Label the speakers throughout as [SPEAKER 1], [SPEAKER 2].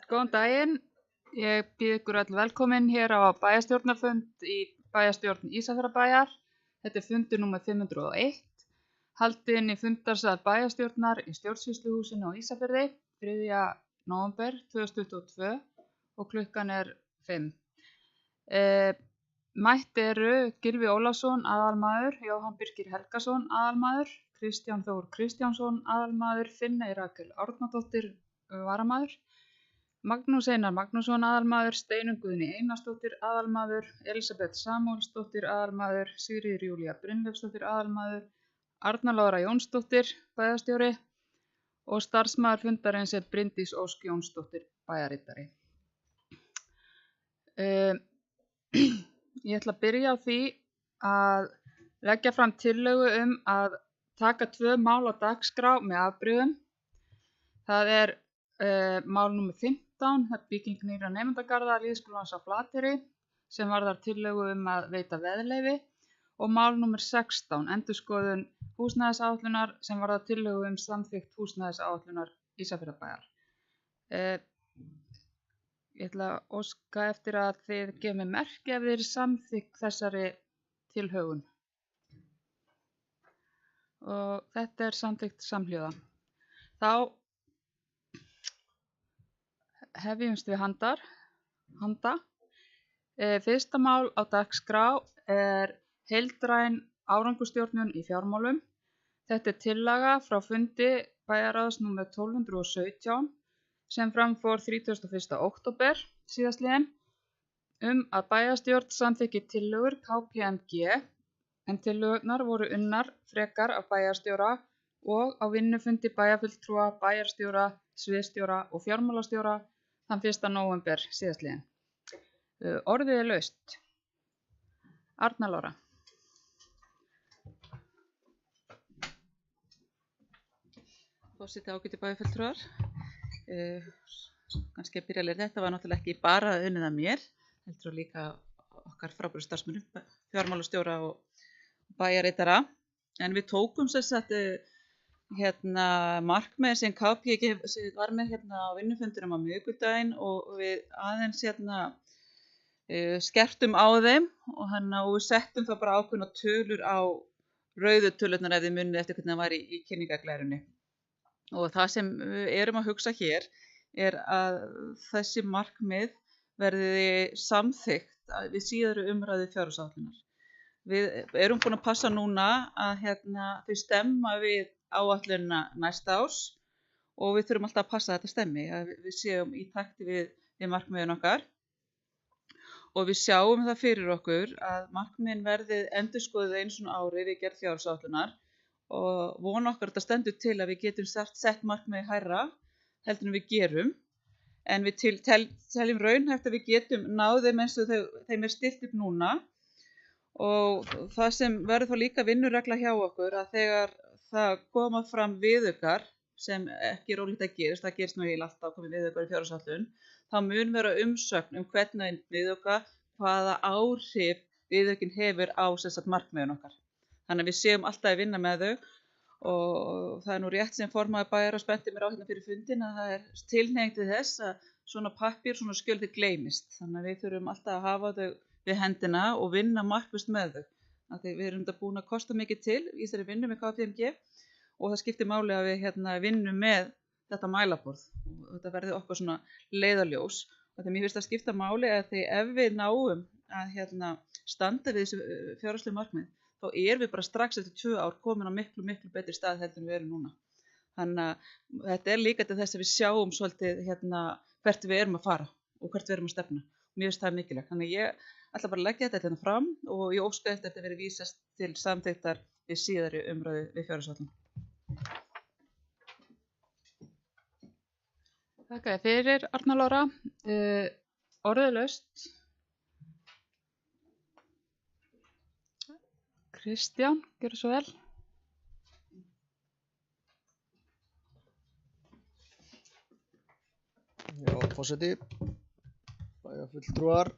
[SPEAKER 1] Góðan daginn, ég býð ykkur öll velkomin hér á bæjarstjórnarfund í bæjarstjórn Ísafjarðarbæjar. Þetta er fundur númer 501, haldinn í fundarsal bæjarstjórnar í stjórnsýsluhúsinu á Ísafirði 3. nóvember 2022 og klukkan er 5. Mætt eru Gylfi Ólafsson aðalmaður, Jóhann Birkir Helgason aðalmaður, Kristján Þór Kristjánsson aðalmaður, Finney Rakel Árnadóttir varamaður, Magnús Einar Magnússon aðalmaður, Steinunn Guðný Einarsdóttir aðalmaður, Elísabet Samúelsdóttir aðalmaður, Sigríður Júlía Brynleifsdóttir aðalmaður, Arna Lára Jónsdóttir bæjarstjóri og starfsmaður fundarins er Bryndís Ósk Jónsdóttir bæjarritari. Ég ætla að byrja á því að leggja fram tillögu að taka 2 mál á dagskrá með afbrigðum. Það er mál númer 15, það er bygging nýrra nemendagarða Lýðskólans á Flateyri sem varðar tillögu að veita veðleyfi og mál númer 16, endurskoðun húsnæðisáætlunar sem varðar tillögu samþykkt húsnæðisáætlunar Ísafjarðarbæjar. Ég ætla að óska eftir að þið gefið mér merki ef þið eru samþykk þessari tilhögun. Og þetta er samþykkt samhljóða. Þá hefjumst við handa. Fyrsta mál á dagskrá er heildræn árangurstjórnun í fjármálum. Þetta er tillaga frá fundi bæjarráðs númer 1217 sem framfór 31. október síðastliðinn að bæjarstjórn samþykki tillögur KPMG en tillögurnar voru unnar frekar af bæjarstjóra og á vinnufundi bæjarfulltrúa, bæjarstjóra, sviðsstjóra og fjármálastjóra þann 1. nóvember síðastliðinn. Orðið er laust. Arna Lára.
[SPEAKER 2] Forseti, ágætu bæjarfulltrúar. Kannski að byrja að lera, þetta var náttúrulega ekki bara unnið að mér, heldur líka okkar frábæru starfsmönnum, fjármálastjóra og bæjarritara. En við tókum markmið sem KPMG var með á vinnufundinum á miðvikudaginn og við aðeins skerptum á þeim og við settum það bara ákveðna tölur á rauðu tölurnar ef þið munið eftir hvernig það var í kynningaglærunni. Og það sem við erum að hugsa hér er að þessi markmið verði samþykkt við síðari umræðu fjárhagsáætlunar. Við erum búin að passa núna að þau stemma við áætlunina næsta árs og við þurfum alltaf að passa að þetta stemmi, að við séum í takti við markmiðin okkar. Og við sjáum það fyrir okkur að markmiðin verði endurskoðuð einu sinni á ári við gerð fjárhagsáætlunar og vona okkar að þetta stendur til að við getum sett markmiði hærra heldur en við gerum. En við teljum raunhæft að við getum náð þeim eins og þeim er stillt upp núna. Og það sem verður þá líka vinnuregla hjá okkur að þegar það koma fram viðaukar sem ekki er ólíkt að gerist, það gerist nú alltaf komið viðaukar í fjárhagsáætlun, þá mun vera umsögn hvernig viðauka, hvaða áhrif viðaukinn hefur á markmiðin okkar. Þannig að við séum alltaf að vinna með þau og það er nú rétt sem formaður bæjarráðs benti mér á fyrir fundin að það er tilhneiging til þess að svona pappír, svona skjöld gleymist. Þannig að við þurfum alltaf að hafa þau við hendina og vinna markvisst með þau. Við erum þetta búin að kosta mikið til í þessari vinnu með KPMG og það skiptir máli að við vinnum með þetta mælaborð og þetta verði okkur svona leiðarljós. Og mér finnst að skipta máli að ef við náum að standa við þessu fjárhagslegu markmið þá erum við bara strax eftir 2 ár komin á miklu betri stað heldur en við erum núna. Þannig að þetta er líka til þess að við sjáum svolítið hvert við erum að fara og hvert við erum að stefna. Mér finnst það mikilvægt. Þannig að ég ætla bara að leggja þetta fram og ég óska eftir að þetta verði vísast til samþykktar við síðari umræðu við fjárhagsáætlun.
[SPEAKER 1] Þakka þér fyrir, Arna Lára. Orðið er laust. Kristján, gjörðu svo vel.
[SPEAKER 3] Já, forseti, bæjarfulltrúar.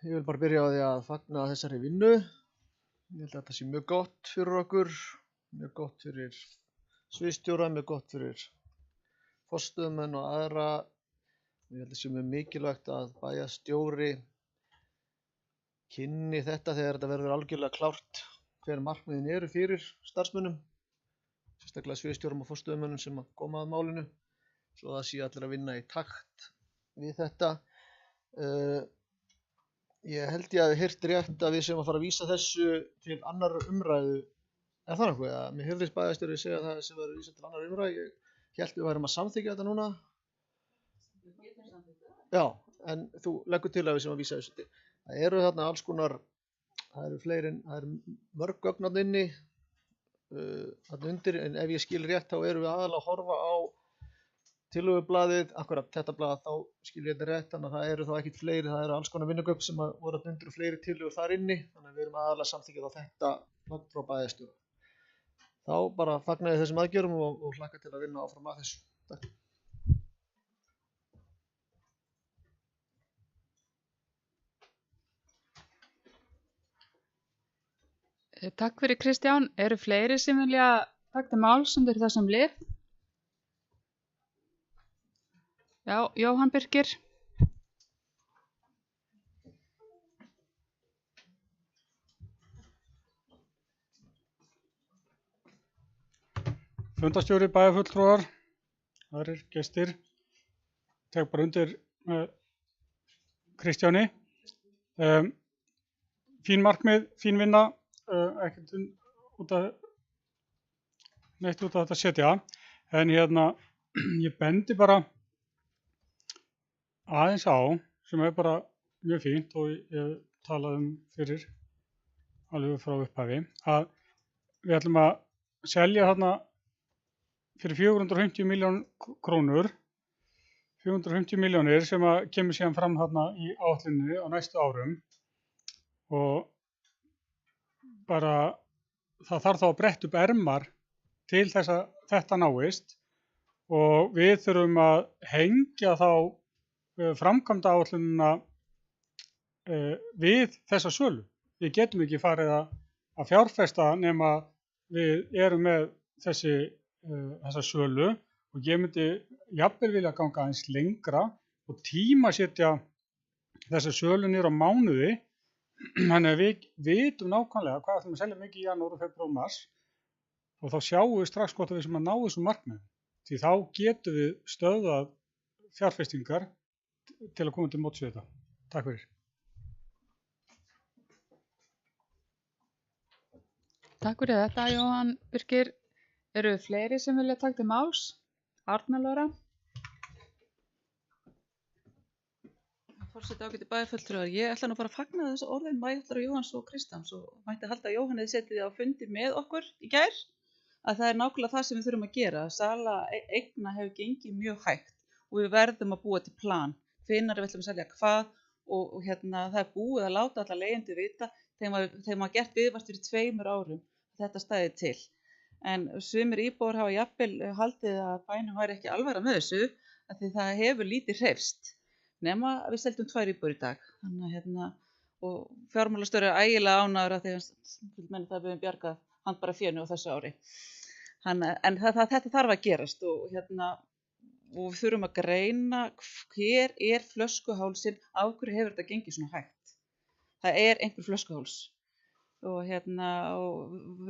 [SPEAKER 3] Ég vil bara byrja á því að fagna þessari vinnu. Ég held að þetta sé mjög gott fyrir okkur, mjög gott fyrir sviðsstjóra, mjög gott fyrir forstöðumenn og aðra. Ég held að sé mjög mikilvægt að bæjarstjóri kynni þetta þegar þetta verður algjörlega klárt hver markmiðin eru fyrir starfsmönnum, sérstaklega sviðsstjórum og forstöðumönnum sem koma að málinu, svo það sé allir að vinna í takt við þetta. Ég held ég hafi heyrt rétt að við séum að fara að vísa þessu til annar umræðu. Er það nokkuð? Mér hefur bæjarstjóri segja það sem verður vísað til annar umræðu. Ég held við værum að samþykkja þetta núna. Já, en þú leggur til að við séum að vísa þessu til. Það eru þarna alls konar, það eru mörg gögn þarna inni, þarna undir, en ef ég skil rétt þá erum við aðalega að horfa á tillögublaðið, akkurat þetta blað, þá skil ég þetta rétt, þannig að það eru þá ekkert fleiri, það eru alls konar vinnugögn sem voru þarna undir og fleiri tillögur þar inni, þannig að við erum aðalega samþykkjað á þetta plagg frá bæjarstjóra. Þá bara fagna ég þessum aðgerðum og hlakka til að vinna áfram að þessu. Takk.
[SPEAKER 1] Takk fyrir Kristján. Eru fleiri sem vilja taka til máls undir þessum lið? Já, Jóhann Birkir.
[SPEAKER 4] Fundarstjóri, bæjarfulltrúar, aðrir gestir, tek bara undir Kristjáni. Fín markmið, fín vinna, ekkert neitt út af þetta setja, en ég bendi bara aðeins á, sem bara mjög fínt og ég talaði fyrir alveg frá upphafi, að við ætlum að selja þarna fyrir 450 milljón krónur, 450 milljónir sem kemur síðan fram þarna í áætluninni á næstu árum, og bara það þarf þá að bretta upp ermar til þess að þetta náist, og við þurfum að hengja þá framkvæmda áætlunina við þessa sölu. Við getum ekki farið að fjárfesta nema við erum með þessa sölu, og ég myndi jafnvel vilja ganga aðeins lengra og tímasetja þessa sölu niður á mánuði, þannig að við vitum nákvæmlega hvað ætlum að selja mikið í janúar og febrúar og mars, og þá sjáum við strax hvort við sem að ná þessum markmiðum, því þá getum við stöðvað fjárfestingar til að koma til móts við þetta. Takk fyrir.
[SPEAKER 1] Takk fyrir þetta, Jóhann Birkir. Eru fleiri sem vilja taka til máls? Arna Lára.
[SPEAKER 2] Forseti, ágæti bæjarfulltrúar, ég ætla nú bara að fagna þessu orðin bæjarfulltrúa Jóhanns og Kristjáns, og mætti halda að Jóhann hefði setið á fundi með okkur í gær, að það er nákvæmlega það sem við þurfum að gera. Sala eigna hefur gengið mjög hægt og við verðum að búa til plan, hvenær við ætlum að selja hvað, og það er búið að láta alla leigjendur vita þegar maður gert viðvart fyrir 2 árum þetta stæði til. En sumir íbúar hafa jafnvel haldið að bænum væri ekki alvara með þessu, af því það hefur lítið hreyfst, nema við seldum 2 íbúar í dag. Þannig og fjármálastjóri er ægilega ánægður að þegar það við bjargað handbæra fénu á þessu ári. En þetta þarf að gerast, og við þurfum að greina hver er flöskuhálsinn, af hverju hefur þetta gengið svona hægt. Það er einhver flöskuháls, og við erum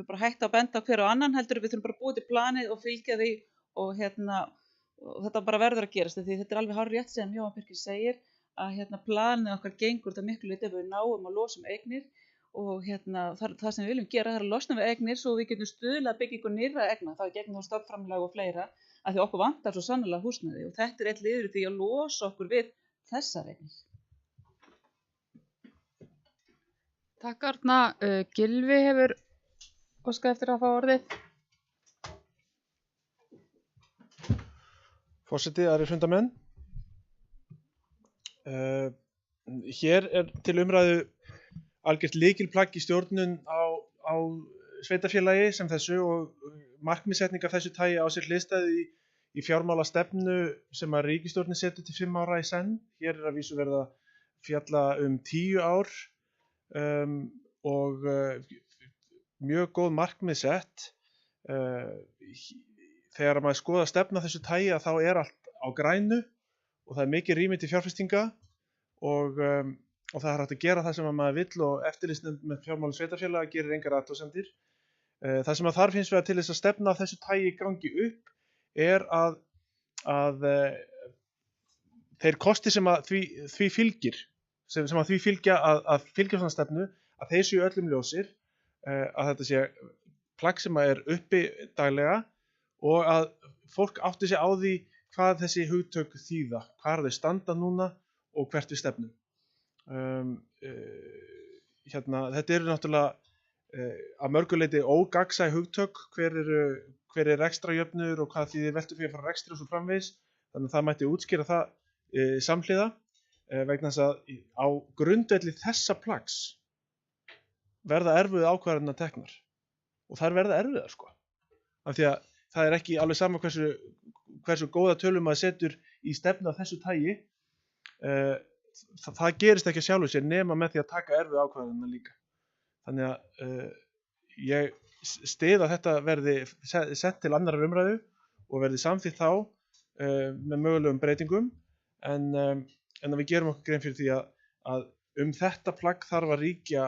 [SPEAKER 2] bara hægt að benda á hver og annan, heldur við þurfum bara að búa til planið og fylgja því, og þetta bara verður að gerast, því þetta er alveg hárrétt sem Jóhann Birkir segir, að planið okkar gengur þetta miklu leyti ef við náum að losa eignir, og það sem við viljum gera er að losna við eignir svo við getum stuðlað byggingu nýrra eigna, það gegnum stofnframlag og fleira, af því okkur vantar svo sannarlega húsnæði, og þetta er eitt liður í því að losa okkur við þessar eignir.
[SPEAKER 1] Takk Arna. Gylfi hefur óskað eftir að fá orðið.
[SPEAKER 5] Forseti, aðrir fundamenn. Hér er til umræðu algjört lykilplagg í stjórnun á sveitarfélagi sem þessu, og markmiðssetning af þessu tagi á sér hliðstæðu í fjármálastefnu sem að ríkisstjórnin setur til 5 ára í senn. Hér er að vísu verið að fjalla 10 ár og mjög góð markmið sett. þegar maður skoða stefna þessu tagi að þá er allt á grænu og það er mikið rými til fjárfestinga og það er hægt að gera það sem maður vill og eftirlitsnefnd með fjármálum sveitarfélaga gerir engar athugasemdir. Það sem að þarf hins vegar til þess að stefna af þessu tagi gangi upp er að þeir kosti sem að því fylgir, sem að því fylgja að fylgja svona stefnu, að þeir séu öllum ljósir, að þetta sé plagg sem er uppi daglega og að fólk átti sig á því hvað þessi hugtök þýða, hvað þau standa núna og hvert við stefnum. Þetta eru náttúrulega að mörguleiti ógagnsæ hugtök, hver er rekstrarjöfnuður og hvað þýðir veltufé frá rekstri og svo framvegis, þannig að það mætti útskýra það samhliða vegna þess að á grundvelli þessa plaggs verða erfiðu ákvarðanir teknar og þær verða erfiðar sko, af því að það er ekki alveg sama hversu góða tölum maður setur í stefnu af þessu tagi, það gerist ekki að sjálfu sér nema með því að taka erfiðu ákvarðanina líka. Þannig að ég styð að þetta verði sett til annarrar umræðu og verði samþykkt þá með mögulegum breytingum, en að við gerum okkur grein fyrir því að þetta plagg þarf að ríkja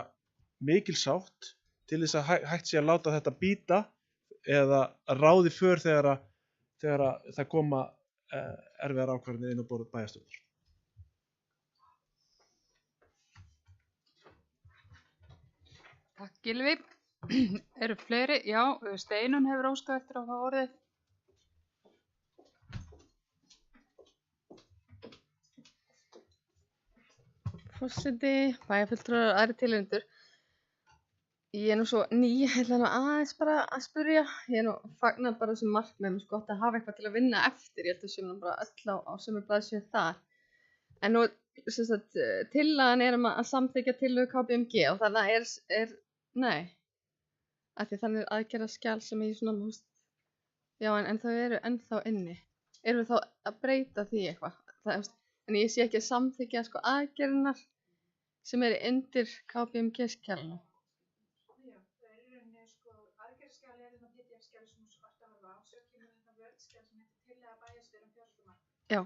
[SPEAKER 5] mikil sátt til þess að hægt sé að láta þetta bíta eða ráði för þegar það koma erfiðar ákvarðanir inn á borð bæjarstjórnar.
[SPEAKER 1] Takk Gylfi. Eru fleiri? Já, Steinunn hefur óskað eftir að fá orðið.
[SPEAKER 6] Forseti, bæjarfulltrúar og aðrir tilnefnendur. Ég er nú svo ný, ég ætla nú aðeins bara að spyrja. Ég er nú fagnar bara þessum markmiðum, sko, gott að hafa eitthvað til að vinna eftir. Ég held að séum nú bara öll á sömu blaðsíðu þar. En nú, tillagan er að samþykkja tillögu KPMG og þannig nei, af því þannig aðgerðaskjal sem ég svona, já, en þau eru ennþá inni. Erum við þá að breyta því eitthvað? En ég sé ekki að samþykkja sko aðgerðirnar sem eru undir KPMG-skjalinu.
[SPEAKER 7] Já, það er í rauninni sko aðgerðaskjali er þetta PDF-skjali sem þú skort að horfa á, svo kemur þetta völdskjali sem heitir tillaga bæjarstjóra fjármálamark.
[SPEAKER 6] Já.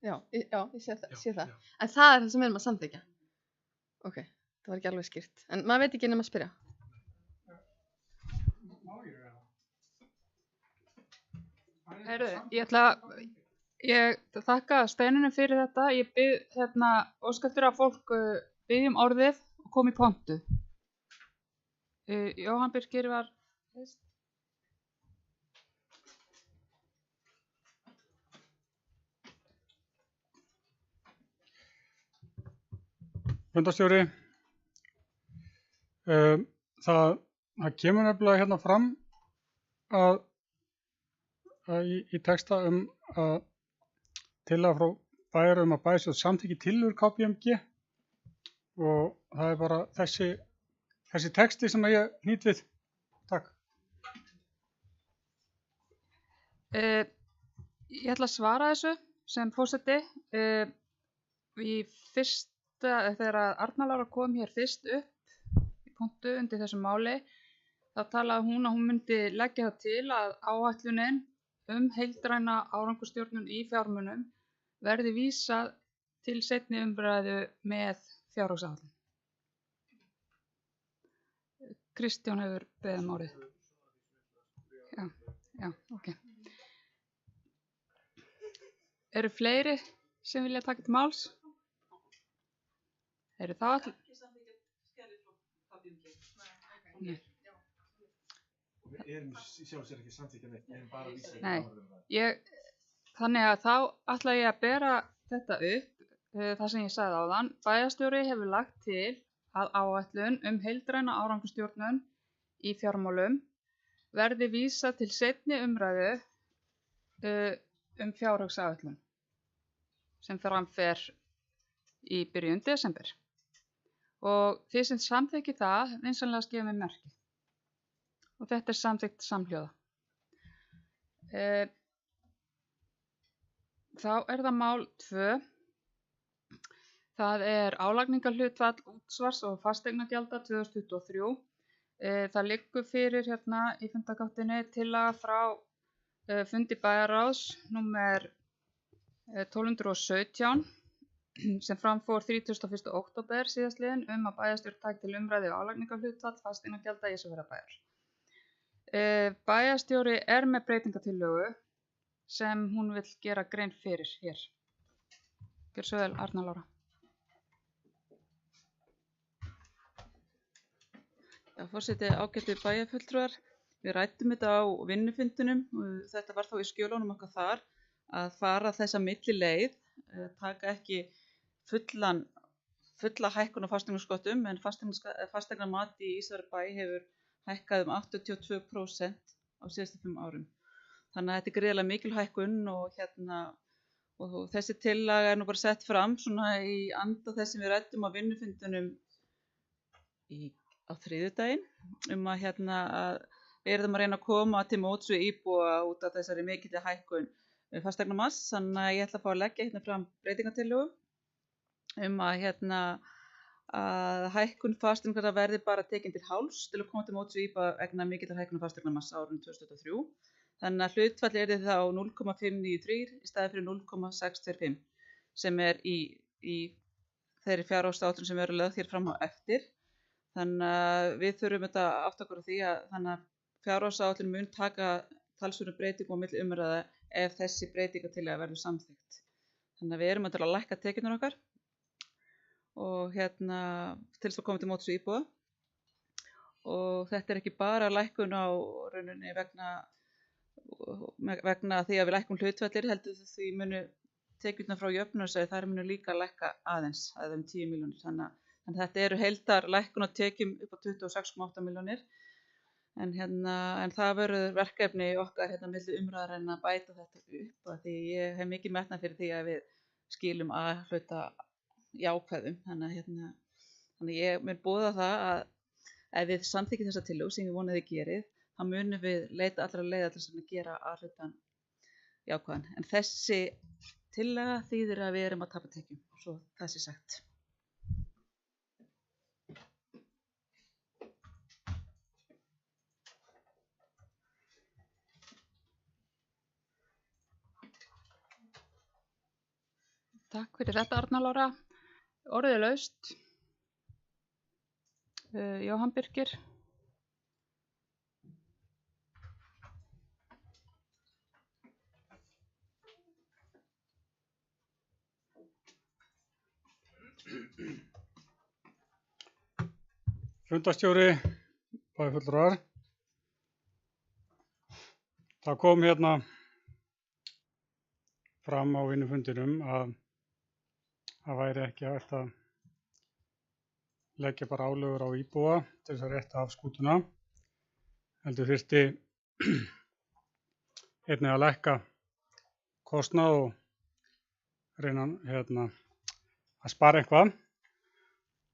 [SPEAKER 7] Já,
[SPEAKER 6] ég sé það. En það er það sem við erum að samþykkja. Ok, það var ekki alveg skýrt. En maður veit ekki nema að spyrja.
[SPEAKER 1] Heyrðu, ég þakka Steinunni fyrir þetta. Ég bið óska eftir að fólk biðji um orðið og komi í pontu. Jóhann Birkir var fyrst.
[SPEAKER 4] Fundarstjóri, það kemur nefnilega hérna fram að í texta að tillaga frá bæjar að bæjarstjórn samþykki tillögur KPMG og það er bara þessi texti sem ég hnýt við. Takk.
[SPEAKER 1] Ég ætla að svara þessu sem forseti. Þegar Arna Lára kom hér fyrst upp í punktu undir þessu máli, þá talaði hún að hún myndi leggja það til að áætlunin heildræna árangurstjórnun í fjármunum verði vísað til seinni umræðu með fjárhagsáætlun. Kristján hefur beðið um orðið. Já, ok. Eru fleiri sem vilja taka til máls? Eru það allir?
[SPEAKER 2] Ekki samþykkja skjalið frá KPMG.
[SPEAKER 1] Nei.
[SPEAKER 5] Við erum sjálf sér ekki samþykkja neitt, við erum bara að vísa.
[SPEAKER 1] Nei, þannig að þá ætla ég að bera þetta upp, það sem ég sagði áðan. Bæjarstjóri hefur lagt til að áætlun heildræna árangurstjórnun í fjármálum verði vísað til seinni umræðu fjárhagsáætlun sem framfer í byrjun desember. Og þið sem samþykki það, vinsamlega skefið mér merki. Og þetta er samþykkt samhljóða. Þá er það mál 2. Það er álagningarhlutfall útsvars og fasteignagjalda 2023. Það liggur fyrir hérna í fundagáttinni tillaga frá fundi bæjarráðs númer 1217 sem fram fór 31. október síðastliðinn að bæjarstjórn taki til umræðu álagningarhlutfall fasteignagjalda Ísafjarðarbæjar. Bæjarstjóri með breytingatillögu sem hún vill gera grein fyrir hér. Gjörðu svo vel, Arna Lára.
[SPEAKER 2] Já, forseti, ágætu bæjarfulltrúar. Við ræddum þetta á vinnufundunum og þetta var þá í skjölunum okkar þar að fara þessa millileið, taka ekki fulla hækkun á fasteignaskattum en fasteignamat í Ísafjarðarbæ hefur hækkað 82% á síðustu 5 árum. Þannig að þetta er gríðarlega mikil hækkun og þessi tillaga nú bara sett fram svona í anda þess sem við ræddum á vinnufundunum á þriðjudaginn að við erum að reyna að koma til móts við íbúa út af þessari mikilli hækkun fasteignamats. Þannig að ég ætla að fá að leggja fram breytingatillögu að hækkun fasteignaskatts verði bara tekin til hálfs til að koma til móts við íbúa vegna mikillar hækkun fasteignamats árið 2023. Þannig að hlutfall yrði þá 0,593 í staði fyrir 0,625 sem í þeirri fjárhagsáætlun sem eru lögð hér fram á eftir. Þannig að við þurfum þetta átt okkur á því að fjárhagsáætlun mun taka talsverðum breytingum á milli umræða ef þessi breytingartillaga verður samþykkt. Þannig að við erum að lækka tekjurnar okkar og til þess að koma til móts við íbúa. Og þetta er ekki bara lækkun á rauninni vegna því að við lækkum hlutfallir, heldur því munu tekjurnar frá jöfnunarsjóði, þær munu líka lækka aðeins, eða 10 milljónir. Þannig að þetta eru heildar lækkun á tekjum upp á 26,8 milljónir. En það verður verkefni okkar milli umræðar en að bæta þetta upp af því ég hef mikið metnað fyrir því að við skilum að hluta jákvæðum. Þannig að ég mun boða það að ef við samþykkjum þessa tillögu sem ég vona þið gerið, þá munum við leita allra leiða til að gera að hlutan jákvæðan. En þessi tillaga þýðir að við erum að tapa tekjum, svo það sé sagt.
[SPEAKER 1] Takk fyrir þetta, Arna Lára. Orðið laust. Jóhann Birkir.
[SPEAKER 4] Fundarstjóri, bæjarfulltrúar. Það kom fram á vinnufundinum að það væri ekki hægt að leggja bara álögur á íbúa til þess að rétta af skútuna. Heldur þyrfti einnig að lækka kostnað og reyna að spara eitthvað.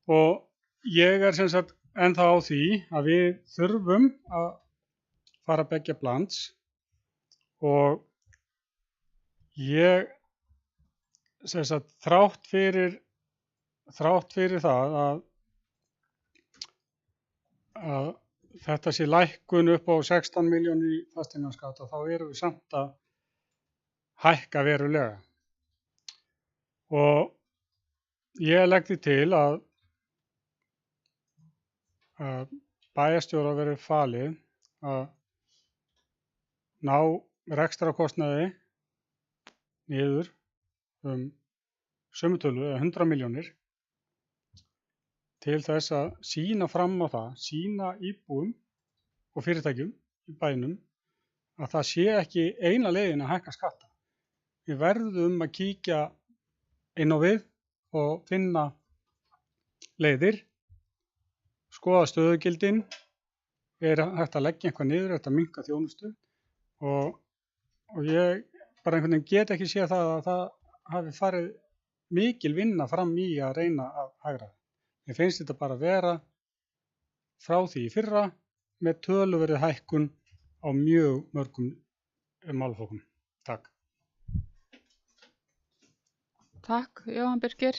[SPEAKER 4] Og ég er sem sagt ennþá á því að við þurfum að fara beggja blands og ég sem sagt þrátt fyrir það að þetta sé lækkun upp á 16 milljónir í fasteignaskatt, þá erum við samt að hækka verulega. Og ég legg því til að bæjarstjóra verði falið að ná rekstrarkostnaði niður sömu tölu, 100 milljónir, til þess að sýna fram á það, sýna íbúum og fyrirtækjum í bænum að það sé ekki eina leiðin að hækka skatta. Við verðum að kíkja inn á við og finna leiðir, skoða stöðugildin, er hægt að leggja eitthvað niður, hægt að minnka þjónustu og ég bara einhvern veginn get ekki séð það að það hafi farið mikil vinna fram í að reyna að hagræða. Mér finnst þetta bara vera frá því í fyrra með töluverði hækkun á mjög mörgum málaflokkum. Takk.
[SPEAKER 1] Takk, Jóhann Birkir.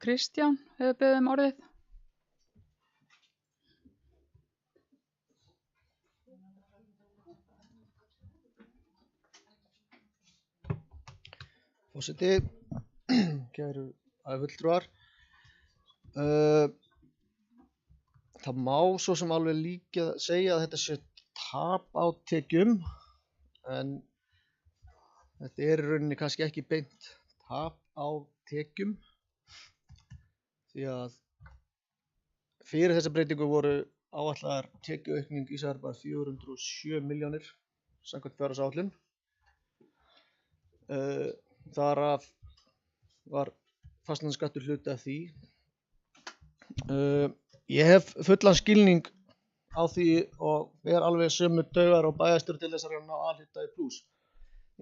[SPEAKER 1] Kristján hefur beðið orðið.
[SPEAKER 3] Forseti, kæru fulltrúar, það má svo sem alveg líka segja að þetta sé tap á tekjum, en þetta er í rauninni kannski ekki beint tap á tekjum, því að fyrir þessa breytingu voru áætlaðar tekjuaukning Ísafjarðarbæjar 407 milljónir samkvæmt fjárhagsáætlun. Þar af var fasteignaskattur hluti af því. Ég hef fullan skilning á því og er alveg sömu taugar og bæjarstjóri til þess að reyna að A-hluta í plús.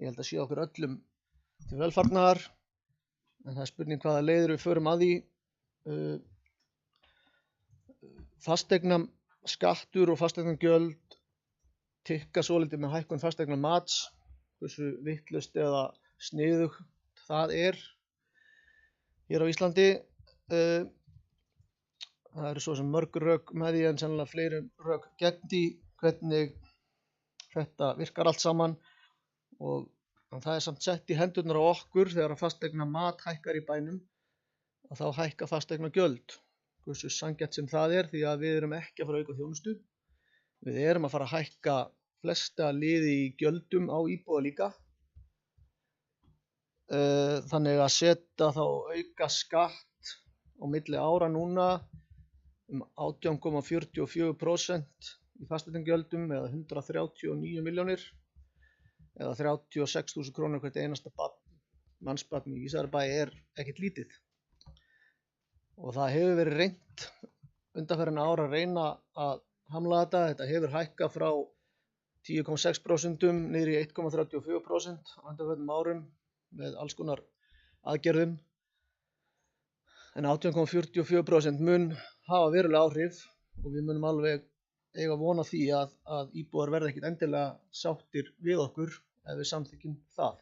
[SPEAKER 3] Ég held að sé okkur öllum til velfarnaðar, en það er spurning hvaða leiðir við förum að því. Fasteignaskattur og fasteignagjöld tikka svolítið með hækkun fasteignamats, hversu vitlaust eða sniðugt það er hér á Íslandi. Það eru svo sem mörg rök með því en sennilega fleiri rök gegn því hvernig þetta virkar allt saman, og það er samt sett í hendurnar á okkur þegar að fasteignamat hækkar í bænum, að þá hækka fasteignagjöld, hversu sanngjarnt sem það er, því að við erum ekki að fara að auka þjónustu. Við erum að fara að hækka flesta liði í gjöldum á íbúða líka. Þannig að setja þá auka skatt á milli ára núna 18,44% í fasteignagjöldum eða 139 milljónir eða 36.000 krónur hvert einasta mannsbarn í Ísafjarðarbæ er ekkert lítið. Og það hefur verið reynt undanfarin ára að reyna að hamla þetta. Þetta hefur hækkað frá 10,6% niður í 1,34% á undanförnum árum með alls konar aðgerðum. En 18,44% mun hafa verulega áhrif og við munum alveg eiga von á því að íbúar verða ekkert endilega sáttir við okkur ef við samþykkjum það.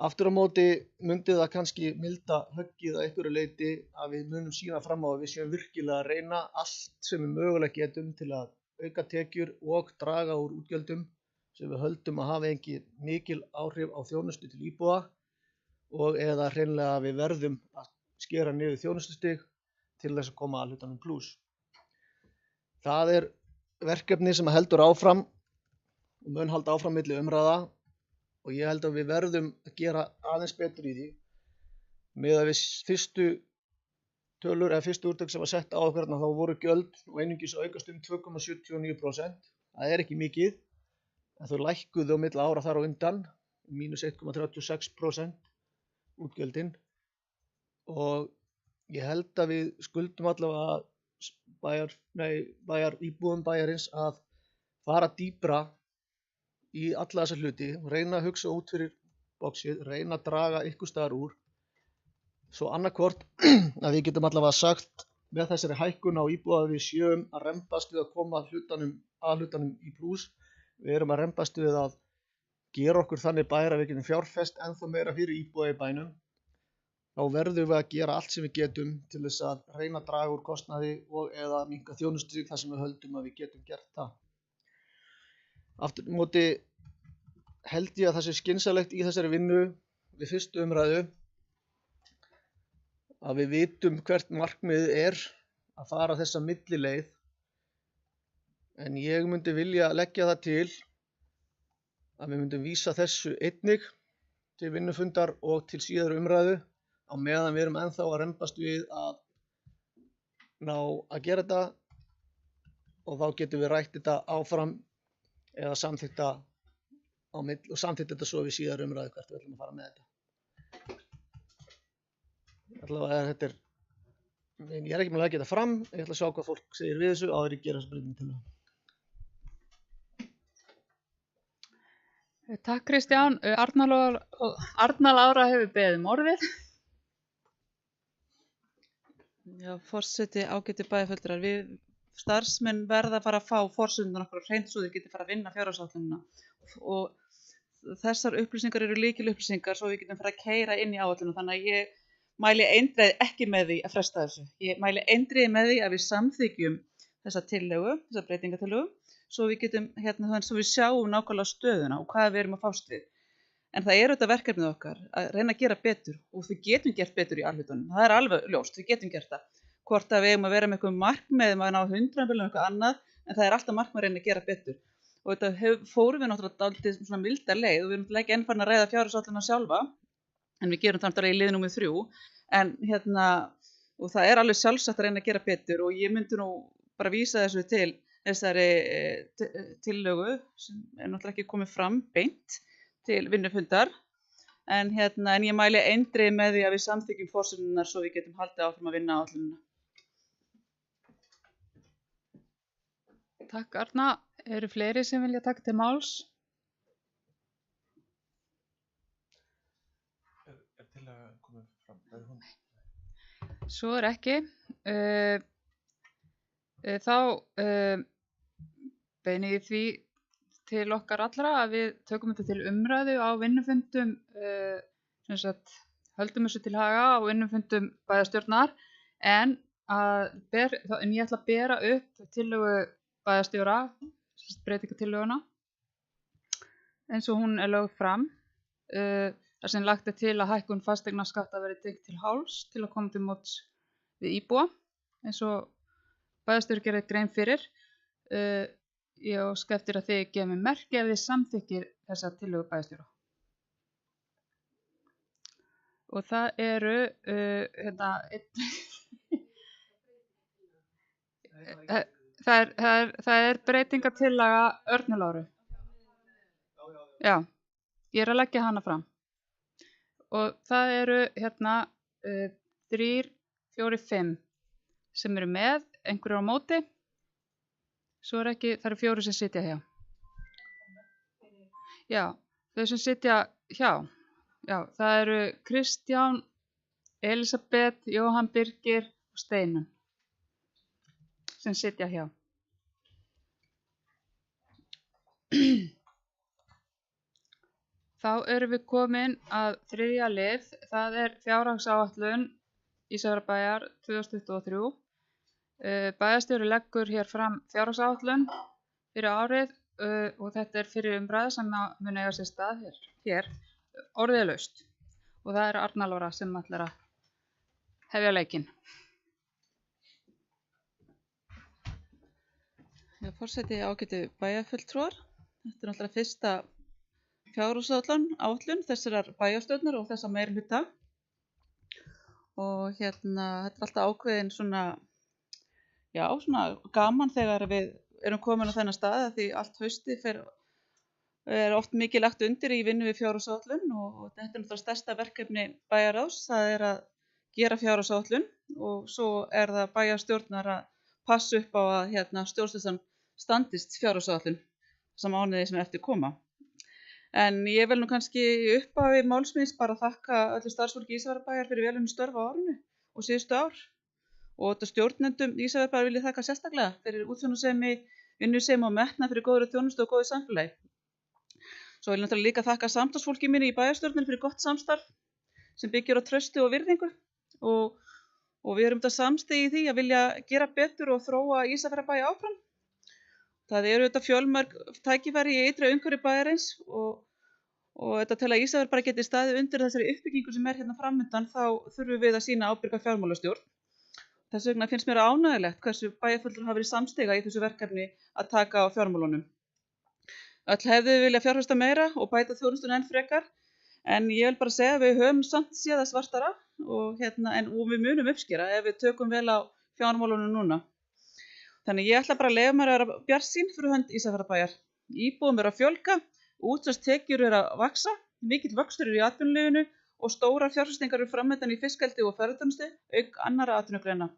[SPEAKER 3] Aftur á móti myndi það kannski milda höggið að einhverju leyti að við munum sýna fram á að við séum virkilega að reyna allt sem við mögulega getum til að auka tekjur og draga úr útgjöldum sem við höldum að hafa ekki mikil áhrif á þjónustu til íbúa, og eða hreinlega við verðum að skera niður þjónustustig til þess að koma að hlutanum plús. Það er verkefni sem heldur áfram og mun halda áfram milli umræða, og ég held að við verðum að gera aðeins betur í því. Miðað við fyrstu tölur eða fyrstu úrtök sem var sett á okkur, þá voru gjöld og einungis aukast 2,79%. Það er ekki mikið, en þau lækkuðu á milli ára þar á undan, mínus 1,36% útgjöldin, og ég held að við skuldum allavega íbúum bæjarins að fara dýpra í alla þessa hluti, reyna að hugsa út fyrir boxið, reyna að draga ykkur staðar úr, svo annarkvort að við getum allavega sagt með þessari hækkun á íbúa að við séum að rembast við að koma hlutanum í plús. Við erum að rembast við að gera okkur þannig bæjar að við getum fjárfest ennþá meira fyrir íbúa í bænum. Þá verðum við að gera allt sem við getum til þess að reyna að draga úr kostnaði og eða minnka þjónustustig þar sem við höldum að við getum gert það. Aftur á móti held ég að það sé skynsamlegt í þessari vinnu við fyrstu umræðu að við vitum hvert markmiðið er að fara þessa millileið, en ég myndi vilja leggja það til að við myndum vísa þessu einnig til vinnufundar og til síðari umræðu á meðan við erum ennþá að rembast við að ná að gera þetta, og þá getum við rætt þetta áfram eða samþykkta á milli og samþykkta þetta svo við síðari umræðu hvert við ætlum að fara með þetta. Allavega þetta er, ég er ekki með að leggja þetta fram, ég ætla að sjá hvað fólk segir við þessu áður ég gera þessu breytingu til það.
[SPEAKER 1] Takk Kristján. Arna Lára hefur beðið orðið.
[SPEAKER 2] Já, forseti, ágæti bæjarfulltrúar, við starfsmenn verða að fara að fá forsendurnar okkur hreint svo þeir geti fara að vinna fjárhagsáætlunina, og þessar upplýsingar eru lykilupplýsingar svo við getum fara að keyra inn í áætlunum. Þannig að ég mæli eindregið ekki með því að fresta þessu. Ég mæli eindregið með því að við samþykjum þessa tillögu, þessa breytingatillögu, svo við getum þannig svo við sjáum nákvæmlega stöðuna og hvað við erum að fást við. En það er auðvitað verkefnið okkar að reyna að gera betur og við getum gert betur í alhlutunum. Það er alveg ljóst, við getum gert það. Hvort að við eigum að vera með eitthvað markmið að ná 100 miljónum eitthvað annað, en það er alltaf markmið að reyna að gera betur. Og þetta fórum við náttúrulega dálítið svona milda leið og við erum náttúrulega ekki enn farin að ræða fjárhagsáætlunina sjálfa, en við gerum það í lið númer 3. En og það er alveg sjálfsagt að reyna að gera betur og ég myndi nú bara vísa þessu til þessari tillögu sem er náttúrulega ekki komið fram beint til vinnufundar. En ég mæli eindregið með því að við samþykkjum forsendurnar svo við getum haldið áfram að vinna áætlunina.
[SPEAKER 1] Takk Arna. Eru fleiri sem vilja taka til máls?
[SPEAKER 5] Er tillaga komið fram?
[SPEAKER 1] Svo er ekki. Þá beini ég því til okkar allra að við tökum þetta til umræðu á vinnufundum, höldum þessu til haga á vinnufundum bæjarstjórnar, en ég ætla að bera upp tillögu bæjarstjóra, breytingatillöguna, eins og hún er lögð fram, þar sem lagt er til að hækkun fasteignaskatta verði tengt til hálfs til að koma til móts við íbúa, eins og bæjarstjóri gerði grein fyrir. Ég óska eftir að þið gefið mér merki ef þið samþykkir þessa tillögu bæjarstjóra. Og það eru það er breytingatillaga Örnu Láru. Já, ég er að leggja hana fram. Og það eru 3, 4, 5 sem eru með, einhverju á móti. Svo er ekki, það eru 4 sem sitja hjá. Já, þau sem sitja hjá. Já, það eru Kristján, Elisabeth, Jóhann Birgir og Steinunn sem sitja hjá. Þá erum við komin að 3. lið, það er fjárhagsáætlun Ísafjarðarbæjar 2023. Bæjarstjóri leggur hér fram fjárhagsáætlun fyrir árið og þetta er fyrir umræðu sem mun eiga sér stað hér orðið laust. Og það er Arna Lára sem ætlar að hefja leikinn.
[SPEAKER 2] Já, forseti ágætu bæjarfulltrúar. Þetta er náttúrulega fyrsta fjárhagsáætlun þessarar bæjarstjórnar og þessa meirihluta. Og þetta er alltaf ákveðin svona gaman þegar við erum komin á þennan stað því allt haustið er oft mikið lagt undir í vinnu við fjárhagsáætlun og þetta er náttúrulega stærsta verkefni bæjarráðs, það er að gera fjárhagsáætlun og svo er það bæjarstjórnar að passa upp á að stjórnsýslan standist fjárhagsáætlun þessa mánuði sem eftir koma. En ég vil nú kannski upphafi málsins bara þakka öllu starfsfólki Ísafjarðarbæjar fyrir vel unnin störf á árinu og síðustu ár. Og þetta stjórnendum Ísafjarðarbæjar vil ég þakka sérstaklega fyrir útsjónarsemi, vinnusemi og metnað fyrir góðri þjónustu og góðu samfélagi. Svo vil ég náttúrulega líka þakka samstarfsfólki minni í bæjarstjórninni fyrir gott samstarf sem byggir á trausti og virðingu og við erum þetta samstigi í því að vilja gera betur og þróa Ísafjarðarbæ áfram. Það eru þetta fjölmörg tækifæri í ytra umhverfi bæjarins og þetta til að Ísafjarðarbæ geti staðið undir þessari uppbyggingu sem er hérna framundan þá þurfum við að sýna ábyrga fjármálastjórn. Þess vegna finnst mér ánægjulegt hversu bæjarfulltrúar hafa verið samstiga í þessu verkefni að taka á fjármálunum. Öll hefðu vilja fjárfesta meira og bæta þjónustuna enn frekar, en ég vil bara segja að við höfum samt séð það svartara og við munum uppskera ef við tökum vel á fjármálunum núna. Þannig ég ætla bara að leyfa mér að vera bjartsýn fyrir hönd Ísafjarðarbæjar. Íbúum er að fjölga, útsvarstekjur er að vaxa, mikill vöxtur er í atvinnulífinu og stórar fjárfestingar eru framöndan í fiskeldi og ferðaþjónustu auk annarra atvinnugreina.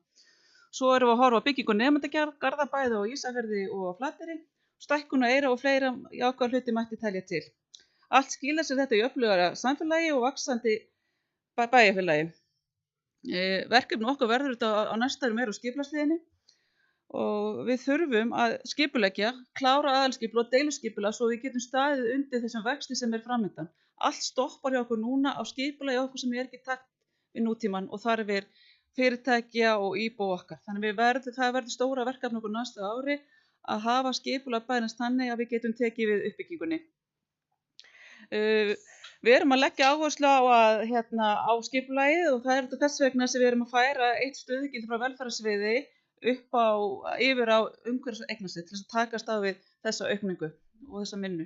[SPEAKER 2] Svo erum við að horfa á byggingu nemendagarða bæði á Ísafirði og á Flateyri, stækkun á Eyra og fleira jákvæða hluti mætti telja til. Allt skilar sér þetta í öflugara samfélagi og vaxandi bæjarfélagi. Verkefni okkar verður þetta á næsta ári meira á skipulagsliðinni og við þurfum að skipuleggja, klára aðalskipula og deiluskipula svo við getum staðið undir þessum vexti sem er framöndan. Allt stoppar hjá okkur núna á skipulagi okkur sem er ekki í takt við nútímann og þarfir fyrirtækja og íbúa okkar. Þannig það verður stóra verkefni okkur næstu ári að hafa skipulag bæjarins þannig að við getum tekið við uppbyggingunni. Við erum að leggja áherslu á skipulagið og það er þess vegna sem við erum að færa eitt stöðugildi frá velferðarsviði yfir á umhverfis- og eignasvið til þess að takast á við þessa aukningu og þessa minnu.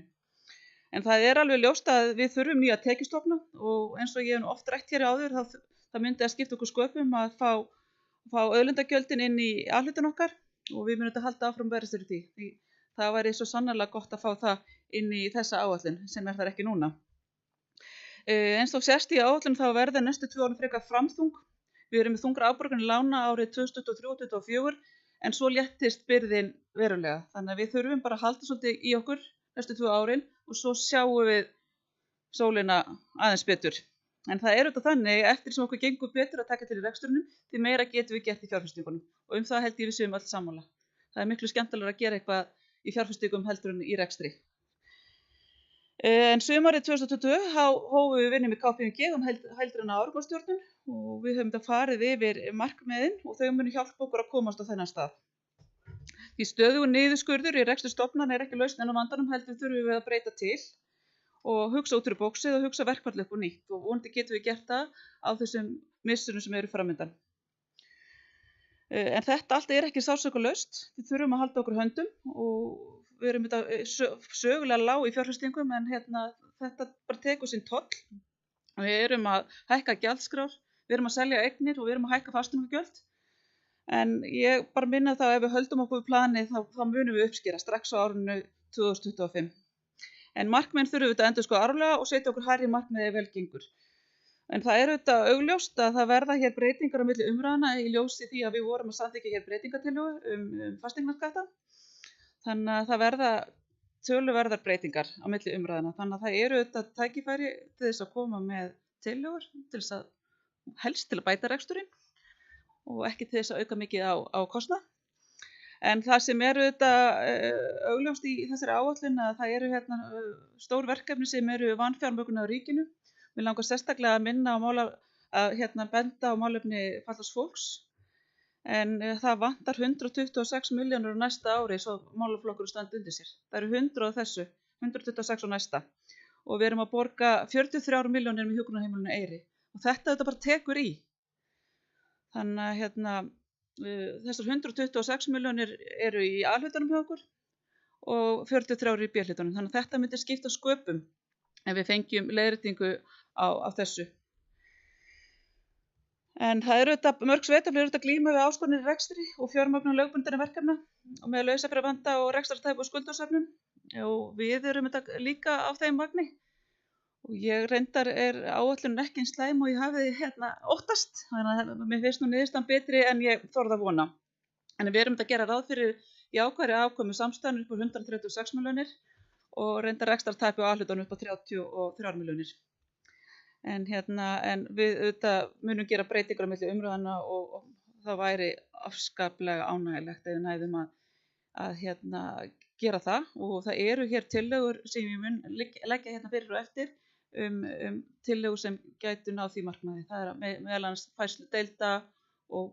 [SPEAKER 2] En það er alveg ljóst að við þurfum nýja tekjustofna og eins og ég hef oft rætt hér áður það myndi að skipta okkur sköpum að fá auðlindagjöldin inn í A-hlutan okkar og við munum þetta halda áfram berjast fyrir því. Því það væri svo sannarlega gott að fá það inn í þessa áætlun sem þar ekki núna. Eins og sést í áætlun þá verða næstu 2 árin frekar framþung. Við erum með þungra afborganir lána árið 2023 og 2024 en svo léttist byrðin verulega. Þannig að við þurfum bara að halda svolítið í okkur næstu 2 árin og svo sjáum við sólina aðeins betur. En það er auðvitað þannig eftir sem okkur gengur betur að taka til í reksturnum því meira getum við gert í fjárfestingunum og það held ég við séum öll sammála. Það er miklu skemmtilegra að gera eitthvað í fjárfestingum heldur en í rekstri. En sumarið 2020 hófum við vinnu með KPMG heildræna árangurstjórnun og við höfum þetta farið yfir markmiðin og þau munu hjálpa okkur að komast á þennan stað. Því stöðugur niðurskurður í rekstri stofnana er ekki lausnin á vandanum heldur þurfum við að breyta til og hugsa út úr bóksið og hugsa verkfall upp og nýtt og vonandi getum við gert það á þessum missurum sem eru framundan. En þetta allt er ekki sársaukalaust, við þurfum að halda okkur höndum og við erum þetta sögulega lág í fjárfestingum en þetta bara tekur sinn toll. Við erum að hækka gjaldskrár, við erum að selja eignir og við erum að hækka fasteignagjöld. En ég bara minna það að ef við höldum okkur við planið þá munum við uppskera strax á árinu 2025. En markmiðin þurfum við að endurskoða árlega og setja okkur hærri markmiði vel gengur. En það er auðvitað augljóst að það verða hér breytingar á milli umræðna í ljósi því að við vorum að samþykkja hér breytingatillögu fasteignaskatta. Þannig að það verða töluverðar breytingar á milli umræðna. Þannig að það eru auðvitað tækifæri til þess að koma með tillögur til þess að helst til að bæta reksturinn og ekki til þess að auka mikið á kostnað. En það sem eru auðvitað augljóst í þessari áætlun að það eru stór verkefni sem eru vanfjármögnuð á ríkinu. Mér langar sérstaklega að minna benda á málefni fatlaðs fólks en það vantar 126 milljónir á næsta ári svo málaflokkur standi undir sér. Það eru 100 á þessu, 126 á næsta og við erum að borga 43 milljónir með hjúkrunarheimilinu Eyri og þetta bara tekur í. Þannig að þessar 126 milljónir eru í A-hlutanum hjá okkur og 43 í B-hlutanum. Þannig að þetta myndi skipta sköpum ef við fengjum leiðréttingu á þessu. En það eru mörg sveitarfélög að glíma við áskoranir í rekstri og fjármögnun lögbundinna verkefna og með lausafjárvanda og rekstrartæp og skuldarsöfnun. Og við erum líka á þeim vagni. Og ég reyndar áætlunin ekki eins slæm og ég hafi óttast. Þannig að mér finnst nú niðurstaðan betri en ég þorði að vona. En við erum að gera ráð fyrir jákvæðri afkomu samstæðan upp á 136 milljónir og reyndar rekstrartæpi á A-hlutanum upp á 33 milljónir. En við munum gera breytingar á milli umræðana og það væri afskaplega ánægilegt ef við næðum að gera það og það eru hér tillögur sem ég mun leggja fyrir og eftir tillögur sem gætu náð því markmiði. Það er meðal annars færslu deilda og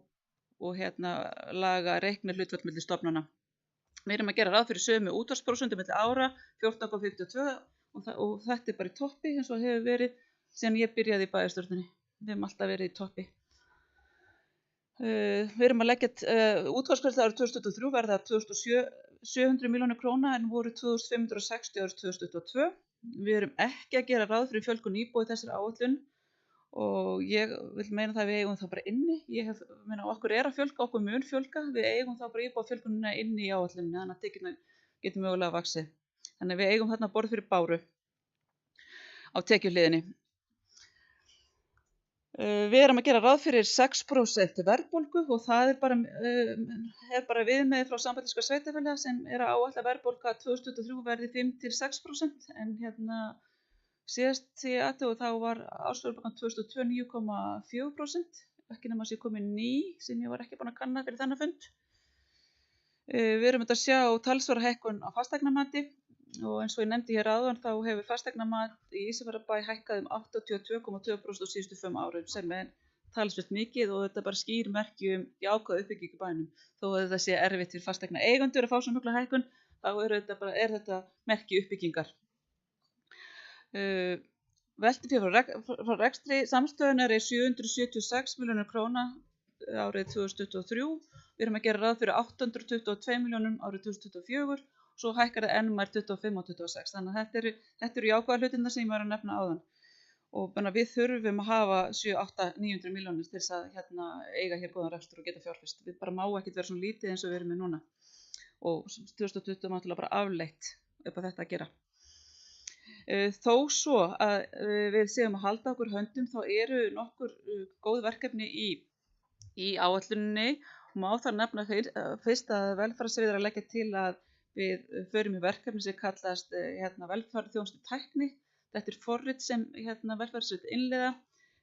[SPEAKER 2] laga reikna hlutfall milli stofnana. Við erum að gera ráð fyrir sömu útvarsprósentu milli ára 14,52 og þetta er bara í toppi eins og hefur verið síðan ég byrjaði í bæjarstjórninni. Við hefum alltaf verið í toppi. Við erum að leggja útvarpsgreiðslur árið 2023 verða 2.700 milljónir króna en voru 2.560 árið 2022. Við erum ekki að gera ráð fyrir fjölgun íbúa í þessari áætlun og ég vil meina það að við eigum það bara inni. Ég meina okkur að fjölga, okkur mun fjölga. Við eigum það bara íbúa fjölgunina inni í áætlunni þannig að tekjurnar getur mögulega vaxið. Þannig að við eigum þarna borð fyrir báru á tekjuhliðinni. Við erum að gera ráð fyrir 6% verðbólgu og það er bara viðmiðið frá Sambandi sveitarfélaga sem að áætla verðbólga 2023 verði 5-6% en síðast því og þá var ársverðbólgan 2002 9,4%, ekki nema að sé komið ný sem ég var ekki búin að kanna fyrir þennan fund. Við erum að sjá talsverða hækkun á fasteignamati og eins og ég nefndi hér áðan þá hefur fasteignamat í Ísafjarðarbæ hækkað 82,2% á síðustu 5 árum sem talsvert mikið og þetta bara skýr merki jákvæða uppbyggingu í bænum. Þó að þetta sé erfitt fyrir fasteigna eigendur að fá svona mikla hækkun, þá er þetta merki uppbyggingar. Veltufé frá rekstri samstæðunnar er 776 milljónir króna árið 2023. Við erum að gera ráð fyrir 822 milljónum árið 2024 og svo hækkar það enn mær 25 og 26. Þannig að þetta eru jákvæða hlutirna sem ég var að nefna áðan. Og við þurfum að hafa 7, 8, 900 milljónir til þess að eiga hér góðan rekstur og geta fjárfest. Við bara má ekkert vera svona lítið eins og við erum með núna. Og 2020 náttúrulega bara afleitt upp að þetta að gera. Þó svo að við séum að halda okkur höndum þá eru nokkur góð verkefni í áætluninni og má þar nefna fyrst að velferðarsvið er að leggja til að við förum í verkefni sem kallast velferðarþjónustu tækni. Þetta er forrit sem velferðarsvið innleiða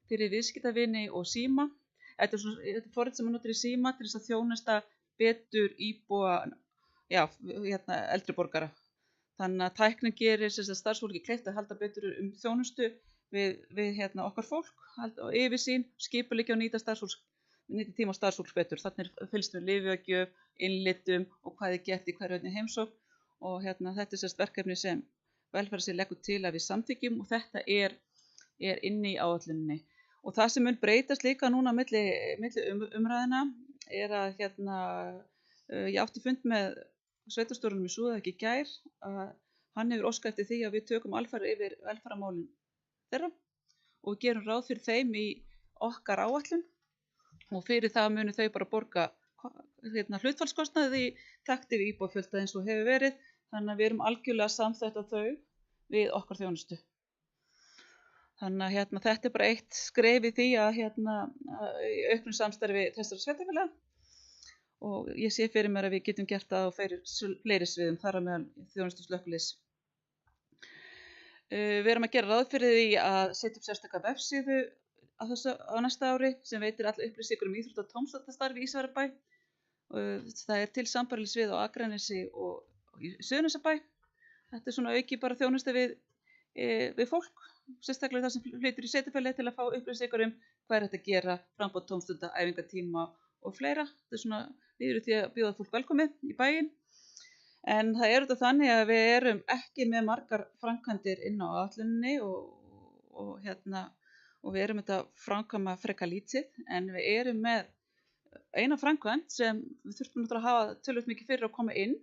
[SPEAKER 2] fyrir viðskiptavini og síma. Þetta er forrit sem notar í síma til þess að þjónusta betur íbúa eldri borgara. Þannig að tæknin gerir starfsfólki kleift að halda betur þjónustu við okkar fólk, halda yfirsýn, skipuleggja og nýta tíma starfsfólks betur. Þannig fylgst með lyfjagjöf, innlitum og hvað er gert í hverju heimsókn og þetta er verkefni sem velferðarsvið leggur til að við samþykkjum og þetta er inni í áætluninni. Og það sem mun breytast líka núna milli umræðina er að ég átti fund með sveitarstjóranum í Súðavík í gær að hann hefur óskað eftir því að við tökum alfarið yfir velferðarmálin þeirra og gerum ráð fyrir þeim í okkar áætlun og fyrir það munu þau bara borga hlutfallskostnaði í takti við íbúafjölda eins og hefur verið, þannig að við erum algjörlega samþætta þau við okkar þjónustu. Þannig að þetta er bara eitt skref í því að í auknu samstarfi þessara sveitarfélaga og ég sé fyrir mér að við getum gert það á fleiri sviðum þar að meðal þjónustu slökkviliðs. Við erum að gera ráð fyrir því að setja upp sérstaka vefsíðu á næsta ári sem veitir alla upplýsingar íþrótta- og tómstundastarf í Ísafjarðarbæ. Það er til sambærileg svið á Akranesi og í Suðurnesjabæ. Þetta er svona auki bara þjónusta við fólk, sérstaklega það sem flytur í sveitarfélagi til að fá upplýsingar hvað er hægt að gera, framboð tómstunda, æfingatíma og fleira. Þetta er svona liður í því að bjóða fólk velkomið í bæinn. En það er þetta þannig að við erum ekki með margar framkvæmdir inn á áætluninni og við erum þetta framkvæma frekar lítið, en við erum með eina framkvæmd sem við þurfum náttúrulega að hafa töluvert mikið fyrir að koma inn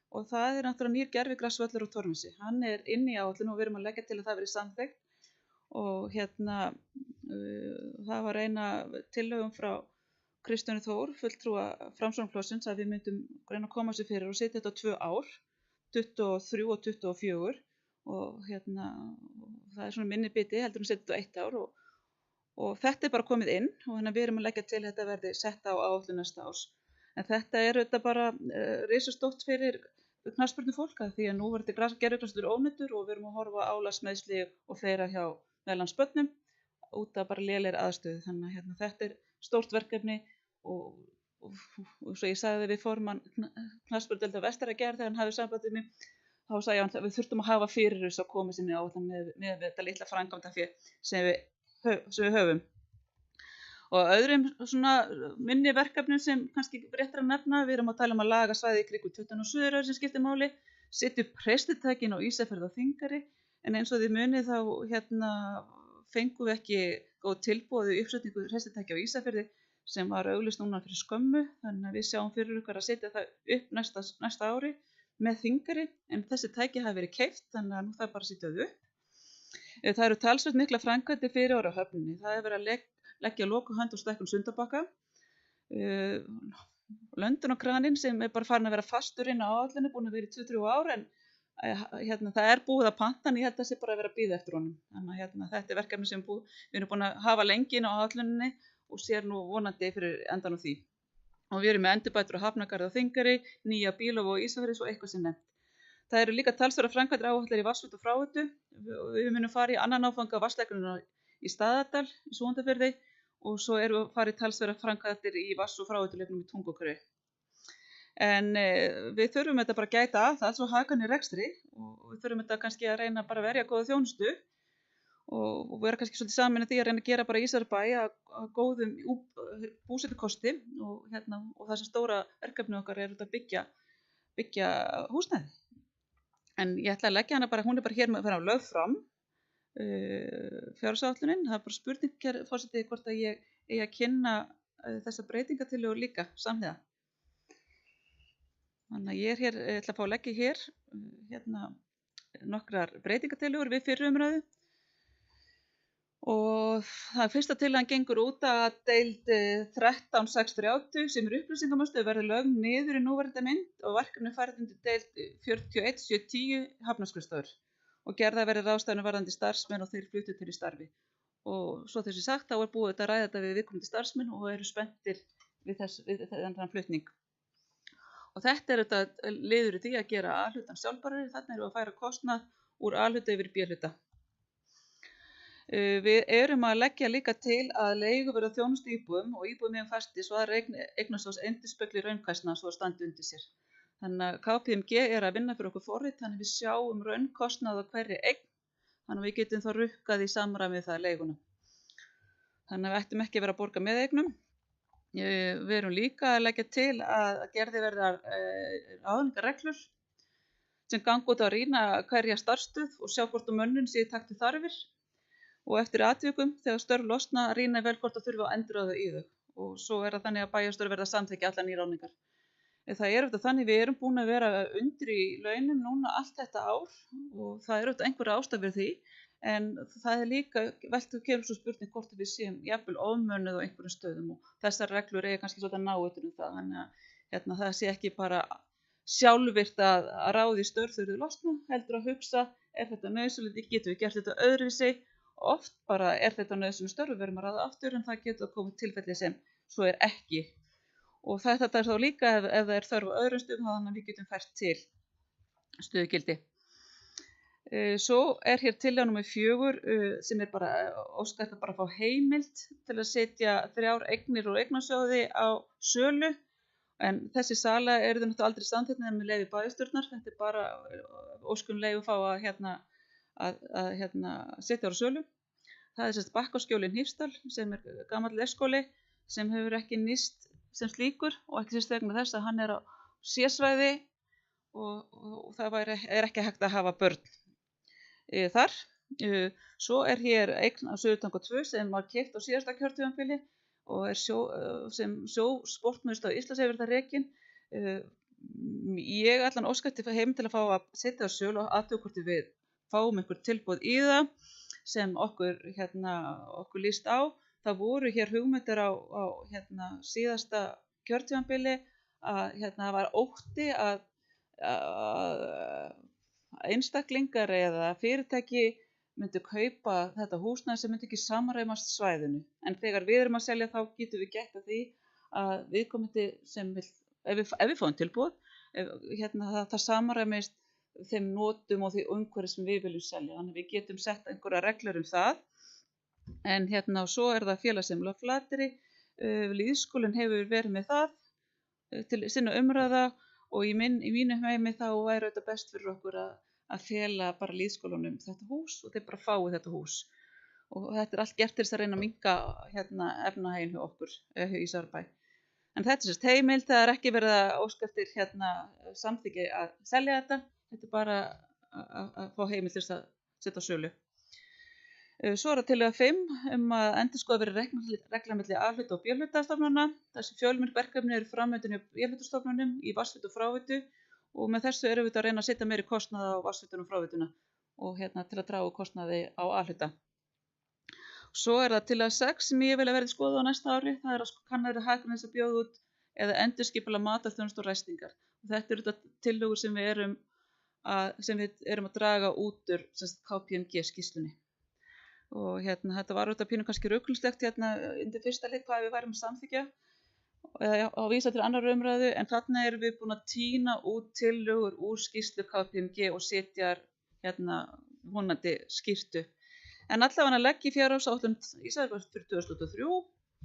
[SPEAKER 2] og það er náttúrulega nýr gervigrasvöllur á Torfnesi. Hann er inni í áætlun og við erum að leggja til að það verið samþykkt og það var eina tillögum frá Kristjáni Þór, fulltrúa Framsóknarflokksins, að við myndum reyna að koma sér fyrir og setja þetta á 2 ár, 23 og 24 og það er svona minni biti heldur en setja þetta á 1 ár og þetta er bara komið inn og við erum að leggja til að þetta verði sett á áætlun næsta árs. En þetta er þetta bara risastórt fyrir knattspyrnu fólk því að nú verður þetta gervigrasvöllur ónýttur og við erum að horfa á álagsmeiðsli og fleira hjá meðal annars börnum út af bara lélegri aðstöðu. Þannig að þetta er stórt verkefni og svo ég sagði við formann knattspyrnudeildar Vestfjarðagerðar þegar hann hafði samband við mig, þá sagði hann að við þurftum að hafa fyrir þess að koma sinni áætlun með þetta litla framkvæmdafé sem við höfum. Og öðrum svona minni verkefnum sem kannski réttir að nefna, við erum að tala um að laga svæði í kringum Tuttan og Suðureyrar sem skiptir máli, setja upp hreystitækin á Ísafirði og Þingari, en eins og þið munið þá fengum við ekki góð tilboð í uppsetningu hreystitækja á Ísafirði sem var auglýst núna fyrir skömmu, þannig að við sjáum fyrir okkar að setja það upp næsta ári með Þingari, en þessi tæki hafi verið keypt, þannig að nú það bara setja þau upp. Það eru talsvert mikla framkvæmdir fyrir ára á höfninni. Það er verið að leggja lokuhönd og stækkun Sundabakka. Löndunarkraninn sem er bara farin að vera fastur inn á áætlunni, búin að vera í 2-3 ár, en það er búið að panta, en ég held að það sé bara að vera að bíða eftir honum. Þannig að þetta er verkefni sem við erum búin að hafa lengi inn á áætlunni og sér nú vonandi fyrir endan á því. Og við erum með endurbætur á Hafnargarði og Þingari, nýja bílófa og Ísafirði og eitthvað sem nefnt. Það eru líka talsverðar framkvæmdir áætlaðar í Vatnsveit og Fráveitu. Við munum fara í annan áfanga vatnsleiðslunnar í Staðardal í Súgandafirði og svo erum við að fara í talsverðar framkvæmdir í vatns- og fráveituleiknum í Tungukri. En við þurfum þetta bara að gæta að það, svo hakan í rekstri og við þurfum þetta kannski að reyna bara að verja góða þjónustu og vera kannski svolítið saman að því að reyna að gera bara Ísafjarðarbæ að góðum búsetukosti og það sem stóra verkefni okkar er að byggja húsnæði. En ég ætla að leggja hana bara, hún er bara hér með að vera lögð fram, fjárhagsáætlunin. Það er bara spurning, forseti, hvort að ég eigi að kynna þessa breytingatillögur líka samhliða. Þannig að ég er hér, ætla að fá að leggja hér nokkrar breytingatillögur við fyrri umræðu. Og það fyrsta tillagan gengur út að deild 13630 sem er upplýsingamöstu verði lögð niður í núverandi mynd og verkefni færð undir deild 41710 Hafnarskrifstofur og gerða verði ráðstafinu varðandi starfsmenn og þeir fluttu til í starfi. Og svo þessi sagt þá er búið að ræða þetta við viðkomandi starfsmenn og eru spenntir við þennan flutning. Og þetta er þetta liður í því að gera A-hlutan sjálfbærari, þarna erum við að færa kostnað úr A-hluta yfir í B-hluta. Við erum að leggja líka til að leigu verða þjónustu íbúðum og íbúðum með fasti svo að eignastofs endurspegli raunkostnað svo að standi undir sér. Þannig að KPMG er að vinna fyrir okkur forrit, þannig að við sjáum raunkostnað á hverri eign, þannig að við getum þá rukkað í samræmi við það leiguna. Þannig að við ættum ekki að vera að borga með eignum. Við erum líka að leggja til að gerði verða ráðningarreglur sem ganga út að rýna hverja starfsstöð og sjá hvort mönnun sé í takt við þarfir. Og eftir atvikum, þegar störf losna, rýna vel hvort að þurfa að endurráða í þau. Og svo er það þannig að bæjarstjóri verða að samþykkja allar nýráðningar. Það er auðvitað þannig, við erum búin að vera undir í launum núna allt þetta ár og það er auðvitað einhverja ástæður fyrir því. En það er líka velt að gera svo spurning hvort við séum jafnvel ofmönnuð á einhverjum stöðum og þessar reglur eiga kannski svolítið að ná utan það. Þannig að það sé ekki bara sjálfvirkt að ráði störf þau eru losna, heldur að hugsa, er þetta nauðsynlegt, getum við gert þetta öðruvísi? Oft bara er þetta nauðsynlegt störf, við verum að ráða aftur en það getur að koma tilfelli sem svo er ekki. Og þetta er þá líka ef það er þörf á öðrum stöðum þannig að við getum fært til stöðugildi. Svo er hér tillaga númer 4 sem er bara óskært að bara fá heimild til að setja 3 eignir úr eignarsjóði á sölu. En þessi sala er þau náttúrulega aldrei samþykkt með leyfi bæjarstjórnar. Þetta er bara óskun leyfi fá að setja á sölu. Það er sérst Bakkaskjólinn Hnífsdal sem er gamall leikskóli sem hefur ekki nýst sem slíkur og ekki sérst vegna þess að hann er á sérsvæði og það er ekki hægt að hafa börn þar. Svo er hér eign á Suðurtanga 2 sem var keypt á síðasta kjörtímabili og er sjósportmiðstöð Íslands hefur það rekin. Ég ætla óska eftir heimild til að fá að setja á sölu og athuga hvort við fáum einhver tilboð í það sem okkur líst á. Það voru hér hugmyndir á síðasta kjörtímabili að það var ótti að einstaklingar eða fyrirtæki myndu kaupa þetta húsnæði sem myndi ekki samræmast svæðinu. En þegar við erum að selja þá getum við gert að því að viðkomandi sem vill, ef við fáum tilboð, það samræmist þeim notum og því umhverfi sem við viljum selja. Þannig við getum sett einhverja reglur það. En svo er það félagsheimili á Flateyri. Lýðskólinn hefur verið með það til sinna umræða og í mínum heimi þá væri þetta best fyrir okkur að fela bara lýðskólanum þetta hús og þeir bara fái þetta hús. Og þetta er allt gert til þess að reyna að minnka efnahaginn hjá okkur í Ísafjarðarbæ. En þetta er sérst heimild, það er ekki verið að óska eftir samþykki að selja þetta. Þetta er bara að fá heimild til þess að setja á sölu. Svo er það tillaga 5 að endurskoða verið regla milli A-hluta og B-hlutastofnana. Þessi fjölmörg verkefni eru framvindin hjá B-hlutastofnunum í vatnsveitu og fráveitu og með þessu erum við að reyna að setja meiri kostnað á vatnsveituna og fráveituna og til að draga úr kostnaði á A-hluta. Svo er það tillaga 6 sem ég vil að verði skoðað á næsta ári. Það er að kanna þeirra hagkvæmni þess að bjóða út eða endurskipula matarþjónustu og ræstingar. Þetta eru tillögur sem við erum að draga út úr KPMG skýrslunni. Og þetta var auðvitað pínu kannski rugglingslegt undir fyrsta hlið hvað við værum að samþykkja og vísa til annar umræðu en þarna erum við búin að tína út tillögur úr skýrslu KPMG og setja vonandi skýrtu. En allavega leggi fjárhagsáætlun Ísafjarðarbæjar fyrir 2023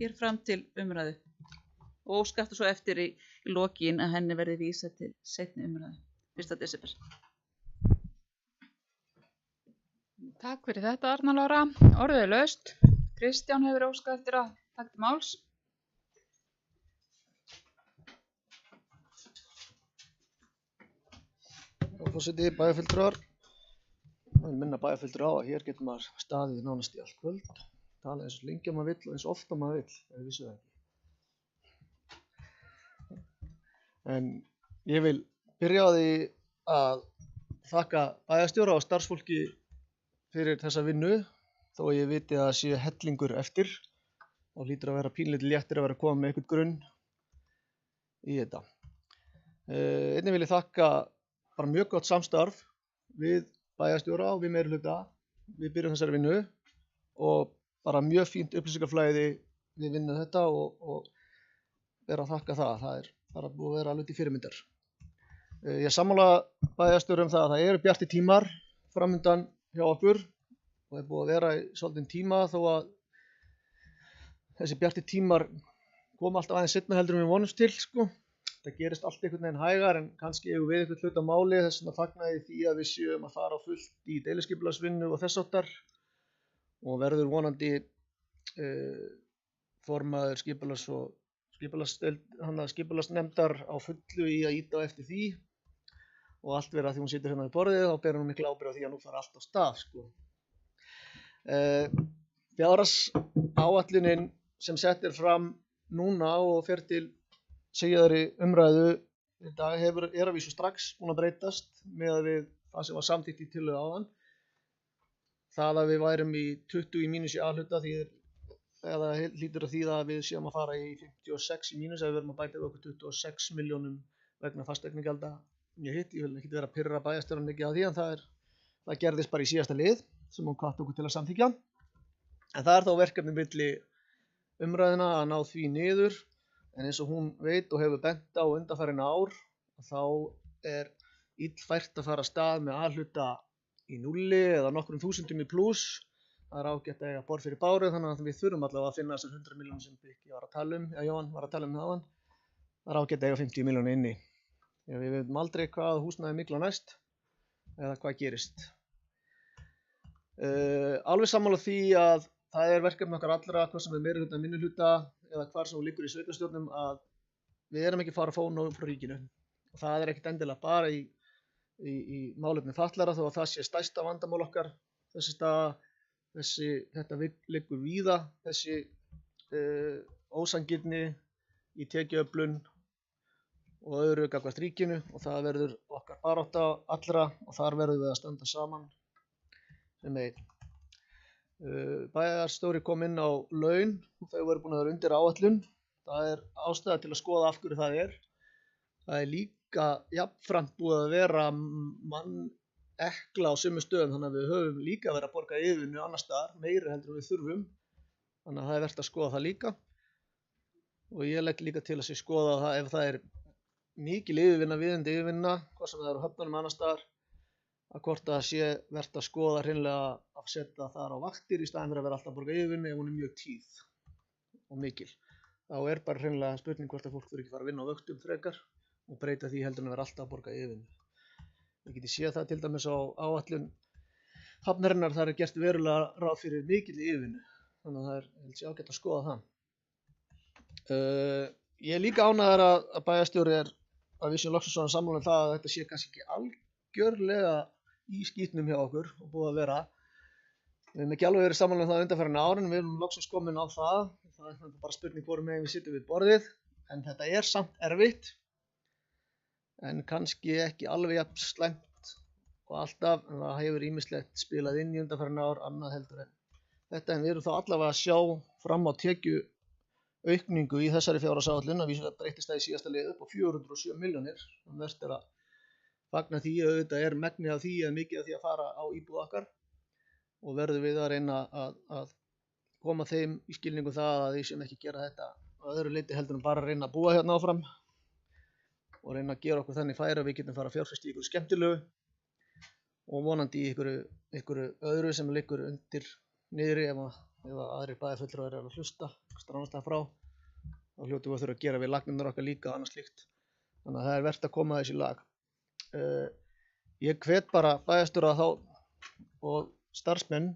[SPEAKER 2] hér fram til umræðu og óska svo eftir í lokin að henni verði vísað til seinni umræðu 1. desember.
[SPEAKER 1] Takk fyrir þetta, Arna Lára. Orðið er laust. Kristján hefur óskað eftir að taka til máls.
[SPEAKER 3] Forseti, bæjarfulltrúar. Ég vil minna bæjarfulltrúa á að hér getur maður staðið nánast í allt kvöld. Tala eins og lengi maður vill og eins ofta maður vill, ef við vissu það ekki. En ég vil byrja á því að þakka bæjarstjóra og starfsfólki fyrir þessa vinnu, þó að ég viti að það sé hellingur eftir og hlýtur að vera pínlítið léttir að vera að koma með eitthvað grunn í þetta. Einnig vil ég þakka bara mjög gott samstarf við bæjarstjóra og við meirihluta. Við byrjum þessari vinnu og bara mjög fínt upplýsingaflæði við vinnum þetta og vera að þakka það. Það er bara búið að vera alveg til fyrirmyndar. Ég sammála bæjarstjóra það að það eru bjartir tímar framundan hjá okkur og er búið að vera í svolítinn tíma þó að þessi bjartir tímar koma alltaf aðeins seinna heldur en við vonumst til, sko. Það gerist allt einhvern veginn hægar en kannski eigum við einhvern hlut á máli, þess vegna fagna ég því að við séum að fara á fullt í deiliskipulagsvinnu og þess háttar og verður vonandi formaður skipulagsnefndar á fullu í að ýta á eftir því og allt verið að því hún situr hérna við borðið þá ber hún mikla ábyrgð á því að nú fara allt á stað, sko. Fjárhagsáætlunin sem sett er fram núna og fer til síðari umræðu í dag er að vísu strax búin að breytast með við það sem var samþykkt í tillögu áðan. Það að við værum í 20 í mínus í A-hluta eða hlýtur að þýða að við séum að fara í 56 í mínus ef við verum að bæta við okkur 26 milljónum vegna fasteignagjalda. Ég vil ekki vera að pirra bæjarstjórann mikið á því en það gerðist bara í síðasta lið sem hún hvatti okkur til að samþykkja. En það er þá verkefni milli umræðina að ná því niður. En eins og hún veit og hefur bent á undanfarin ár, þá er illfært að fara af stað með A-hluta í núlli eða nokkrum þúsundum í pluss. Það er ágætt að eiga borð fyrir bárið, þannig að við þurfum allavega að finna þessar 100 milljónir sem Bikki var að tala um, Jóhann var að tala um þaðan. Það er ágætt að eiga 50 milljónir inni. Við veitum aldrei hvað húsnæði mikla næst eða hvað gerist. Alveg sammála því að það er verkefni okkar allra, hvað sem er meirihluta, minnihluta eða hvar sem liggur í sveitarstjórnum að við erum ekki að fara að fá nóg frá ríkinu. Og það er ekkert endilega bara í málefni fatlaðra þó að það sé stærsta vandamál okkar. Þetta liggur víða, þessi ósanngirni í tekjuöflun og öðru gagnvart ríkinu og það verður okkar barátta allra og þar verðum við að standa saman sem einn. Bæjarstjóri kom inn á laun og þau voru búin að vera undir áætlun. Það er ástæða til að skoða af hverju það er. Það er líka jafnframt búið að vera mannekla á sömu stöðum þannig að við höfum líka verið að borga yfirvinnu annars staðar, meiri heldur en við þurfum. Þannig að það er vert að skoða það líka. Og ég legg líka til að sé skoða það ef það er mikil yfirvinna, viðeigandi yfirvinna, hvað sem það eru höfnunum annars staðar, að hvort það sé vert að skoða hreinlega að setja þar á vaktir í staðinn fyrir að vera alltaf að borga yfirvinnu ef hún er mjög tíð og mikil. Þá er bara hreinlega spurning hvort að fólk þurfi ekki fara að vinna á vöktum frekar og breyta því heldur en að vera alltaf að borga yfirvinnu. Við getum séð það til dæmis á áætlun hafnarinnar, þar er gert verulega ráð fyrir mikil yfirvinnu. Þannig að það er held ég ágætt að skoða það. Ég er líka ánægður að bæjarstjóri er að við séum loksins svona sammála um það að þetta sé kannski ekki algjörlega í skítnum hjá okkur og búið að vera. Við hefum ekki alveg verið sammála um það undanfarin árin, við erum loksins komin á það. Það er bara spurning hvorum megin við sitjum við borðið, en þetta er samt erfitt, en kannski ekki alveg jafn slæmt og alltaf, en það hefur ýmislegt spilað inn í undanfarin ár, annað heldur en þetta, en við erum þá allavega að sjá fram á tekjuaukningu í þessari fjárhagsáætlun, að vísu að breytist það í síðasta lið upp á 407 milljónir, sem verðst er að fagna því að auðvitað er megnið af því eða mikið af því að fara á íbúð okkar og verðum við að reyna að koma þeim í skilningu það að við séum ekki gera þetta á öðru leyti heldur en bara að reyna að búa hérna áfram og reyna að gera okkur þannig færa að við getum fara að fjárfesta í ykkur skemmtilegu og vonandi í ykkur öðru sem liggur undir niðri ef aðrir bæjarfulltrúar eru að hlusta stránast það frá og hljótum við að þurfa að gera við lagnirnar okkar líka og annað slíkt. Þannig að það er vert að koma þessi lag. Ég hvet bara bæjarstjóra þá og starfsmenn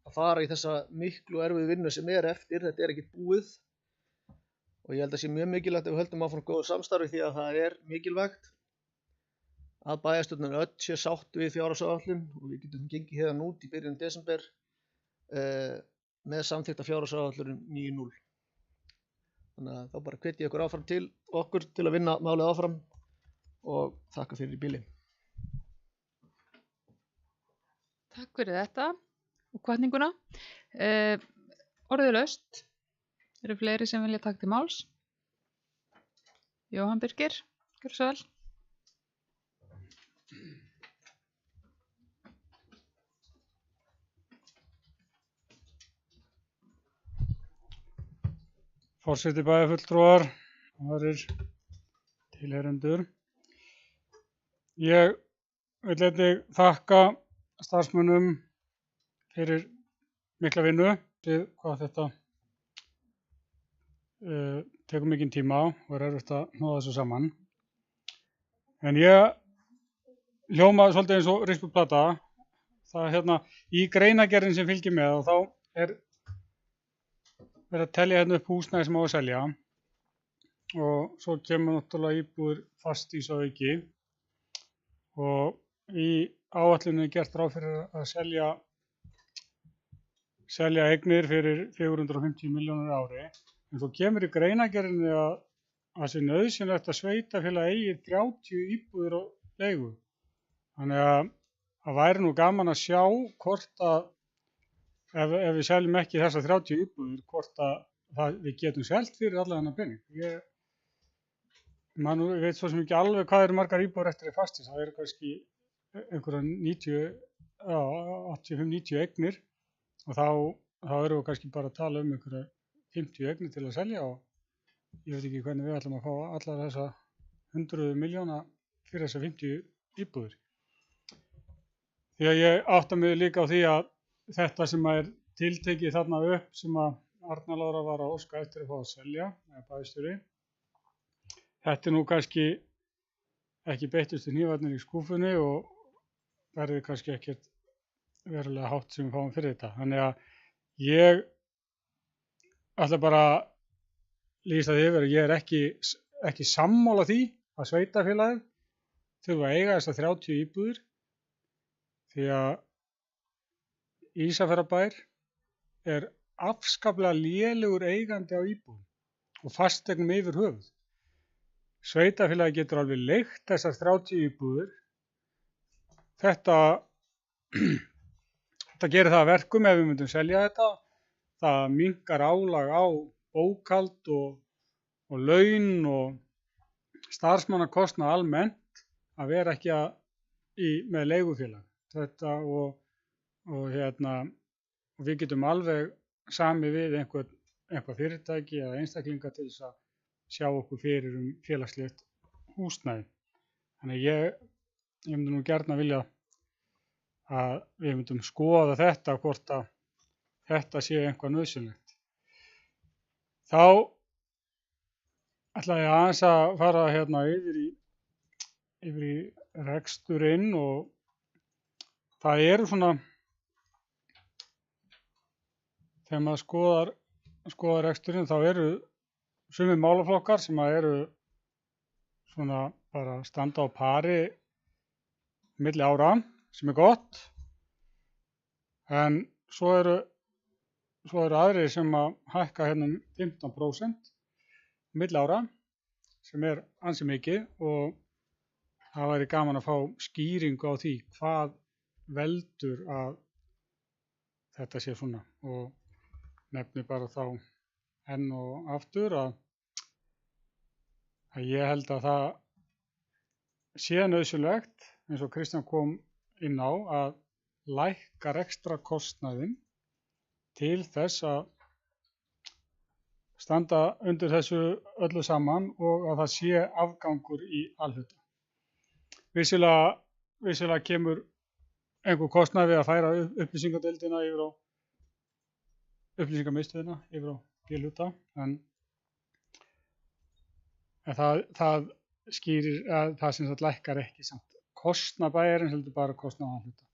[SPEAKER 3] að fara í þessa miklu erfið vinnu sem eftir, þetta ekki búið og ég held að sé mjög mikilvægt að við höldum áfram góðu samstarfi því að það mikilvægt að bæjarstjórnin öll sé sátt við fjárhagsáætlun og við getum gengið hérna út í byrjun desember með samþykkta fjárhagsáætlun 9.0. Þannig að þá bara hvet ég ykkur áfram til okkur til að vinna málið áfram og þakka fyrir í bili.
[SPEAKER 1] Takk fyrir þetta og hvatninguna. Orðið laust. Eru fleiri sem vilja taka til máls? Jóhann Birgir, gjörðu svo vel.
[SPEAKER 4] Forseti bæjarfulltrúar og aðrir tilheyrendur. Ég vil einnig þakka starfsmönnum fyrir mikla vinnu við hvað þetta tekur mikinn tíma og erfitt að hnoða þessu saman. En ég hljóma svolítið eins og rispurplata. Það í greinagerðin sem fylgir með og þá verið að telja upp húsnæði sem á að selja og svo kemur náttúrulega íbúðir fast í svo auki og í áætlunni gert ráð fyrir að selja eignir fyrir 450 milljónir á ári en svo kemur í greinagerðinni að það sé nauðsynlegt að sveitarfélag eigi 30 íbúðir á leigu. Þannig að það væri nú gaman að sjá hvort að ef við seljum ekki þessar 30 íbúðir, hvort að við getum selt fyrir alla þennan pening. Ég veit svo sem ekki alveg hvað eru margar íbúðir eftir í Fastis. Það eru kannski einhverja 85-90 eignir og þá erum við kannski bara að tala einhverja 50 eignir til að selja og ég veit ekki hvernig við ætlum að fá allar þessa 100 milljóna fyrir þessar 50 íbúðir. Því að ég átta mig líka á því að þetta sem tiltekið þarna upp sem að Arna Lára var að óska eftir að fá að selja, eða bæjarstjóri. Þetta nú kannski ekki beittustu hnífarnir í skúfunni og verður kannski ekkert verulega hátt sem við fáum fyrir þetta. Þannig að ég ætla bara að lýsa því yfir að ég ekki sammála því að sveitarfélagið þurfa að eiga þessar 30 íbúðir því að Ísafjarðarbær afskaplega lélegur eigandi á íbúðum og fasteignum yfir höfuð. Sveitarfélagið getur alveg leigt þessar 30 íbúðir. Þetta gerir það að verkum ef við myndum selja þetta. Það minnkar álag á bókhald og laun og starfsmannakostnað almennt að vera ekki með leigufélag. Þetta og við getum alveg samið við einhver fyrirtæki eða einstaklinga til þess að sjá okkur fyrir félagslegt húsnæði. Þannig ég myndi nú gjarna vilja að við myndum skoða þetta hvort að þetta sé eitthvað nauðsynlegt. Þá ætla ég aðeins að fara yfir í reksturinn og það eru svona þegar maður skoðar reksturinn þá eru sumir málaflokkar sem eru svona bara standa á pari milli ára sem gott en svo eru aðrir sem að hækka 15% milli ára sem ansi mikið og það væri gaman að fá skýringu á því hvað veldur að þetta sé svona og nefni bara þá enn og aftur að ég held að það sé nauðsynlegt eins og Kristján kom inn á að lækka rekstrarkostnaðinn til þess að standa undir þessu öllu saman og að það sé afgangur í alhluta. Vissulega kemur einhver kostnað við að færa upplýsingadeildina yfir á upplýsingamiðstöðina yfir á B-hluta en það skýrir að það sem sagt lækkar ekki samt kostnað bæjarins heldur bara kostnað A-hluta.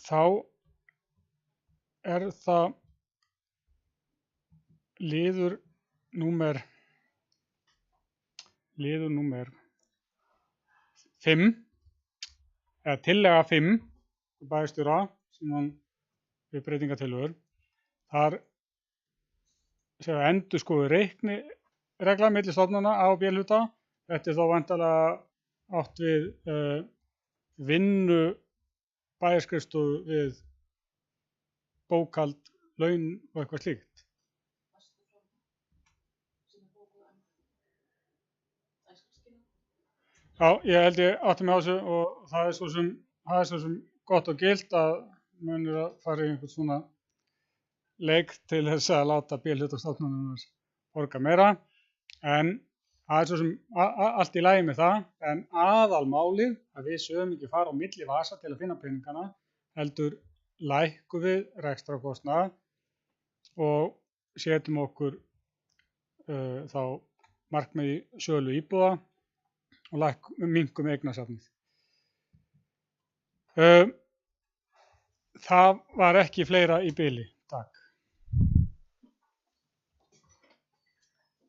[SPEAKER 4] Þá það liður númer 5, eða tillaga 5 bæjarstjóra sem hann við breytingatillögur. Þar endurskoðuð reikniregla milli stofnana A og B-hluta. Þetta þá væntanlega átt við vinnu bæjarskrifstofu við bókhald, laun og eitthvað slíkt. Já, ég held ég átti mig á þessu og það er svo sem gott og gilt að munir að fara í einhvern svona leik til þess að láta B-hlutastofnanirnar borga meira, en það er svo sem allt í lagi með það, en aðalmálið að við sögum ekki fara á milli vasa til að finna peningana, heldur lækkum við rekstrarkostnað og setjum okkur þá markmið í sölu íbúða og minnkum eignasafnið. Það var ekki fleira í bili. Takk.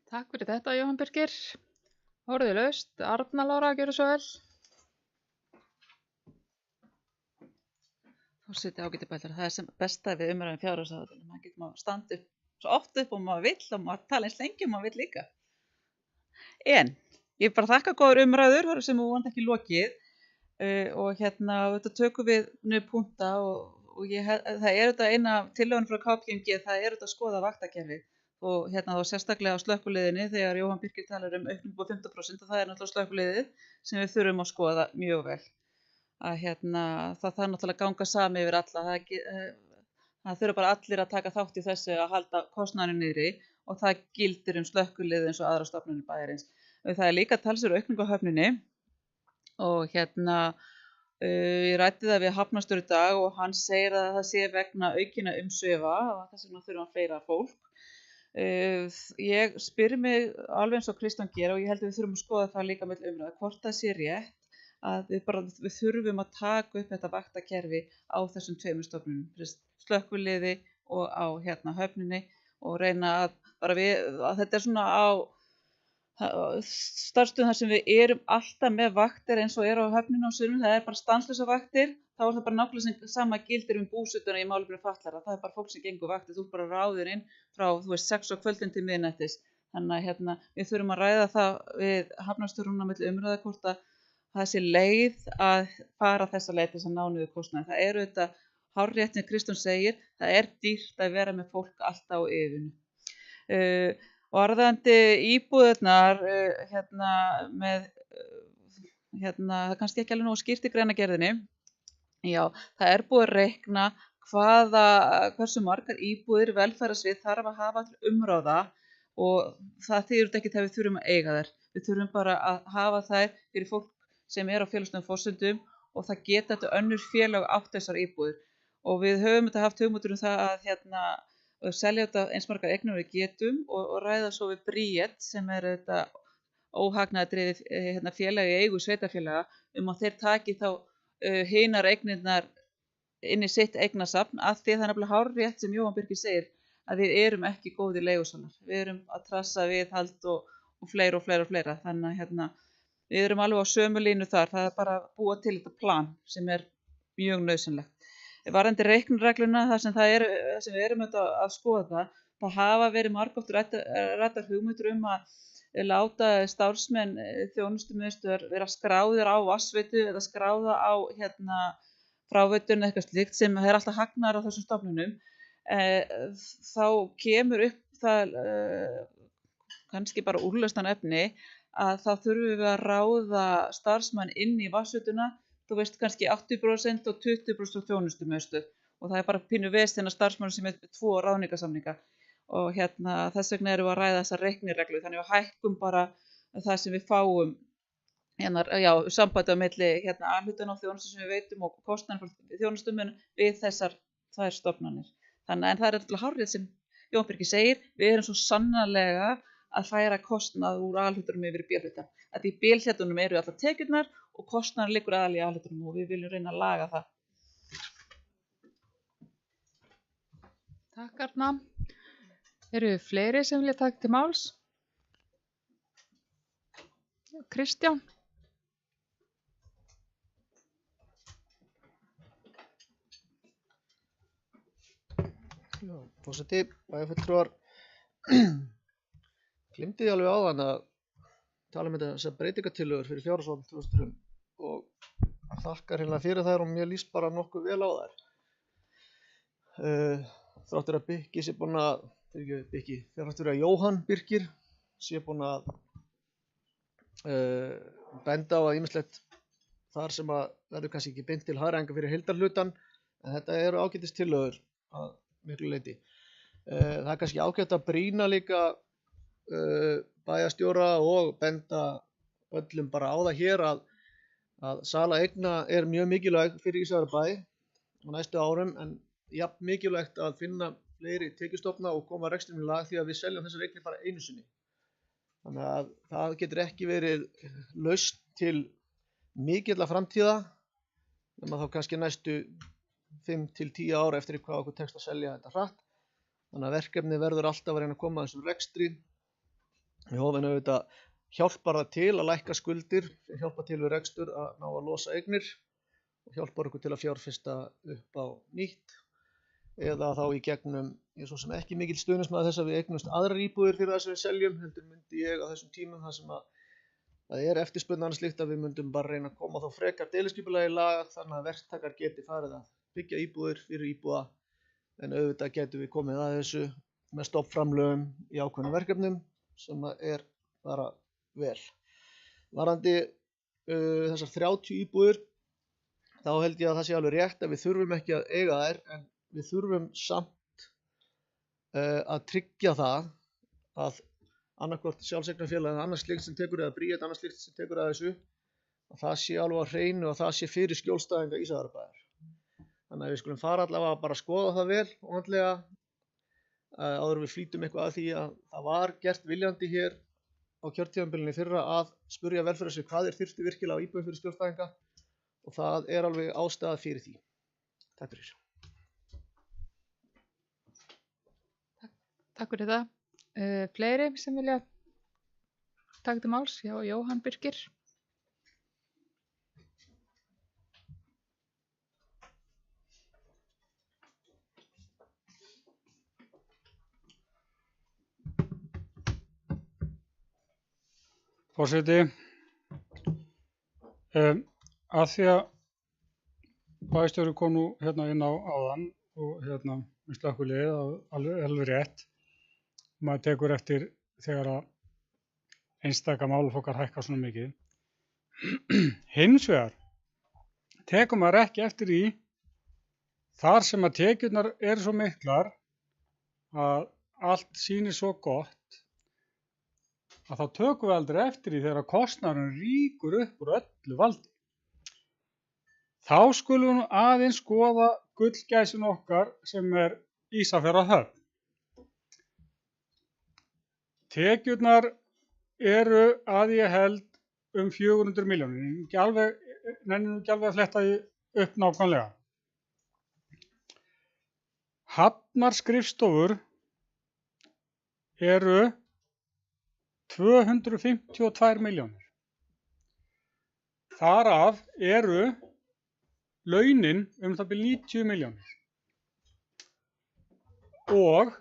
[SPEAKER 1] Takk fyrir þetta, Jóhann Birgir. Orðið laust. Arna Lára, gjörðu svo vel.
[SPEAKER 2] Forseti ágæti bælar, það er sem besta við umræðum fjárhagsáætlun. Maður getur maður standa upp svo oft upp og maður vill og maður tala eins lengi og maður vill líka. En ég bara þakka góður umræður sem við vonandi ekki lokið og þetta tökum við niður punkta og það er þetta eina tillögun frá KPMG, það er þetta að skoða vaktakerfið og þá sérstaklega á slökkviliðinni þegar Jóhann Birgir talar aukningu á 50% og það er náttúrulega slökkviliðið sem við þurfum að skoða mjög vel. Að það þarf náttúrulega að ganga sami yfir alla, það þurfa bara allir að taka þátt í þessu að halda kostnaðurinn niðri og það gildir slökkviliðið eins og aðra stofnanir bæjarins. Það er líka talsverð aukning á höfninni og ég ræddi það við hafnarstjóra í dag og hann segir að það sé vegna aukina umsvifa og þess vegna þurfa fleira fólk. Ég spyr mig alveg eins og Kristján gera og ég held að við þurfum að skoða það líka með umræðu hvort það sé rétt að við þurfum að taka upp þetta vaktakerfi á þessum tveimur stofnunum, slökkviliði og á höfninni og reyna að þetta er svona á starfstöðum þar sem við erum alltaf með vaktir eins og á höfninu á sumum, það er bara stanslausa vaktir, þá er það bara nákvæmlega sama gildir búsetuna í málefnum fatlaðra, það er bara fólk sem gengur vaktir, þú bara ráðir inn frá 6 á kvöldin til miðnættis, þannig að við þurfum að ræða það við hafnarstjóruna milli umræða hvort að það sé leið að fara þessa leið til þess að ná niður kostnaði. Það eru þetta hárrétt sem Kristján segir, það er dýrt að vera með fólk alltaf á yfirvinnu. Varðandi íbúðirnar með það er kannski ekki alveg nógu skýrt í greinargerðinni. Já, það er búið að reikna hversu margar íbúðir velferðarsvið þarf að hafa til umráða og það þýðir ekki þegar við þurfum að eiga þær. Við þurfum bara að hafa þær fyrir fólk sem er á félagslegum forsendum og það geta þetta önnur félag átt þessar íbúðir. Og við höfum þetta haft hugmyndir það að selja þetta eins margar eignir við getum og ræða svo við Bríet sem er þetta óhagnaðardrifið félagi eigu sveitarfélaga að þeir taki þá hinar eignirnar inn í sitt eignasafn af því það er nefnilega hárrétt sem Jóhann Birgir segir að við erum ekki góðir leigusalar. Við erum að trassa viðhald og fleira. Þannig að við erum alveg á sömu línu þar. Það er bara að búa til þetta plan sem er mjög nauðsynlegt. Varðandi reikniregluna, þar sem við erum að skoða það hafa verið margoft ræddar hugmyndir að láta starfsmenn þjónustumiðstöðvar vera skráðir á vatnsveitu eða skráða á fráveitun eitthvað slíkt sem er alltaf hagnaðar á þessum stofnunum. Þá kemur upp það kannski bara úrlausnan efni að þá þurfum við að ráða starfsmann inn í vatnsveituna, þú veist kannski 80% og 20% þjónustumiðstöð og það er bara pínu vestina starfsmann sem er 2 ráðningarsamninga og þess vegna erum við að ræða þessar reiknireglu þannig að við hækkum bara það sem við fáum sambandi á milli A-hlutan og þjónustu sem við veitum og kostnaðinn frá þjónustumunum við þessar 2 stofnanir. En það er alltaf hárrétt sem Jóhann Birgir segir, við erum svo sannarlega að færa kostnað úr A-hlutanum yfir í B-hlutan. Að í B-hlutanum eru allar tekjurnar og kostnaðan liggur aðal í A-hlutanum og við viljum reyna að laga það.
[SPEAKER 1] Takk Arna. Eru fleiri sem vilja taka til máls? Kristján?
[SPEAKER 3] Já, forseti, bæjarfulltrúar gleymdi því alveg áðan að tala um þessar breytingatillögur fyrir fjárhagsáætlun 2003 og þakkar hérna fyrir þær og mér líst bara nokkuð vel á þær. Þráttur að Bikki sé búinn að, þráttur að Jóhann Birkir sé búinn að benda á að ýmislegt þar sem að verður kannski ekki beint til hagræðingar fyrir heildarhlutann, en þetta eru ágætistillögur að miklu leyti. Það er kannski ágætt að brýna líka bæjarstjóra og benda öllum bara á það hér að sala eigna er mjög mikilvæg fyrir Ísafjarðarbæ á næstu árum, en jafn mikilvægt að finna fleiri tekjustofna og koma rekstrinum í lag því að við seljum þessar eignir bara einu sinni. Þannig að það getur ekki verið lausn til mikilla framtíða, nema þá kannski næstu 5 til 10 ára eftir hvað okkur tekst að selja þetta hratt. Þannig að verkefni verður alltaf að reyna að koma að þessum rekstri. Við hófum auðvitað hjálpar það til að lækka skuldir, hjálpar til við rekstur að ná að losa eignir og hjálpar okkur til að fjárfesta upp á nýtt. Eða þá í gegnum, ég svo sem ekki mikill stuðningsmaður þess að við eignumst aðrar íbúðir fyrir það sem við seljum, heldur myndi ég á þessum tímum þar sem að það er eftirspurn annars slíkt að við myndum bara reyna að koma þá frekar deiliskipulagi í lag þannig að verktakar geti farið að byggja íbúðir fyrir íbúða, en auðvitað getum við komið að þessu með stoppframlögum í ákveðnum verkefnum sem er bara vel. Varandi þessar 30 íbúðir, þá held ég að það sé alveg rétt að við þurfum ekki að eiga þær, en við þurfum samt að tryggja það að annarkvort sjálfseignarfélag eða annars slíkt sem tekur eða Bríet annars slíkt sem tekur að þessu, að það sé alveg á hreinu og það sé fyrir skjólstæðinga Ísafjarðarbæjar. Þannig að við skulum fara allavega að bara skoða það vel og handlega áður við flýtum eitthvað að því að það var gert viljandi hér á kjörtímabilinu fyrra að spurja velferðarsvið hvað þyrfti virkilega á íbúðum fyrir skjólstæðinga og það er alveg ástæða fyrir því. Takk fyrir.
[SPEAKER 1] Takk fyrir það. Fleiri sem vilja taka til máls? Já, Jóhann Birkir.
[SPEAKER 4] Forseti, að því að bæjarstjóri kom nú hérna inn á áðan og hérna með slökkvilið alveg rétt. Maður tekur eftir þegar að einstaka málaflokkar hækka svona mikið. Hins vegar tekur maður ekki eftir í þar sem að tekjurnar eru svo miklar að allt sýnir svo gott að þá tökum við aldrei eftir í þegar kostnaðurinn rýkur upp úr öllu valdi. Þá skulum við nú aðeins skoða gullgæsin okkar sem er Ísafjarðarhöfn. Tekjurnar eru að ég held 400 milljónir. Nennum ekki alveg að fletta upp nákvæmlega. Hafnarskrifstofur eru 252 milljónir. Þar af eru launin það bil 90 milljónir. Og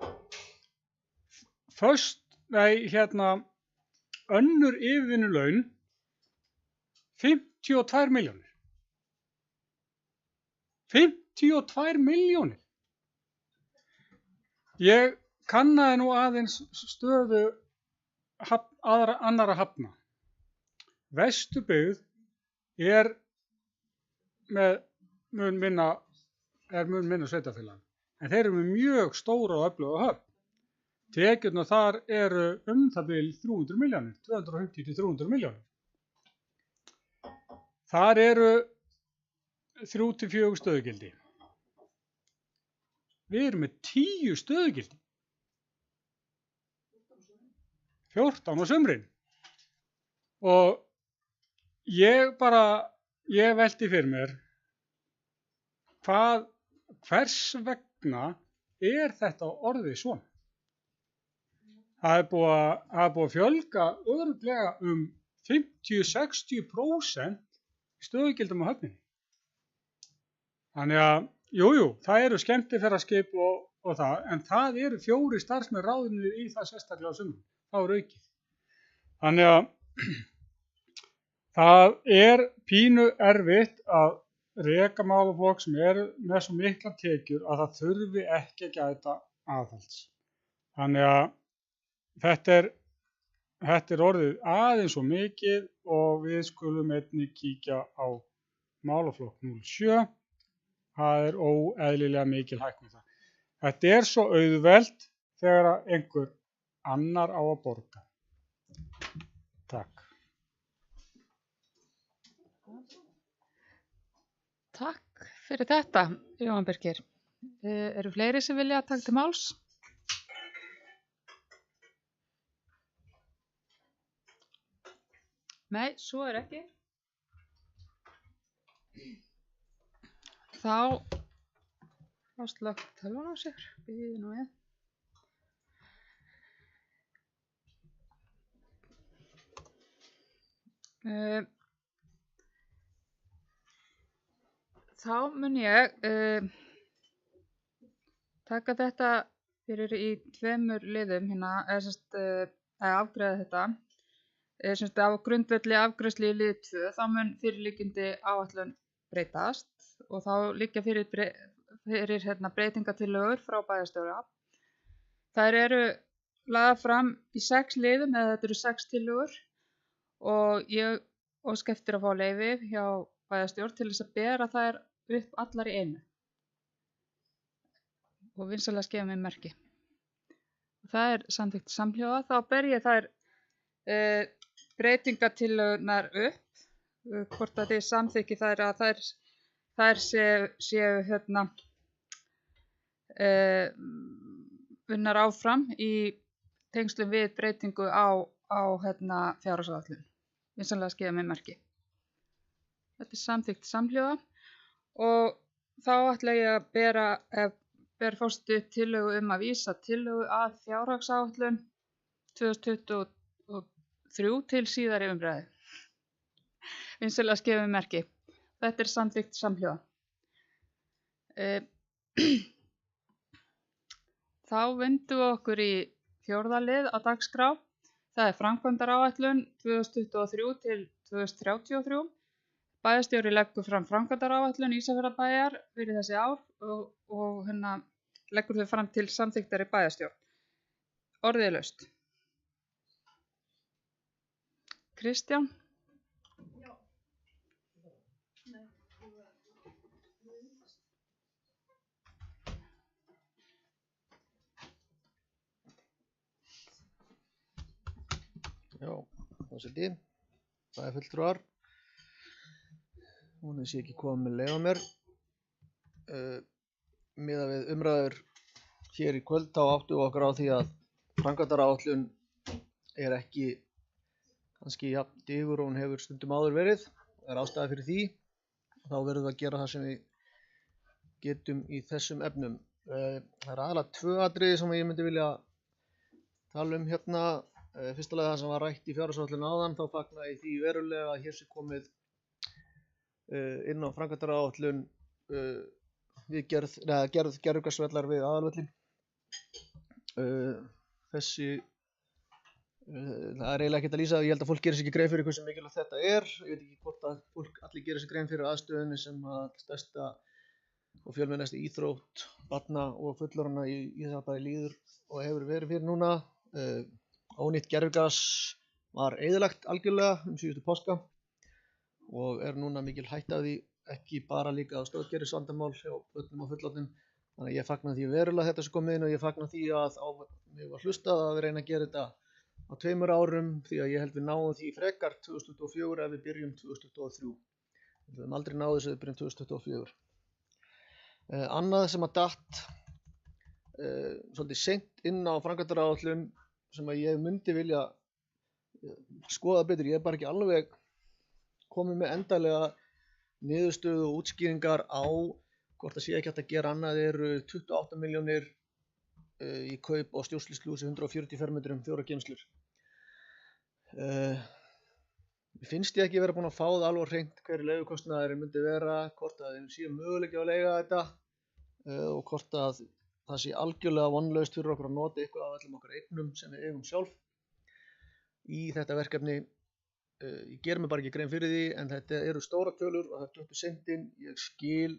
[SPEAKER 4] önnur yfirvinnulaun 52 milljónir. 52 milljónir. Ég kannaði nú aðeins stöðu annarra hafna. Vesturbyggð er mun minna sveitarfélag, en þeir eru með mjög stóra og öfluga höfn. Tekjurnar þar eru það bil 300 milljónir, 250 til 300 milljónir. Þar eru 3 til 4 stöðugildi. Við erum með 10 stöðugildi. 14 á sumrin. Og ég velti fyrir mér, hvers vegna er þetta orðið svona? Það er búið að fjölga örugglega 50-60% stöðugildum á höfninni. Þannig að, það eru skemmtiferðaskip og það, en það eru 4 starfsmenn ráðnir í það sérstaklega á sumrin. Það er aukið. Þannig að það er pínu erfitt að reka málaflokk sem er með svo mikla tekjur að það þurfi ekki að gæta aðhalds. Þannig að þetta er orðið aðeins svo mikið og við skulum einnig kíkja á málaflokk 07. Það er óeðlilega mikil hækkun það. Þetta er svo auðvelt þegar einhver annar á að borga. Takk.
[SPEAKER 1] Takk fyrir þetta, Jóhann Birgir. Eru fleiri sem vilja taka til máls? Nei, svo er ekki. Þá slökkt tölvan á sig. Bíðið nú við. Þá mun ég taka þetta fyrir í 2 liðum hérna, afgreiða þetta. Á grundvelli afgreiðslu í lið 2, þá mun fyrirliggjandi áætlun breytast og þá liggja fyrir breytingatillögur frá bæjarstjóra. Þær eru lagðar fram í 6 liðum, eða þetta eru 6 tillögur og ég óska eftir að fá leyfi hjá bæjarstjórn til þess að bera þær upp allar í einu og vinsamlega gefa mér merki. Það er samþykkt samhljóða. Þá ber ég þær breytingatillögurnar upp, hvort að þið samþykki þær að þær séu unnar áfram í tengslum við breytingu á fjárhagsáætlun. Vinsamlega gefa mér merki. Þetta er samþykkt samhljóða og þá ætla ég að ber forseti tillögu að vísa tillögu að fjárhagsáætlun 2023 til síðari umræðu. Vinsamlega gefa mér merki. Þetta er samþykkt samhljóða. Þá vindum við okkur í 4. lið á dagskrá. Það er framkvæmdaráætlun 2023 til 2033. Bæjarstjóri leggur fram framkvæmdaráætlun Ísafjarðarbæjar fyrir þessi ár og leggur þau fram til samþykktar í bæjarstjórn. Orðið er laust. Kristján?
[SPEAKER 3] Já, forseti, bæjarfulltrúar. Hún sé ekki komið með leið á mér. Miðað við umræður hér í kvöld þá áttum við okkur á því að framkvæmdaráætlun er ekki kannski jafn digur og hún hefur stundum áður verið. Það er ástæða fyrir því. Þá verðum við að gera það sem við getum í þessum efnum. Það er aðalega 2 atriði sem ég myndi vilja tala um hérna. Fyrsta lagi það sem var rætt í fjárhagsáætlun áðan, þá fagna ég því verulega að hér sé komið inn á framkvæmdaráætlun við gerð gervigrasvellar við aðalvöllinn. Það er eiginlega ekkert að lýsa, ég held að fólk gerir sér ekki grein fyrir hversu mikilvægt þetta er. Ég veit ekki hvort að fólk allir gerir sér grein fyrir aðstöðunni sem að stærsta og fjölmennasta íþrótt barna og fullorðinna í Ísafjarðarbæ líður og hefur verið fyrir núna. Ónýtt gervigras var eyðilagt algjörlega síðustu páska og er núna mikil hætta af því, ekki bara líka á stoðgerðisvandamál hjá börnum og fullorðnum. Þannig að ég fagna því verulega þetta sem komið inn og ég fagna því að mig var hlustað að við reyna að gera þetta á 2 árum því að ég held við náum því frekar 2024 ef við byrjum 2023. Við höfum aldrei náðu þessu við byrjum 2024. Annað sem að datt svolítið seint inn á framkvæmdaráætlun sem að ég myndi vilja skoða betur, ég er bara ekki alveg komið með endalega niðurstöðu og útskýringar á hvort það sé ekki hægt að gera annað. Eru 28 milljónir í kaup á stjórnsýsluhúsi 140 fermetrum 4 geymslur. Finnst ég ekki vera búin að fá það alveg hreint hver leigukostnaðurinn myndi vera, hvort að þeim sé möguleiki að leiga þetta og hvort að það sé algjörlega vonlaust fyrir okkur að nota eitthvað af öllum okkar eignum sem við eigum sjálf í þetta verkefni. Ég ger mér bara ekki grein fyrir því, en þetta eru stóra tölur og þetta er upp í sendin. Ég skil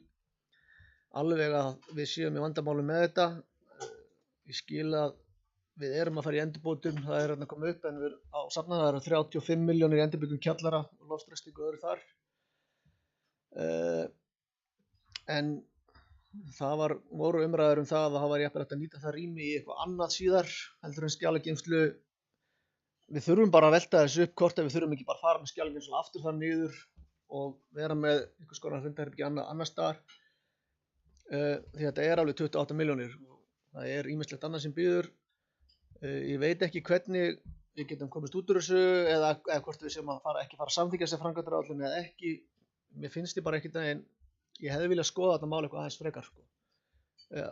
[SPEAKER 3] alveg að við séum í vandamálum með þetta. Ég skil að við erum að fara í endurbótum, það er að koma upp, en við á safnaði það eru 35 milljónir í endurbyggjum kjallara og loftræstingu og öðru þar. En það voru umræður það að það var jafnvel hægt að nýta það rými í eitthvað annað síðar heldur en skjalageymslu. Við þurfum bara að velta þessu upp hvort að við þurfum ekki bara að fara með skjalageymslu aftur þar niður og vera með einhvers konar fundarherbergi annars staðar. Því þetta er alveg 28 milljónir og það er ýmislegt annað sem býður. Ég veit ekki hvernig við getum komist út úr þessu eða hvort við séum að ekki fara að samþykkja þessi framkvæmdaáætlun eða ekki. Mér finnst ég bara ekkert að ég hefði viljað skoða þetta mál eitthvað aðeins frekar, sko.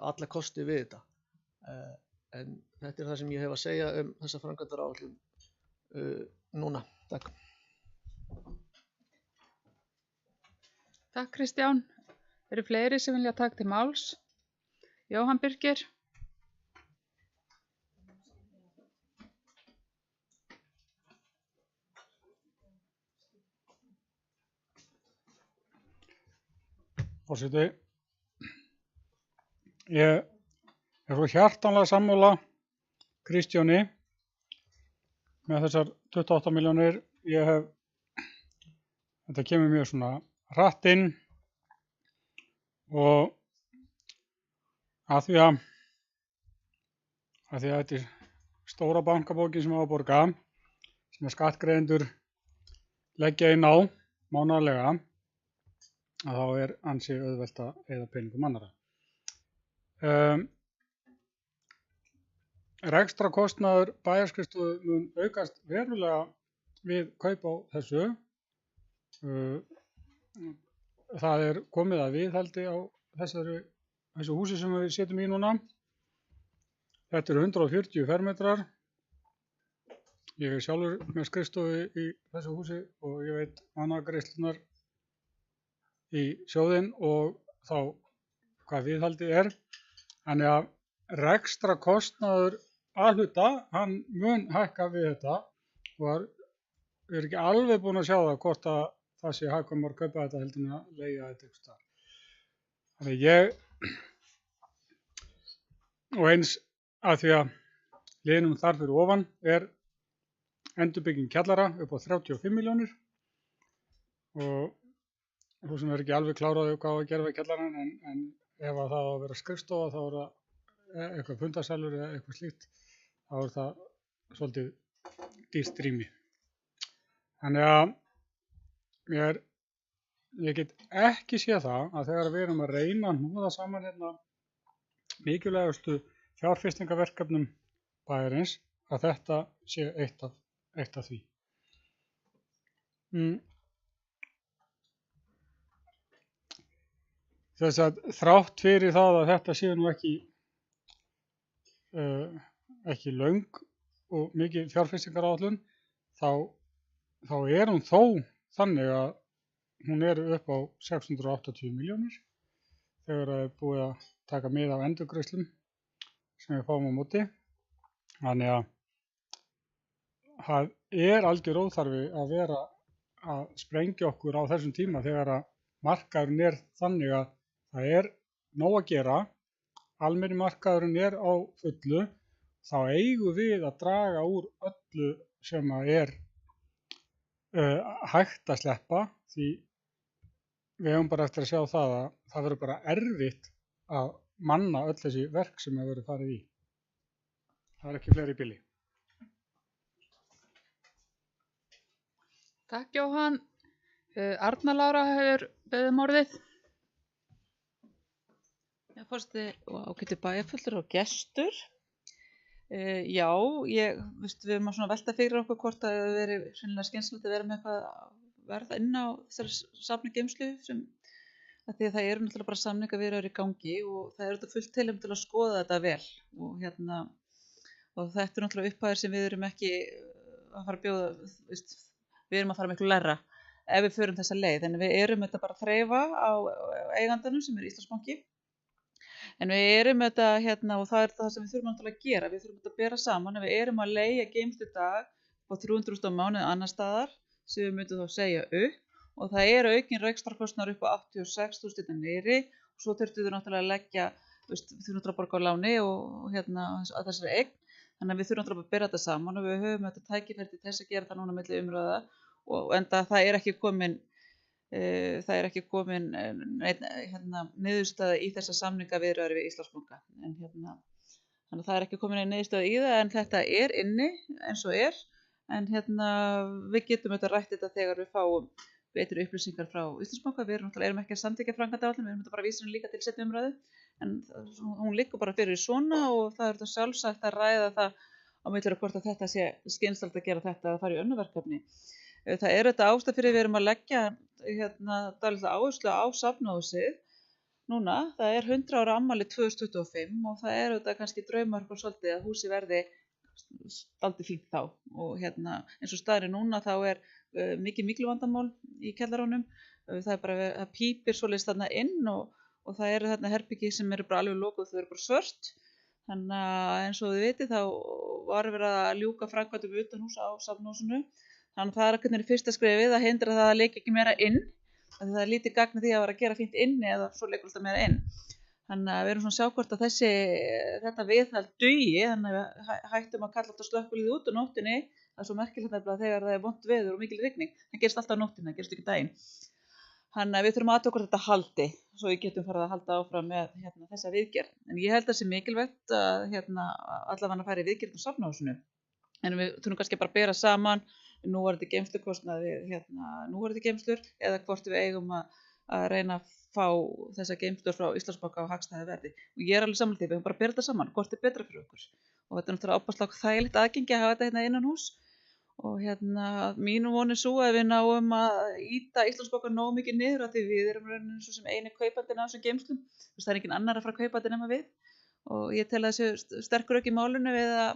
[SPEAKER 3] Alla kosti við þetta. En þetta er það sem ég hef að segja um þessa framkvæmdaáætlun núna. Takk.
[SPEAKER 1] Takk Kristján. Eru fleiri sem vilja taka til máls? Jóhann Birgir.
[SPEAKER 4] Forseti, ég er svo hjartanlega sammála Kristjáni með þessar 28 milljónir. Þetta kemur mjög svona hratt inn og að því að þetta er stóra bankabókin sem á að borga, sem skattgreiðendur leggja inn á mánaðarlega, að þá er ansi auðvelt að eyða peningum annarra. Rekstrarkostnaður bæjarskrifstofu mun aukast verulega við kaup á þessu. Það er komið að viðhaldi á þessu húsi sem við setjum í núna. Þetta eru 140 fermetrar. Ég er sjálfur með skrifstofu í þessu húsi og ég veit mannagreiðslurnar í sjóðinn og þá hvað viðhaldið er. Þannig að rekstrarkostnaður A-hluta, hann mun hækka við þetta og er ekki alveg búin að sjá það hvort að það sé hagkvæmara að kaupa þetta heldur en að leigja þetta einhvers staðar. Þannig og eins að því að liðnum þar fyrir ofan er endurbygging kjallara upp á 35 milljónir og þú sem er ekki alveg kláraði hvað að gera við kjallarann, en ef að það á að vera skrifstofa þá er það eitthvað fundarsalur eða eitthvað slíkt, þá er það svolítið dýrt rými. Þannig að ég get ekki séð það að þegar við erum að reyna að hnúða saman hérna mikilvægustu fjárfestingarverkefnum bæjarins að þetta sé eitt af því. Þess að þrátt fyrir það að þetta sé nú ekki löng og mikið fjárfestingaráætlun, þá er hún þó þannig að hún er upp á 680 milljónir þegar það er búið að taka mið af endurgreiðslum sem við fáum á móti. Þannig að það er algjör óþarfi að vera að sprengja okkur á þessum tíma þegar að markaðurinn er þannig að það er nóg að gera, almenni markaðurinn er á fullu, þá eigum við að draga úr öllu sem að er hægt að sleppa, því við hefum bara eftir að sjá það að það verður bara erfitt að manna öll þessi verk sem hefur verið farið í. Það er ekki fleiri í bili.
[SPEAKER 1] Takk Jóhann. Arna Lára hefur beðið um orðið.
[SPEAKER 2] Forseti og ágætu bæjarfulltrúar og gestur. Já, við erum að svona velta fyrir okkur hvort það hefur verið hreinlega skynsamlegt að vera með eitthvað verð inn á þessari safnageymslu sem að því að það eru náttúrulega bara samningaviðræður í gangi og það er þetta fullt tilefni til að skoða þetta vel og þetta er náttúrulega upphæðir sem við erum ekki að fara að bjóða, við erum að fara miklu lægra ef við förum þessa leið, en við erum þetta bara að þreifa á eigandanum sem er Íslandsbanki. En við erum þetta og það er það sem við þurfum náttúrulega að gera, við þurfum þetta að bera saman, en við erum að leigja geymsludag á 300.000 á mánuði annar staðar sem við myndum þá segja upp og það eru aukin rekstrarkostnaður upp á 86.000 niðri og svo þurftum við náttúrulega að leggja, við þurfum náttúrulega að borga á láni og að þessari eign, þannig að við þurfum náttúrulega að bera þetta saman og við höfum þetta tækifæri til þess að gera það núna milli umræða og enda það er ekki komin niðurstaða í þessa samningaviðræður við Íslandsbanka en þannig að það er ekki komin niðurstaða í það en þetta er inni eins og er en við getum þetta rætt þetta þegar við fáum betri upplýsingar frá Íslandsbanka, við erum ekki að samþykkja framkvæmdaáætlun, við erum þetta bara að vísa henni líka til seinni umræðu en hún liggur bara fyrir svona og það er þetta sjálfsagt að ræða það á milli hvort að þetta sé skynsamlegt að gera þetta að fara í önnur verkefni. Það er þetta ástæða fyrir við erum að leggja dálítið áherslu á safnahúsið núna, það er 100 ára afmæli 2025 og það er þetta kannski draumarkur svolítið að húsið verði dálítið fínt þá og eins og staðurinn núna þá er mikil vandamál í kjallaranum, það pípir svolítið þarna inn og það eru þarna herbyggi sem eru bara alveg lokuð, þau eru bara svört þannig að eins og þið vitið þá var verið að ljúka framkvæmdum utanhús á safnahúsinu. Þannig að það er hvernig fyrsta skrefið að hindra það að leika ekki meira inn. Það er lítið gagn því að vera að gera fínt inni eða svo leikur alltaf meira inn. Þannig að við erum svona að sjá hvort að þetta viðhald dugi. Þannig að við hættum að kalla alltaf slökkviliðið út á nóttinni. Það er svo merkilegt nefnilega þegar það er vont veður og mikil rigning. Það gerist alltaf á nóttinni, það gerist ekki daginn. Þannig að við þurfum að athuga hvort þetta haldi. Svo við getum farið að halda áfram með þessa viðgerð. En ég held að það sé mikilvægt að allavega fara í viðgerð á safnahúsinu. En við þurfum kannski bara að bera saman núverandi geymslukostnaði núverandi geymslur eða hvort við eigum að reyna að fá þessa geymslur frá Íslandsbanka á hagstæðu verði og ég er alveg sammála því, við höfum bara að bera þetta saman hvort er betra fyrir okkur og þetta er náttúrulega opaslega þægilegt aðgengi að hafa þetta innan hús og mínu von er svo að við náum að ýta Íslandsbanka nógu mikið niður af því við erum raunin svo sem eini kaupandinn af þessum geymslum það er engin annar að fara kaupandi nema við og ég tel að það sé sterkur í málinu við að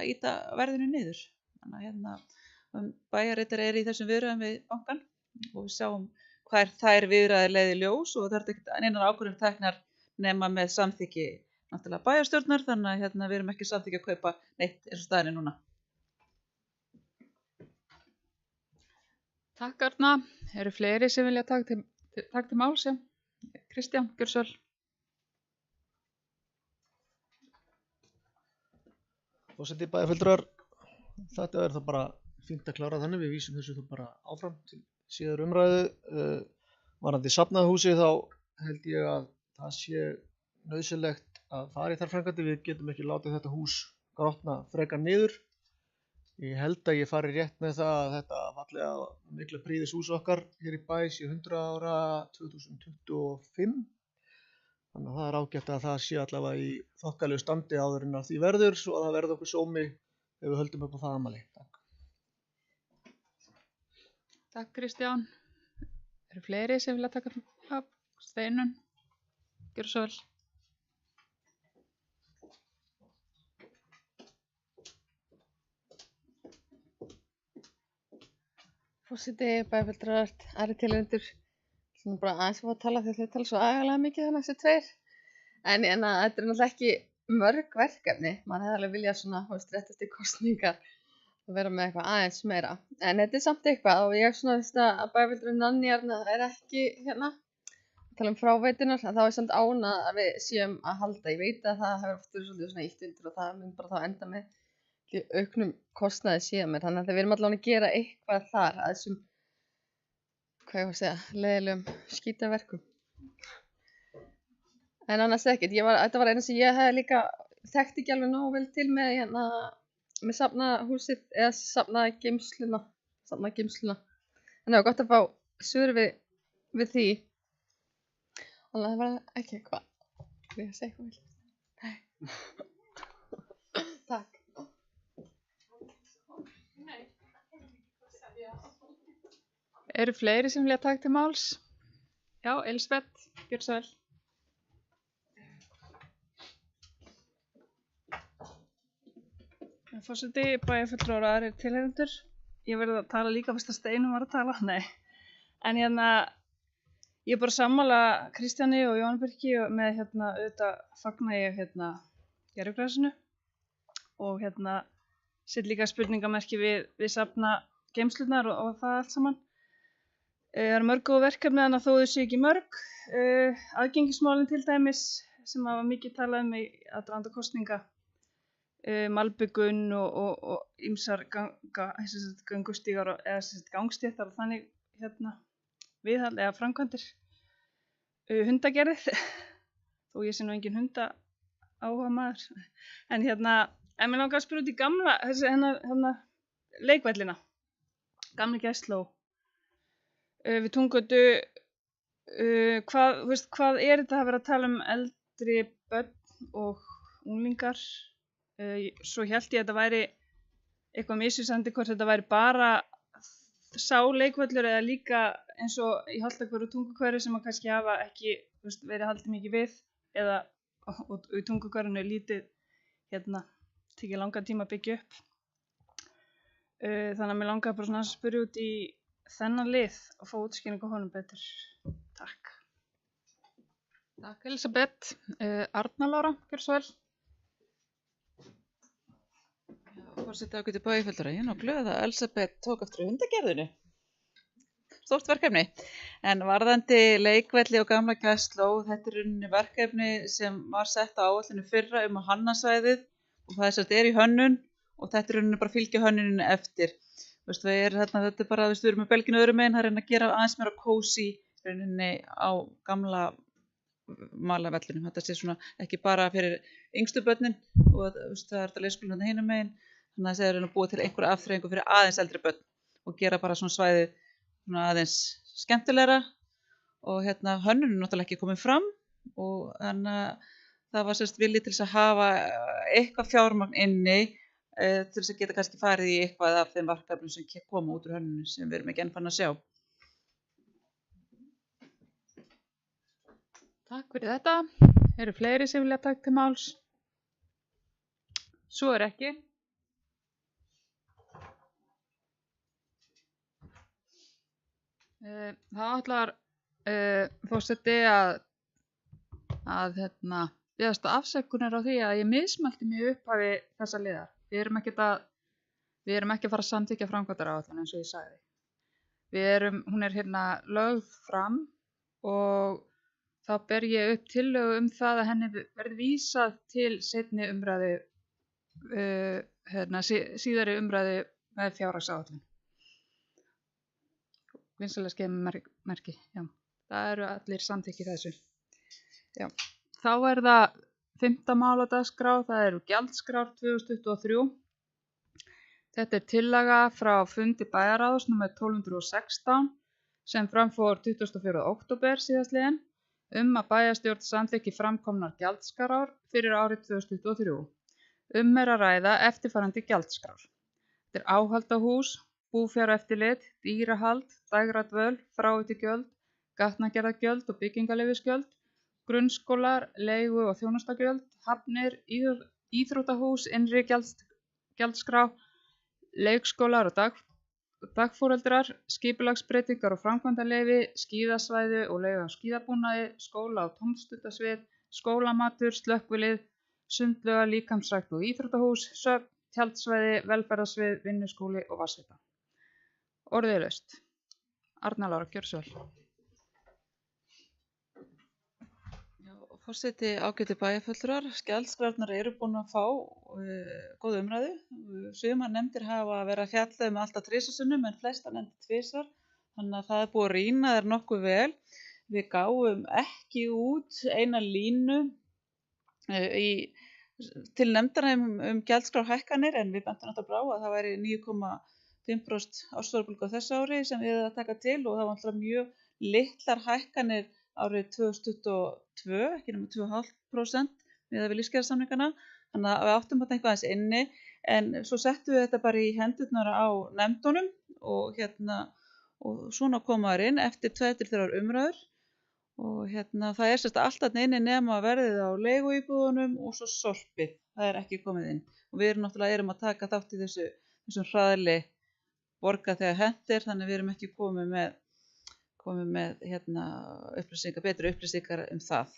[SPEAKER 2] ýta verðinu niður þannig að bæjarritari er í þessum viðræðum við bankann og við sjáum hvað þær viðræður leiði ljós og það er ekki einan ákvörðum teknar nema með samþykki náttúrulega bæjarstjórnar þannig að við erum ekki samþykki að kaupa neitt eins og staðinni núna.
[SPEAKER 1] Takk Arna, eru fleiri sem vilja taka til máls? Kristján, gjörðu svo vel.
[SPEAKER 3] Forseti bæjarfulltrúar, þetta er það bara fínt að klára þannig, við vísum þessu þá bara áfram til síðar umræðu. Varðandi safnahúsi þá held ég að það sé nauðsynlegt að fara í þær framkvæmdir, við getum ekki látið þetta hús grotna frekar niður. Ég held að ég fari rétt með það að þetta fallega mikla prýðis hús okkar hér í bæ sé 100 ára 2025. Þannig að það er ágætt að það sé allavega í þokkalegu standi áður en að því verður svo að það verði okkur sómi ef við höldum upp á það afmæli. Takk.
[SPEAKER 1] Takk Kristján. Eru fleiri sem vilja taka fram? Steinun, gjörðu svo vel.
[SPEAKER 6] Forseti, bæjarfulltrúar, aðrir tilnefnendur. Svona bara aðeins að tala því þau tala svo agalega mikið þannig þessi tveir. En þetta er náttúrulega ekki mörg verkefni. Man hefði alveg viljað svona réttast í kosningar og vera með eitthvað aðeins meira. En þetta er samt eitthvað og ég svona veist að bæjarfulltrúar Nannjarna er ekki að tala fráveitunar. Þá er samt ánað að við séum að halda. Ég veit að það hefur oft verið svolítið svona illt undir og það mun bara þá enda með auknum kostnaði síðan mér. Þannig að við erum allavega að gera eitthvað þar að þessum leiðilegum skítaverkum. En annars ekkert, þetta var eina sem ég hef líka þekkti ekki alveg nógu vel til með safnahúsið eða safnageymsluna. Þannig að það var gott að fá svör við því. Þannig að það var ekki eitthvað. Vil ég segja eitthvað vel? Nei. Takk.
[SPEAKER 1] Eru fleiri sem vilja taka til máls? Já, Elisabeth, gjörðu svo vel. Forseti, bæjarfulltrúar og aðrir tilheyrendur. Ég verði að tala líka fyrst að Steinunn var að tala. Nei. En ég er bara sammála Kristjáni og Jóhanni Birki með auðvitað fagna ég gervigræsinu og set líka spurningamerki við safna geymslurnar og það allt saman. Það eru mörg góð verkefni en þó þau séu ekki mörg. Aðgengismálin til dæmis sem hafa mikið talað í aðdraganda kosninga. Malbyggun og ýmsar göngustígar eða gangstéttar og þannig viðhald eða framkvæmdir. Hundagerðið, þó ég sé nú engin hunda áhuga maður. En mér langar að spyrja út í gamla, leikvellina, gamli Gæsló. Við Túngötu, hvað er þetta að vera að tala eldri börn og unglingar? Svo hélt ég að þetta væri eitthvað misvísandi hvort þetta væri bara sá leikvöllur eða líka eins og í Holtahverfi og Tungukverfi sem að kannski hafa ekki verið haldið mikið við eða og í Tungukverfinu er lítið tekið langan tíma að byggja upp. Þannig að mér langar bara svona að spyrja út í þennan lið og fá útskýringu á honum betur. Takk. Takk Elisabeth. Arna Lára, gjörðu svo vel.
[SPEAKER 2] Forseti ágæti bæjarfulltrúar, ég er nú glöð að Elisabeth tók eftir hundagerðinu. Stórt verkefni. En varðandi leikvelli og gamla Gæsló, þetta er verkefni sem var sett á áætlunum fyrra að hanna svæðið og það er í hönnun og þetta er bara að fylgja hönnuninu eftir. Þetta er bara við erum með belginu öðrum megin, það er að gera aðeins meira kósí á gamla malavellinum. Þetta sé svona ekki bara fyrir yngstu börnin og það er þetta leikskólinn hinum megin. Þannig að það er að búa til einhverja afþreyingu fyrir aðeins eldri börn og gera bara svona svæðið svona aðeins skemmtilegra og hönnun er náttúrulega ekki komið fram og þannig að það var vilji til þess að hafa eitthvað fjármagn inni til þess að geta kannski farið í eitthvað af þeim verkefnum sem koma út úr hönnunum sem við erum ekki enn farin að sjá.
[SPEAKER 1] Takk fyrir þetta. Eru fleiri sem vilja taka til máls? Svo er ekki. Það ætlar forseti að biðjast afsökunar á því að ég mismælti mig upphafi þessa liðar. Við erum ekki að fara að samþykkja framkvæmdaráætlun eins og ég sagði. Hún er lögð fram og þá ber ég upp tillögu það að henni verði vísað til seinni umræðu, síðari umræðu með fjárhagsáætlun. Vinsamlega skemmi merki, já. Það eru allir samþykki þessu. Já. Þá er það 5. mál á dagskrá, það eru gjaldskrár 2023. Þetta er tillaga frá fundi bæjarráðs nr. 1216 sem framfór 24. október síðastliðinn að bæjarstjórn samþykki framkomnar gjaldskrár fyrir árið 2023. Er að ræða eftirfarandi gjaldskrár. Þetta er áhaldahús, búfjáreftirlit, dýrahald, dægradvöl, fráveitugjöld, gatnagerðargjöld og byggingaleyfisgjöld, grunnskólar, leigu- og þjónustagjöld, hafnir, íþróttahús, innri gjaldskrá, leikskólar og dagforeldrar, skipulagsbreytingar og framkvæmdaleyfi, skíðasvæði og leigu á skíðabúnaði, skóla- og tómstundasvið, skólamatur, slökkvilið, sundlauga, líkamsrækt og íþróttahús, söfn, tjaldsvæði, velferðarsvið, vinnuskóli og vatnsveita. Orðið er laust. Arna Lára, gjörðu svo vel.
[SPEAKER 2] Forseti ágæti bæjarfulltrúar, gjaldskrárnar eru búin að fá góð umræðu. Sumar nefndir hafa verið að fjalla alltaf 3 sinnum en flestar nefndir 2. Þannig að það er búið að rýna þær nokkuð vel. Við gáum ekki út eina línu til nefndarna gjaldskrárhækkanir en við bentum náttúrulega á að það væri 9,5% ársverðbólga á þessu ári sem við að taka til og það var náttúrulega mjög litlar hækkanir árið 2022, ekki nema 2,5% miðað við lífskjarasamningana. Þannig að við áttum þetta eitthvað aðeins inni, en svo settum við þetta bara í hendurnar á nefndunum og svona koma þær inn eftir 2-3 umræður. Og það er sérst alltaf inni nema verðið á leiguíbúðunum og svo sorpið, það er ekki komið inn. Og við náttúrulega að taka þátt í þessum hraðli borga þegar hendir, þannig við erum ekki komið með betri upplýsingar það.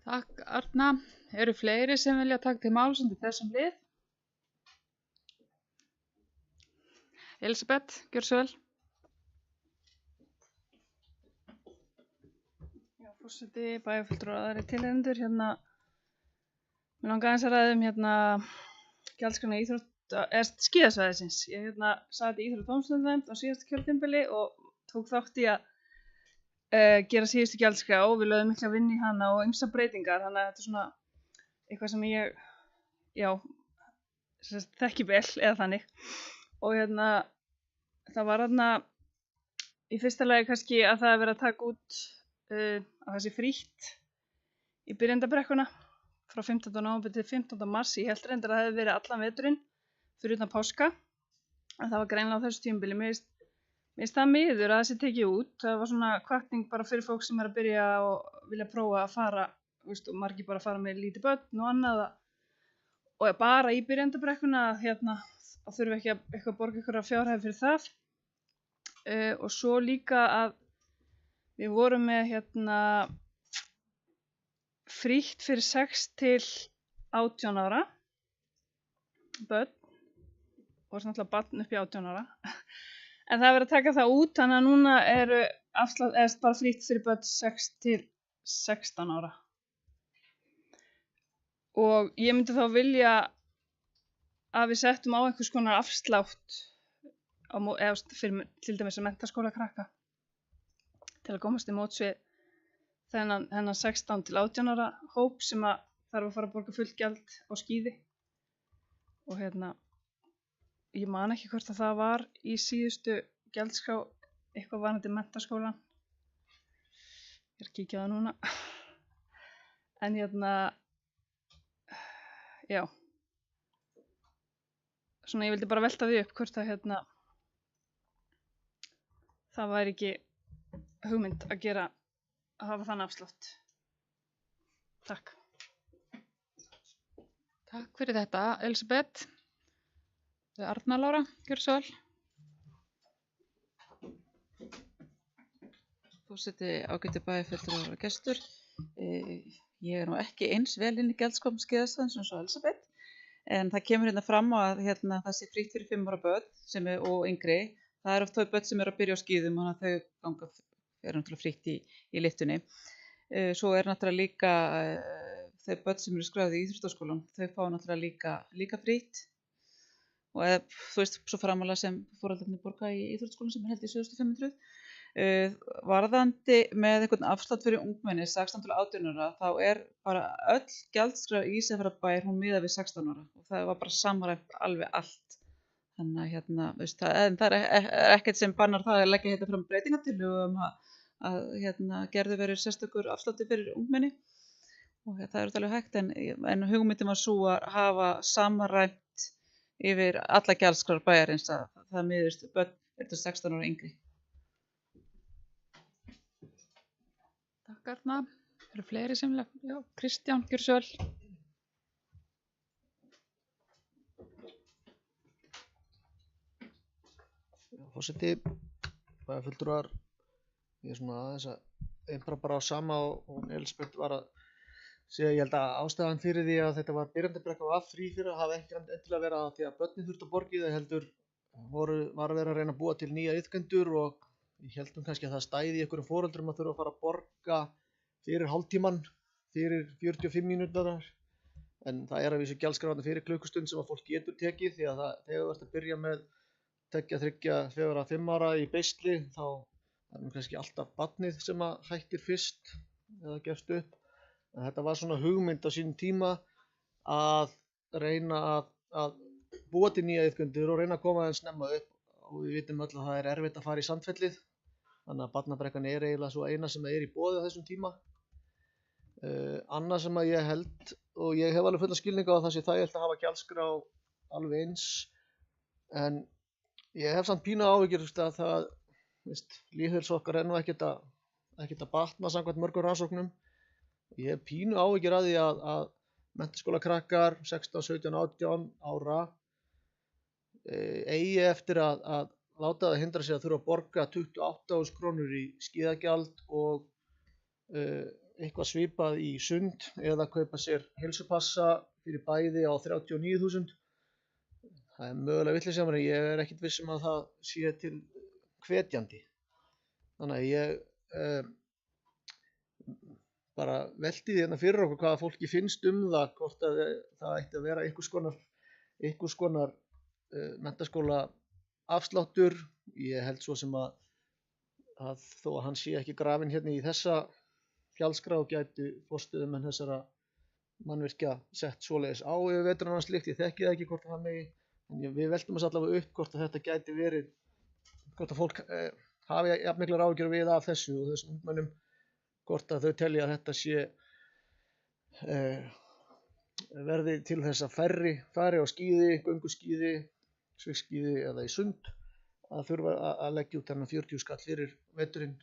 [SPEAKER 1] Takk Arna. Eru fleiri sem vilja taka til máls undir þessum lið? Elisabeth, gjörðu svo vel.
[SPEAKER 8] Forseti, bæjarfulltrúar og aðrir tilheyrendur, mér langar aðeins að ræða gjaldskrána skíðasvæðisins. Ég sat í íþrótta- og tómstundanefnd á síðasta kjörtímabili og tók þátt í að gera síðustu gjaldskrá og við lögðum mikla vinnu í hana og ýmsar breytingar, þannig að þetta er svona eitthvað sem ég þekki vel eða þannig. Og það var í fyrsta lagi kannski að það er verið að taka út að það sé frítt í byrjendabrekkuna frá 15. nóvember til 15. mars. Ég held reyndar að það hefði verið allan veturinn fyrir utan páska, en það var greinilega á þessu tímabili. Mér finnst það miður að það sé tekið út. Það var svona hvatning bara fyrir fólk sem er að byrja og vilja prófa að fara, og margir bara fara með lítið börn og annað, og bara í byrjendabrekkuna að þurfa ekki að borga ykkur að fjárhæð fyrir það. Og svo líka að við vorum með frítt fyrir 6 til 18 ára börn, og náttúrulega barn upp í 18 ára. En það er verið að taka það út, þannig að núna eru bara frítt fyrir börn 6 til 16 ára. Og ég myndi þá vilja að við settum á einhvers konar afslátt fyrir til dæmis að menntaskóla krakka, til að komast í móts við þennan 16 til 18 ára hóp sem þarf að fara að borga fullt gjald á skíði. Og ég man ekki hvort að það var í síðustu gjaldskrá eitthvað varðandi menntaskólan. Ég er að kíkja það núna. En já. Svona ég vildi bara velta því upp hvort að það væri ekki hugmynd að hafa þann afslátt. Takk.
[SPEAKER 1] Takk fyrir þetta, Elisabeth. Arna Lára, gjörðu svo vel.
[SPEAKER 2] Forseti, ágæti bæjarfulltrúar og gestur. Ég er nú ekki eins vel inn í gjaldskrám skíðasvæðisins eins og Elisabeth, en það kemur fram á að það sé frítt fyrir 5 ára börn og yngri. Það eru oft þau börn sem eru að byrja á skíðum, þannig að þau eru náttúrulega frítt í lyftunni. Svo er náttúrulega líka þau börn sem eru skráð í íþróttaskólann, þau fá náttúrulega líka frítt. Og þú veist, svo framalega sem foreldrarnir borga í íþróttaskólann sem held í 7500. Varðandi með einhvern afslátt fyrir ungmenni 16 til 18 ára, þá er bara öll gjaldskrá í Ísafjarðarbæ hún miðað við 16 ára og það var bara samræmt alveg allt. Þannig að það er ekkert sem bannar það að leggja fram breytingartillögu að gerðu verið sérstakur afslátti fyrir ungmenni, og það er alveg hægt, en hugmyndin var svo að hafa samræmt yfir alla gjaldskrár bæjarins að það miðist börn 16 ára yngri.
[SPEAKER 1] Takk Arna. Eru fleiri sem vilja? Já, Kristján, gjörðu svo vel.
[SPEAKER 3] Forseti, bæjarfulltrúar, ég er svona aðeins að einbra bara á sama og Elisabeth var að segja. Ég held að ástæðan fyrir því að þetta var byrjandabrekka og frí fyrir að hafa ekki endilega verið að því að börnin þurftu að borga í það, heldur var að vera að reyna að búa til nýja iðkendur, og ég heldum kannski að það stæði í einhverjum foreldrum að þurfa að fara að borga fyrir hálftíman, fyrir 45 mínútur, en það er að vísu gjaldskráðan fyrir klukkustund sem að fólk getur tekið, því að þegar þú ert að byrja með 2, 3, 4, 5 ára í beisli, þá er kannski alltaf barnið sem að hættir fyrst eða gefst upp. En þetta var svona hugmynd á sínum tíma að reyna að búa til nýja iðkendur og reyna að koma þeim snemma upp, og við vitum öll að það er erfitt að fara í Sandfellið, þannig að barnabrekkan er eiginlega svo eina sem er í boði á þessum tíma. Annað sem að ég held, og ég hef alveg fulla skilninga á að það sé þægilegt að hafa gjaldskrá alveg eins, en ég hef samt pínu áhyggjur að það, lýðheilsu okkar er nú ekkert að batna samkvæmt mörgum rannsóknum. Ég hef pínu áhyggjur að því að menntaskólakrakkar 16, 17, 18 ára eigi eftir að láta það hindra sig að þurfa að borga 28.000 krónur í skíðagjald og eitthvað svipað í sund eða kaupa sér heilsupassa fyrir bæði á 39.000. Það er mögulega vitleysa, ég er ekkert viss um að það sé til hvetjandi. Þannig að ég bara velti því hérna fyrir okkur hvaða fólki finnst um það, hvort að það ætti að vera einhvers konar menntaskóla afsláttur. Ég held svo sem að þó að hann sé ekki grafinn hérna í þessa gjaldskrá gætu forstöðumenn þessara mannvirkja sett svoleiðis á yfir veturinn og slíkt. Ég þekki það ekki hvort það megi, en við veltum þess allavega upp hvort að þetta gæti verið, hvort að fólk hafi jafn miklar áhyggjur við af þessu og þessum ungmennum, hvort að þau telji að þetta sé verði til þess að færri fari á skíði, gönguskíði, svigskíði eða í sund, að þurfa að leggja út þennan 40 skall fyrir veturinn,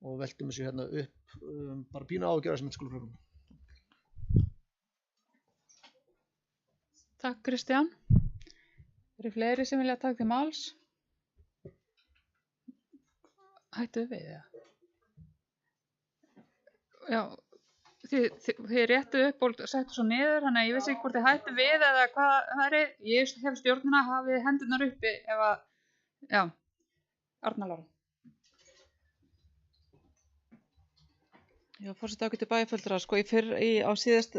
[SPEAKER 3] og veltum þessu hérna upp bara pínu áhyggjur sem menntaskólafræðum.
[SPEAKER 1] Takk Kristján. Eru fleiri sem vilja taka til máls? Hættu við það? Já, þið réttu upp og settu svo niður, þannig að ég vissi ekki hvort þið hættu við eða hvað það er. Ég hef stjórnina, hafið hendurnar uppi ef að, já, Arna Lára.
[SPEAKER 2] Já, forseti ágætu bæjarfulltrúar, á síðast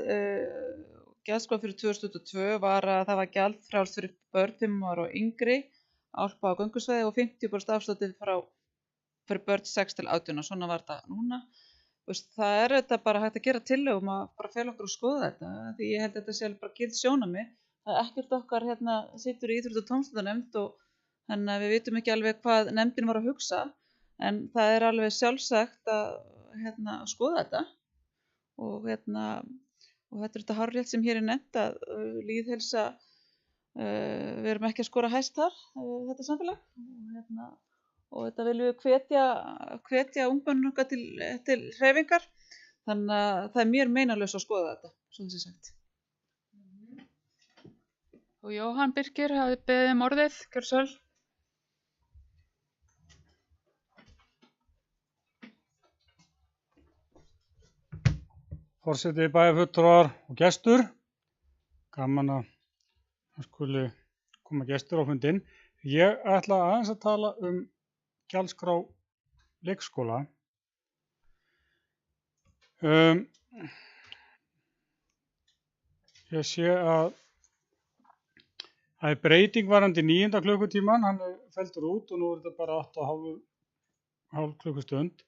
[SPEAKER 2] gjaldskrá fyrir 2022 var að það var gjaldfrjálst fyrir börn 5 ára og yngri, álpa á göngusvæði og 50% afsláttið fyrir börn 6 til 18 og svona var þetta núna. Það er þetta bara hægt að gera tillögum að bara fela okkur og skoða þetta, því ég held að þetta sé bara gild sjónarmið. Það er ekkert okkar situr í íþrótta- og tómstundunefnd og þannig að við vitum ekki alveg hvað nefndin var að hugsa, en það er alveg sjálfsagt að skoða þetta og þetta er þetta hárrétt sem hér er nefnt að lýðheilsa, við erum ekki að skora hæst þar, þetta samfélag og þetta viljum við hvetja ungmennum okkar til hreyfingar, þannig að það er mér meinalaust að skoða þetta, svo þessi sagt.
[SPEAKER 1] Og Jóhann Birkir hafði beðið orðið, gjörðu svo vel.
[SPEAKER 4] Forseti, bæjarfulltrúar og gestur, gaman að það skuli koma gestur á fundinn. Ég ætla aðeins að tala gjaldskrá leikskóla. Ég sé að það er breyting varðandi 9. klukkutíman, hann er felldur út og nú er þetta bara 8,5 klukkustund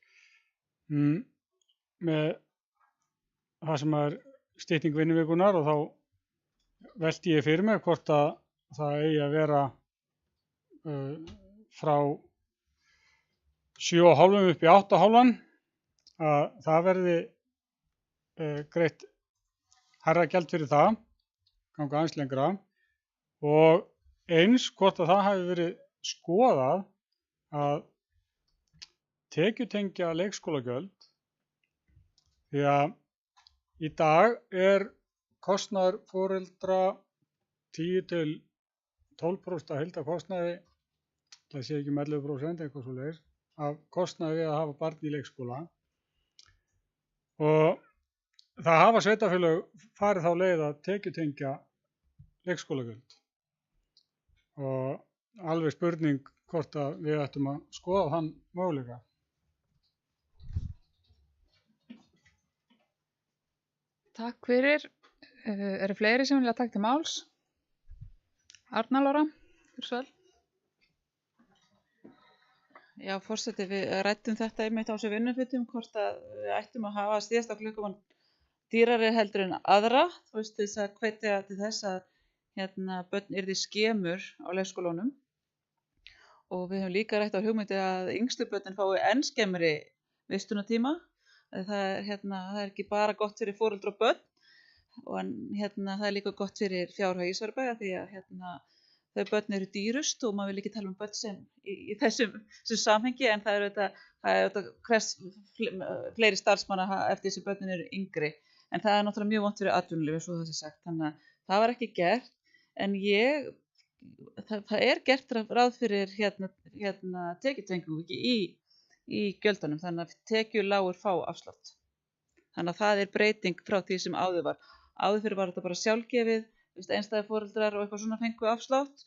[SPEAKER 4] með það sem er stytting vinnuvikunar, og þá velti ég fyrir mig hvort að það eigi að vera frá 7,5 upp í 8,5, að það verði greitt hærra gjald fyrir það, ganga aðeins lengra, og eins hvort að það hafi verið skoðað að tekjutengja leikskólagjöld, því að í dag er kostnaður foreldra 10 til 12% af heildarkostnaði, það sé ekki 11% eitthvað svoleiðis, af kostnaði við að hafa barn í leikskóla, og það hafa sveitarfélög farið þá leið að tekjutengja leikskólagjöld, og alveg spurning hvort að við ættum að skoða þann möguleika.
[SPEAKER 1] Takk fyrir. Eru fleiri sem vilja taka til máls? Arna Lára, gjörðu svo vel.
[SPEAKER 2] Já, forseti, við ræddum þetta einmitt á þessu vinnufutum, hvort að við ættum að hafa síðasta klukkumann dýrari heldur en aðra, þess að hvetja til þess að börn yrði skemur á leikskólunum, og við höfum líka rætt á hugmyndi að yngstu börnin fái enn skemmri vistunatíma, Það er ekki bara gott fyrir foreldra og börn, en það er líka gott fyrir fjárhag Ísafjarðarbæjar því að þau börn eru dýrust og maður vil ekki tala um börn sem í þessum samhengi, en það er auðvitað hvers fleiri starfsmanna eftir þessi börnin eru yngri, en það er náttúrulega mjög vont fyrir atvinnulífið, svo það sé sagt, þannig að það var ekki gert, en það er gert ráð fyrir tekjutengingu í gjöldunum, þannig að tekjulágur fá afslátt. Þannig að það er breyting frá því sem áður var. Áður fyrir var þetta bara sjálfgefið, einstæðir foreldrar og eitthvað svona fengu afslátt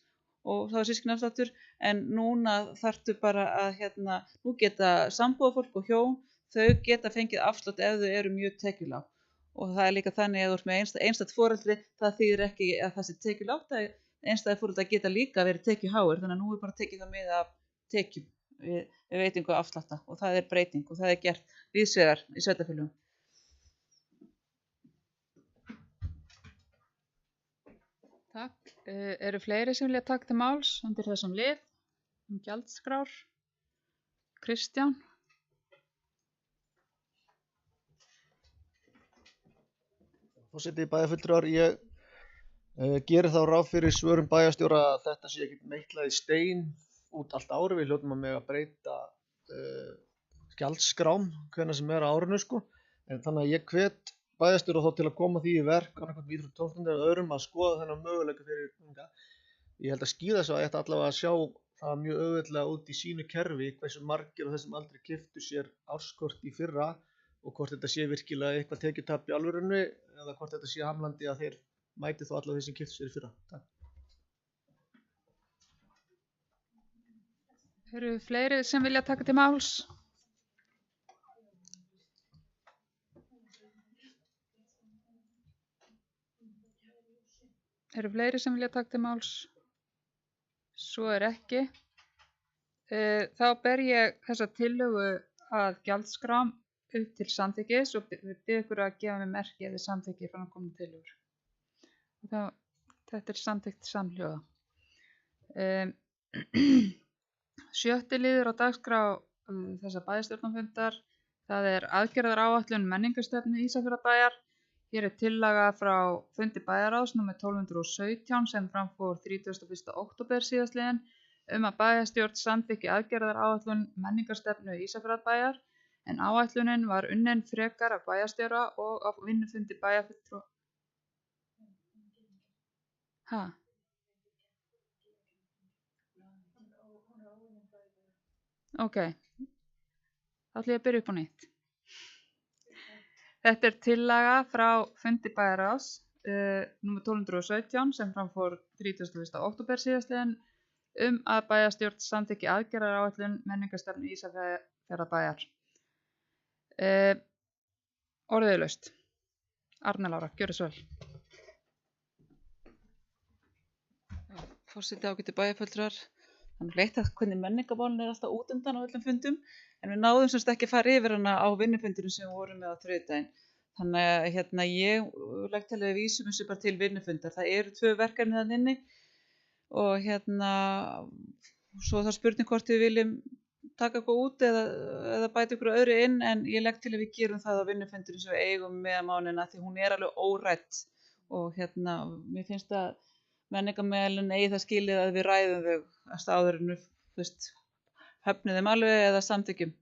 [SPEAKER 2] og það var systkinaafsláttur, en núna þarftu bara að nú geta sambúðarfólk og hjón, þau geta fengið afslátt ef þau eru mjög tekjulág. Og það er líka þannig að þú ert með einstætt foreldri, það þýðir ekki að það sé tekjulágt, að einstæðir foreldrar geta líka verið tekjuháir, þannig að nú er bara tekið það með af tekjum við veitingu afslátta, og það er breyting og það er gert víðsvegar í sveitarfélögum.
[SPEAKER 1] Takk. Eru fleiri sem vilja taka til máls undir þessum lið gjaldskrár? Kristján?
[SPEAKER 3] Forseti, bæjarfulltrúar, ég geri þá ráð fyrir svörum bæjarstjóra að þetta sé ekkert meitlað í stein út allt árið. Við hljótum að mega breyta gjaldskrám hvenær sem er á árinu, sko. En þannig að ég hvet bæjarstjóra þá til að koma því í verk, annarkvæmt við íþrótt tómstundar eða öðrum, að skoða þennan möguleika fyrir unga. Ég held að skíðasvæði ætti allavega að sjá það mjög auðveldlega út í sínu kerfi hversu margir á þessum aldri keyptu sér árskort í fyrra og hvort þetta sé virkilega eitthvað tekjutap í alvörunni eða hvort þetta sé hamlandi að þeir mæti þó allavega þeir sem keyptu sér í fyrra. Takk.
[SPEAKER 1] Eru fleiri sem vilja taka til máls? Eru fleiri sem vilja taka til máls? Svo er ekki. Þá ber ég þessa tillögu að gjaldskrám upp til samþykkis og bið ykkur að gefa mér merki ef þið samþykkið frá komandi tillögur. Þetta er samþykkt samhljóða. 7. liður á dagskrá þessa bæjarstjórnarfundar, það er aðgerðaráætlun menningarstefnu Ísafjarðarbæjar. Hér er tillaga frá fundi bæjarráðs nr. 1217 sem fram fór 31. október síðastliðinn að bæjarstjórn samþykki aðgerðaráætlun menningarstefnu Ísafjarðarbæjar, en áætlunin var unnin frekar af bæjarstjóra og á vinnufundi bæjarfulltrúa. Ok, þá ætlum ég að byrja upp á nýtt. Þetta er tillaga frá fundi bæjarráðs nr. 1217 sem fram fór 31. október síðastliðinn að bæjarstjórn samþykki aðgerðaráætlun menningarstefnu Ísafjarðarbæjar. Orðið er laust. Arna Lára, gjörðu svo vel.
[SPEAKER 2] Forseti, ágætu bæjarfulltrúar. Þannig leitt að hvernig menningarmálin er alltaf út undan á öllum fundum, en við náðum semst ekki að fara yfir hana á vinnufundinu sem við vorum með á þriðjudaginn. Þannig að ég legg til að við vísum þessu bara til vinnufundar. Það eru 2 verkefni þarna inni og svo það spurning hvort við viljum taka eitthvað út eða bæta ykkur öðru inn, en ég legg til að við gerum það á vinnufundinu sem við eigum með mánina því hún er alveg órædd og mér finnst að menningarmeðlun eigi það skilið að við ræðum þau áður en við höfnum þeim alveg eða samþykjum.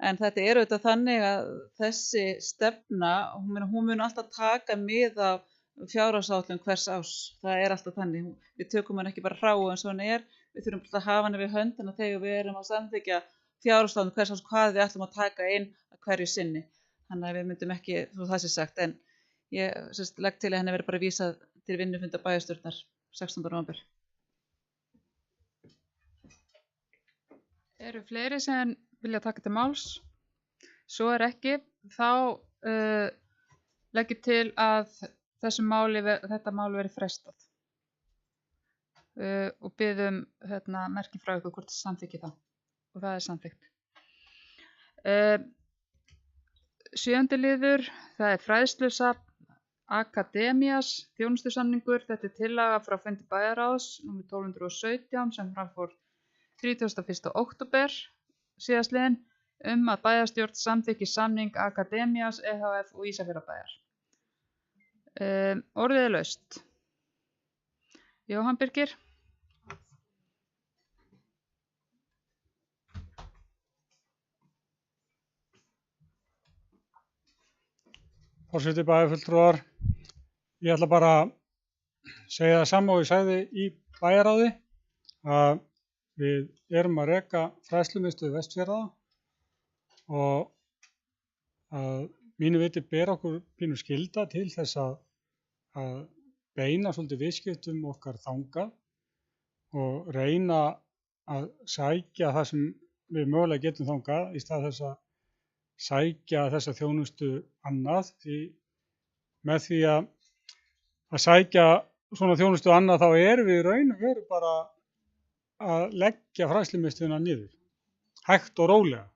[SPEAKER 2] En þetta er auðvitað þannig að þessi stefna, hún mun alltaf taka mið af fjárhagsáætlun hvers árs. Það er alltaf þannig. Við tökum hann ekki bara hráu eins og hann er. Við þurfum alltaf að hafa hann við hönd, þannig að þegar við erum að samþykja fjárhagsáætlun hvers árs hvað við ætlum að taka inn að hverju sinni. Þannig að við myndum ekki, svo það sé sagt, en ég legg til að henni verið bara vísað til vinnufundar bæjarstjórnar 16. nóvember.
[SPEAKER 1] Eru fleiri sem vilja taka til máls? Svo er ekki. Þá legg ég til að þetta mál verið frestað og biðum merki frá ykkur hvort þið samþykkið það. Og það er samþykkt. 7. liður, það er fræðslusafn Akademías, þjónustusamningur. Þetta er tillaga frá fundi bæjarráðs nr. 1217 sem framfór 31. október síðastliðinn að bæjarstjórn samþykki samning Akademías EHF og Ísafjarðarbæjar. Orðið er laust. Jóhann Birgir.
[SPEAKER 4] Forseti, bæjarfulltrúar, ég ætla bara að segja það sama og ég sagði í bæjarráði að við erum að reka fræðslumiðstöð Vestfjarða og að mínu viti ber okkur pínu skylda til þess að beina svolítið viðskiptum okkar þangað og reyna að sækja það sem við mögulega getum þangað í stað þess að sækja þessa þjónustu annað, því með því að sækja svona þjónustu annað þá erum við í raun og veru bara að leggja fræðslumiðstöðina niður, hægt og rólega.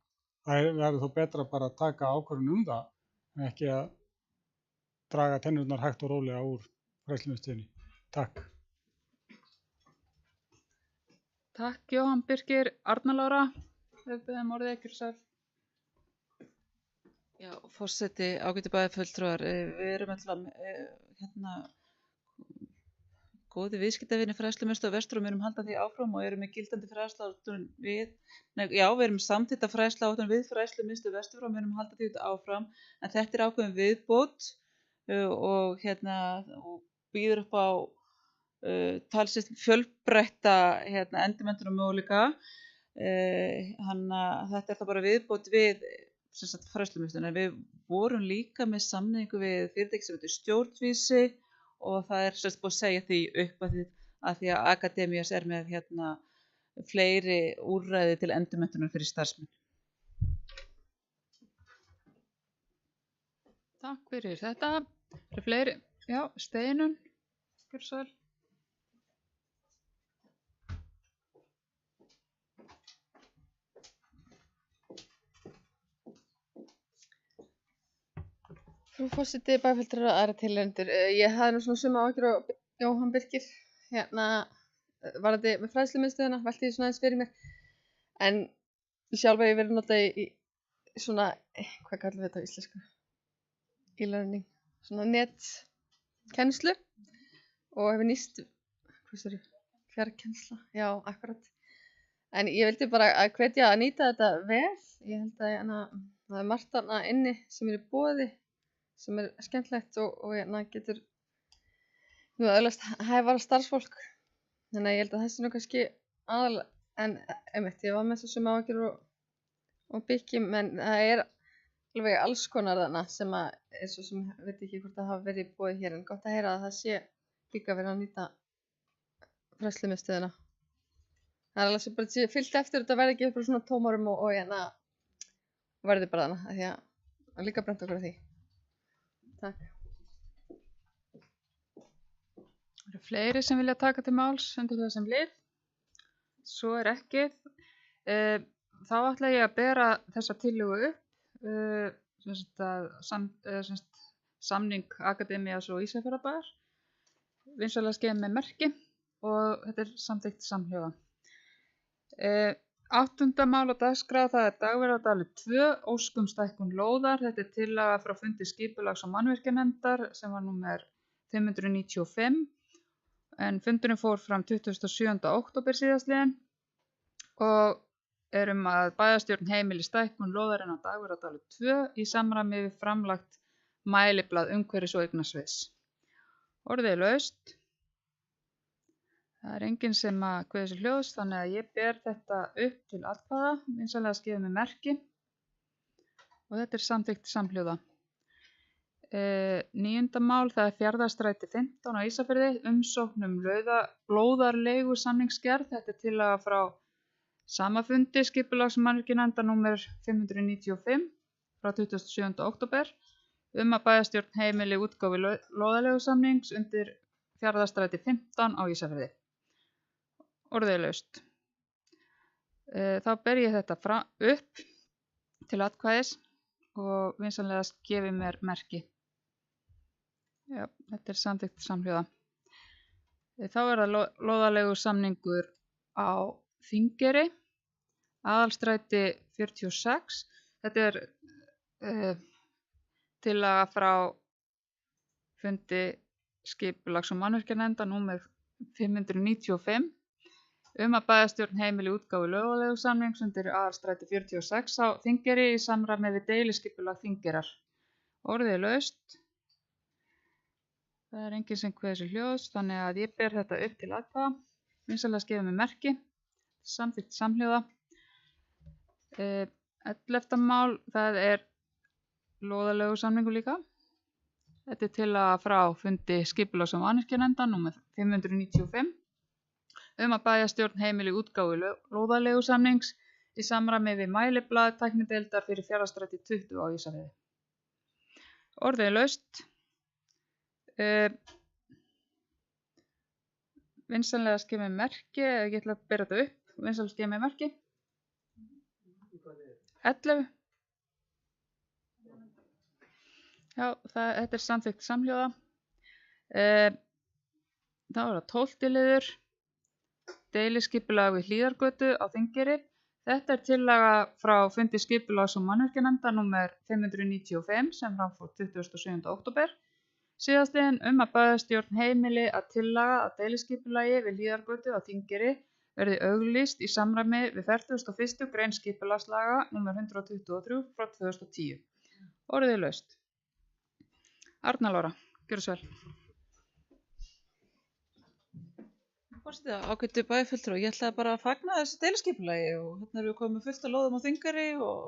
[SPEAKER 4] Það verður þó betra bara að taka ákvörðun það en ekki að draga tennurnar hægt og rólega úr fræðslumiðstöðinni. Takk.
[SPEAKER 1] Takk Jóhann Birgir. Arna Lára, við biðjum orðið ykkur sæl.
[SPEAKER 2] Já, forseti, ágæti bæjarfulltrúar, við erum alltaf góði viðskiptavinir fræðslumiðstöð Vestur og við erum haldið því áfram og erum með gildandi fræðsluáætlun við erum samþykkta fræðsluáætlun við fræðslumiðstöð Vestur og við erum haldið því áfram, en þetta er ákveðin viðbót og býður upp á talsist fjölbreytta endurmenntun og möguleika. Þetta er það bara viðbót við fræðslumiðstöðina. Við vorum líka með samningu við fyrirtæki sem heitir Stjórnvísi og það er búið að segja því upp að því að Akademías er með fleiri úrræði til endurmenntunar fyrir starfsmenn.
[SPEAKER 1] Takk fyrir þetta. Það eru fleiri. Já, Steinunn. Gjörðu svo vel.
[SPEAKER 6] Frú forseti, bæjarfulltrúar og aðrir tilnefnendur. Ég hafði nú svona suma áhyggjur á Jóhann Birgir varðandi með fræðslumiðstöðina, velti því svona aðeins fyrir mér. En sjálf hef ég verið notað í svona, hvað kallum við þetta á íslensku? E-learning, svona netkennslu og hefur nýst, fjarkennsla, já, akkurat. En ég vildi bara að hvetja að nýta þetta vel. Ég held að það er margt þarna inni sem er í boði, sem er skemmtilegt og getur öðlast hæfara starfsfólk. Þannig að ég held að þessi nú kannski aðal, en einmitt, ég var með þessum áhyggjur og byggjum, en það er alveg alls konar þarna sem eins og sem veit ekki hvort það hafa verið í boði hér, en gott að heyra að það sé líka verið að nýta fræðslumiðstöðina. Það er alveg sem bara fyllt eftir þetta verði ekki eitthvað svona tómarum og verði bara þarna, því að líka brent okkur á því. Takk.
[SPEAKER 1] Það eru fleiri sem vilja taka til máls undir þessum lið. Svo er ekki. Þá ætla ég að bera þessa tillögu upp, samning Akademías og Ísafjarðarbæjar, vinsamlegast gefið með merki og þetta er samþykkt samhljóða. 8. mál á dagskrá, það er Dagverðardalur 2, óskum stækkun lóðar. Þetta er tillaga frá fundi skipulags- og mannvirkjanefndar sem var númer 595 en fundurinn fór fram 27. október síðastliðinn og að bæjarstjórn heimili stækkun lóðarinn á Dagverðardalur 2 í samræmi við framlagt mæliblað umhverfis- og eignasviðs. Orðið er laust. Það er enginn sem að kveður sér hljóðs, þannig að ég ber þetta upp til atkvæða, vinsamlegast gefið með merki og þetta er samþykkt samhljóða. 9. mál, það er Fjarðarstræti 15 á Ísafirði, umsókn lóðarleigu samningsgerð. Þetta er tillaga frá sama fundi skipulags- og mannvirkjanefndar númer 595 frá 27. október að bæjarstjórn heimili útgáfu lóðarleigusamnings undir Fjarðarstræti 15 á Ísafirði. Orðið er laust. Þá ber ég þetta upp til atkvæðis og vinsamlegast gefið mér merki. Já, þetta er samþykkt samhljóða. Þá er það lóðarlegur samningur á Þingeyri, Aðalstræti 46, Þetta er tillaga frá fundi skipulags- og mannvirkjanefndar númer 595 að bæjarstjórn heimili útgáfu lögaleigusamnings undir aðalstræti 46 á Þingeyri í samræmi við deiliskipulag Þingeyrar. Orðið er laust. Það er enginn sem kveður sér hljóðs, þannig að ég ber þetta upp til atkvæða. Vinsamlegast gefið mér merki. Samþykkt samhljóða. 11. mál, það er lóðaleigusamningur líka. Þetta er tillaga frá fundi skipulags- og mannvirkjanefndar númer 595 að bæjarstjórn heimili útgáfu lóðaleigusamnings í samræmi við mæliblað tæknideildar fyrir Fjarðarstræti 20 á Ísafirði. Orðið er laust. Vinsamlega skemmi merki, ég ætla að bera þetta upp. Vinsamlega skemmi merki. 11. Já, þetta er samþykkt samhljóða. Þá er það 12. liður. Deiliskipulag við Hlíðargötu á Þingeyri. Þetta er tillaga frá fundi skipulags- og mannvirkjanefndar númer 595 sem fram fór 27. október. Síðastliðin að bæjarstjórn heimili að tillaga að deiliskipulagi við Hlíðargötu á Þingeyri verði auglýst í samræmi við 41. grein skipulagslaga númer 123 frá 2010. Orðið er laust. Arna Lára, gjörðu svo vel.
[SPEAKER 2] Forseti, ágætu bæjarfulltrúi, ég ætlaði bara að fagna þessu deiliskipulagi og hérna erum við komið fullt af lóðum á Þingeyri og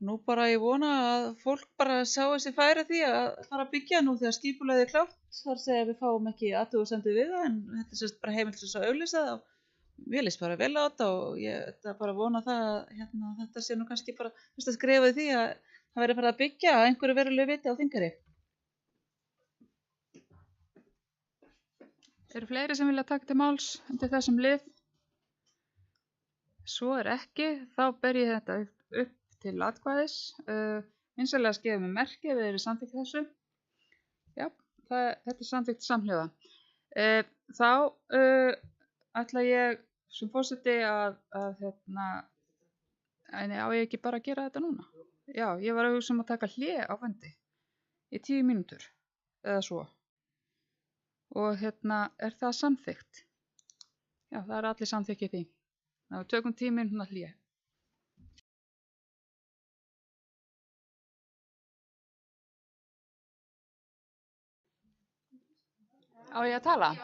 [SPEAKER 2] nú bara ég vona að fólk bara sjái sig færi því að fara að byggja nú þegar skipulagið er klárt. Þar segja við fáum ekki athugasemdir við það en þetta er sérst bara heimilt þess að auglýsa það og mér líst bara vel á þetta og ég ætla bara að vona það að þetta sé nú kannski bara fyrst að skrifa því að það verði farið að byggja að einhverju verulegu viti á Þingeyri.
[SPEAKER 1] Eru fleiri sem vilja taka til máls undir þessum lið? Svo er ekki, þá ber ég þetta upp til atkvæðis. Vinsamlega skefið mér merki ef þið eru samþykkt þessu. Já, þetta er samþykkt samhljóða. Þá ætla ég sem forseti að á ég ekki bara að gera þetta núna? Já, ég var að hugsa að taka hlé á fundi í 10 mínútur eða svo. Og er það samþykkt? Já, það er allir samþykkið því. Þá tökum 10 mínútna hlé. Á ég að tala?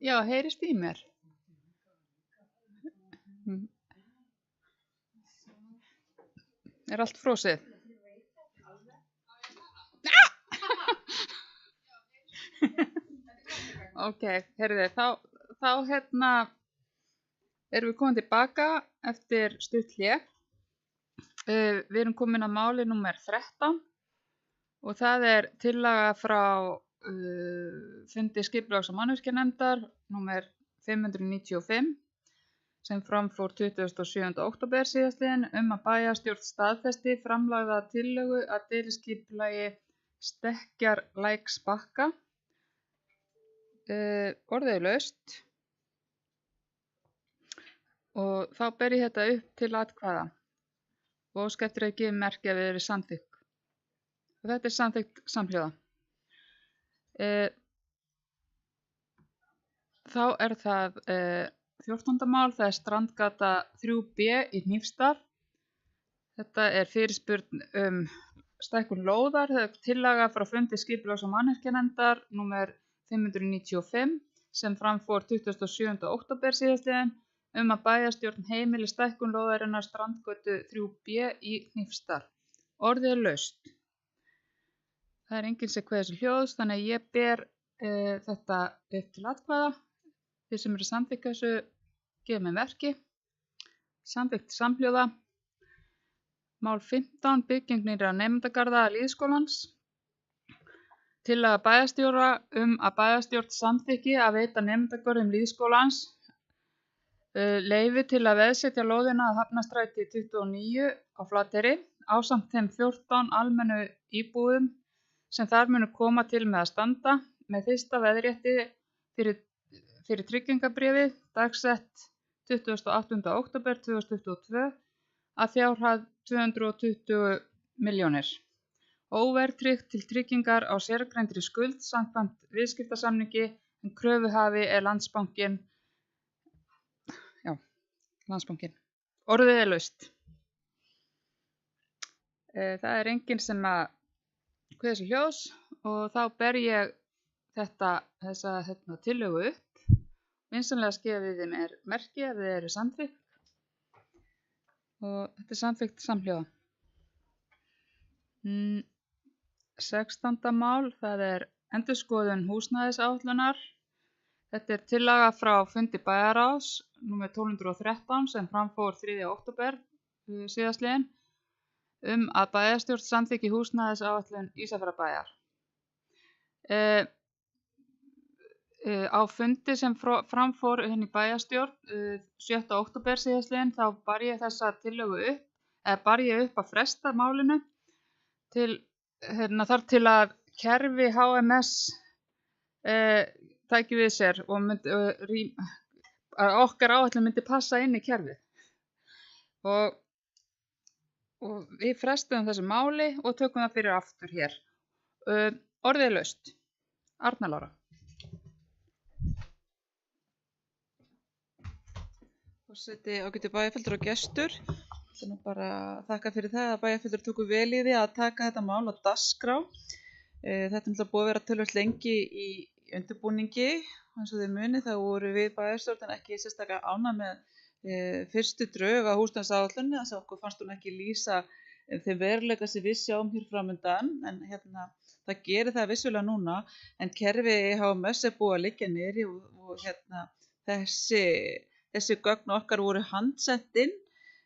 [SPEAKER 1] Já, heyrist í mér. Er allt frosið? Ok, heyrðu, þá erum við komin tilbaka eftir stutt hlé. Við erum komin að máli númer 13 og það er tillaga frá fundi skipulags- og mannvirkjanefndar númer 595 sem fram fór 27. október síðastliðinn að bæjarstjórn staðfesti framlagða tillögu að deiliskipulagi Stekkjarlæksbakka. Orðið er laust og þá ber ég þetta upp til atkvæða og óska eftir að gefa merki að við erum samþykkt. Og þetta er samþykkt samhljóða. Þá er það 14. mál, það er Strandgata 3B í Hnífsdal. Þetta er fyrirspurn stækkun lóðar, það er tillaga frá fundi skipulags- og mannvirkjanefndar númer 595 sem fram fór 27. október síðastliðinn að bæjarstjórn heimili stækkun lóðarinnar Strandgötu 3B í Hnífsdal. Orðið er laust. Það er enginn sem kveður sér hljóðs, þannig að ég ber þetta upp til atkvæða. Þeir sem eru samþykkt þessu gefa mér merki. Samþykkt samhljóða. Mál 15, bygging nýrra nemendagarða Lýðskólans. Tillaga bæjarstjóra að bæjarstjórn samþykki að veita nemendagörðum Lýðskólans leyfi til að veðsetja lóðina að Hafnarstræti 29 á Flateyri ásamt þeim 14 almennu íbúðum sem þar munu koma til með að standa með fyrsta veðrétti fyrir tryggingabréfið dagsett 28. október 2022 að fjárhæð 220 milljónir. Óverðtryggt til tryggingar á sérgreindri skuld samkvæmt viðskiptasamningi en kröfuhafi er Landsbankinn. Orðið er laust. Það er enginn sem að kveður sér hljóðs og þá ber ég þessa tillögu upp. Vinsamlega skefið þeim merki ef þið eru samþykkt og þetta er samþykkt samhljóða. 16. mál, það er endurskoðun húsnæðisáætlunar. Þetta er tillaga frá fundi bæjarráðs númer 1213 sem fram fór 3. október síðastliðinn að bæjarstjórn samþykki húsnæðisáætlun Ísafjarðarbæjar. Á fundi sem fram fór í bæjarstjórn 7. október síðastliðinn þá bar ég þessa tillögu upp, að fresta málinu þar til að kerfi HMS tæki við sér og að okkar áætlun myndi passa inn í kerfið. Og við frestuðum þessu máli og tökum það fyrir aftur hér. Orðið er laust. Arna Lára.
[SPEAKER 2] Forseti, ágætu bæjarfulltrúar og gestur. Það er nú bara að þakka fyrir það að bæjarfulltrúar tóku vel í því að taka þetta mál á dagskrá. Þetta er náttúrulega búið að vera töluvert lengi í undirbúningi. Eins og þið munið þá voru við bæjarstjórnin ekki sérstaklega ánægð með fyrstu drög á húsnæðisáætluninni, þess að okkur fannst hún ekki lýsa þeim veruleika sem við sjáum hér framundan, en það gerir það vissulega núna, en kerfi HMS er búið að liggja niðri og þessi gögn okkar voru handsett inn,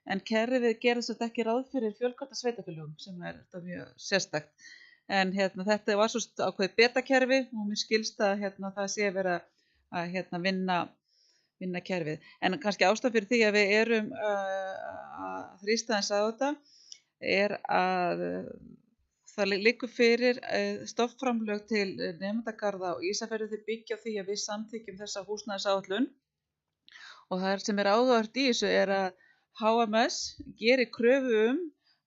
[SPEAKER 2] en kerfið gerir þess að ekki ráð fyrir fjölkvæmta sveitarfélögum sem er þetta mjög sérstakt. En þetta var svo ákveðið betakerfi og mér skilst að það sé verið að vinna kerfið. En kannski ástæðan fyrir því að við erum að þrýsta aðeins á þetta er að það liggur fyrir stofnframlög til nemendagarða á Ísafirði. Þau byggja á því að við samþykkjum þessa húsnæðisáætlun og það sem er áhugavert í þessu er að HMS gerir kröfu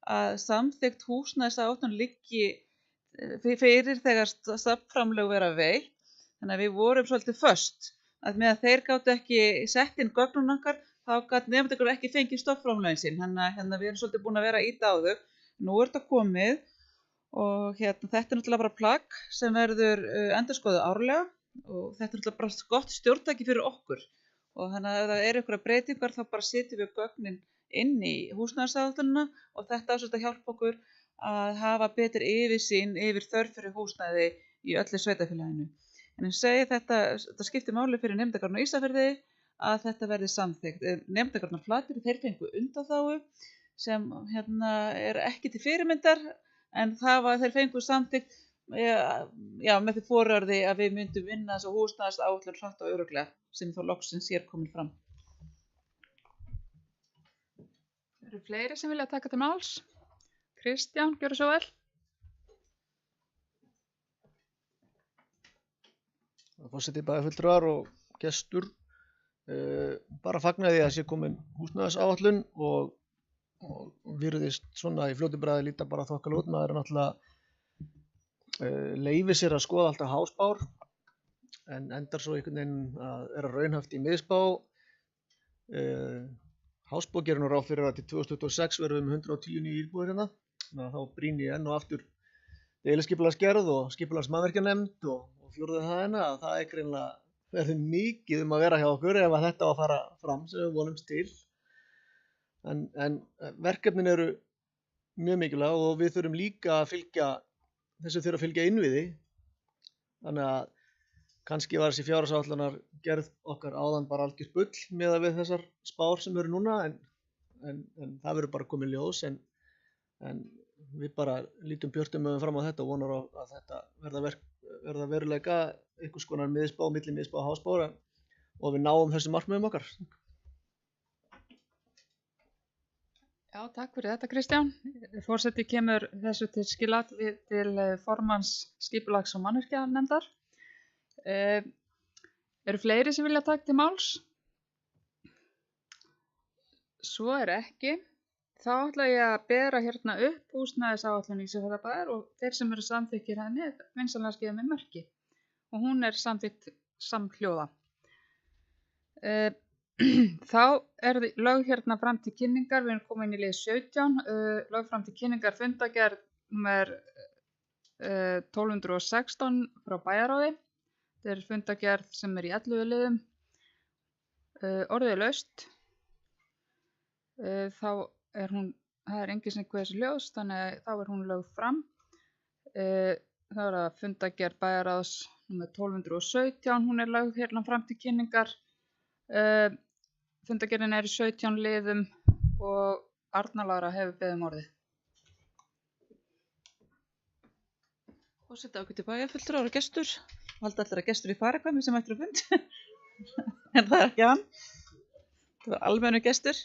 [SPEAKER 2] að samþykkt húsnæðisáætlun liggi fyrir þegar stofnframlög vera veitt. Þannig að við vorum svolítið föst. Að með að þeir gátu ekki sett inn gögnum okkar, þá gátu nemendur ekki fengið stofnframlögin sín. Þannig að við erum svolítið búin að vera að ýta á þau. Nú er þetta komið og þetta er náttúrulega bara plagg sem verður endurskoðað árlega og þetta er náttúrulega bara gott stjórntæki fyrir okkur. Og þannig að ef það eru einhverjar breytingar þá bara setjum við gögnin inn í húsnæðisáætlunina og þetta á að hjálpa okkur að hafa betur yfirsýn yfir þörf fyrir húsnæði í öllu sveitarfélaginu. En ég segi þetta skiptir máli fyrir nemendagarðana á Ísafirði að þetta verði samþykkt. Nemendagarðana Flateyri, þeir fengu undanþágu sem er ekki til fyrirmyndar en þeir fengu samþykkt með því fororði að við myndum vinna þess að húsnæðisáætlun hratt og örugglega sem þá loksins er komin fram.
[SPEAKER 1] Eru fleiri sem vilja taka til máls? Kristján, gjörðu svo vel.
[SPEAKER 3] Forseti, bæjarfulltrúar og gestur, bara fagna því að sé komin húsnæðisáætlun og virðist svona í fljótu bragði líta bara þokkalega út. Maður er náttúrulega leyfir sér að skoða alltaf hásbár en endar svo einhvern veginn að vera raunhæft í miðspá. Hásbá gerir nú ráð fyrir að til 2026 verðum við 110 nýju íbúðir hérna. Þannig að þá brýni ég enn og aftur deiliskipulagsgerð og skipulagsmannvirkjanefnd og fjórðu það að það er greinilega verður mikið að vera hjá okkur ef að þetta á að fara fram sem við vonumst til. En verkefnin eru mjög mikilvæg og við þurfum líka að fylgja innviði. Þannig að kannski var þessi fjárhagsáætlunar gerð okkar áðan bara algjört bull miðað við þessar spár sem eru núna en það verður bara komið ljós en við bara lítum björtum fram á þetta og vonar á að þetta verða veruleika einhvers konar miðspá, milli miðspá og hásspá og við náum þessu markmiðum okkar.
[SPEAKER 1] Já, takk fyrir þetta Kristján. Forseti kemur þessu til skila til formanns skipulags- og mannvirkjanefndar. Eru fleiri sem vilja taka til máls? Svo er ekki. þá ætla ég að bera hérna upp húsnæðisáætlun Ísafjarðarbæjar og þeir sem eru samþykkir henni vinsamlega skýða með merki. Og hún er samþykkt samhljóða. Þá er lögð hérna fram til kynningar, við erum komin í lið 17, lögð fram til kynningar fundargerð nr. 1216 frá bæjarráði. Þetta er fundargerð sem er í 11 liðum. Orðið er laust. Þá er hún, það er engin sem kveður sér ljós, þannig að þá er hún lögð fram. Það er að fundargerð bæjarráðs nr. 1217, hún er lögð hérna fram til kynningar. Fundargerðin er í 17 liðum og Arna Lára hefur beðið orðið.
[SPEAKER 2] Forseti, ágætu bæjarfulltrúar og gestur. Valda allir að gestur í farakvæmi sem ættir að fund. En það er ekki hann. Það var almennu gestur.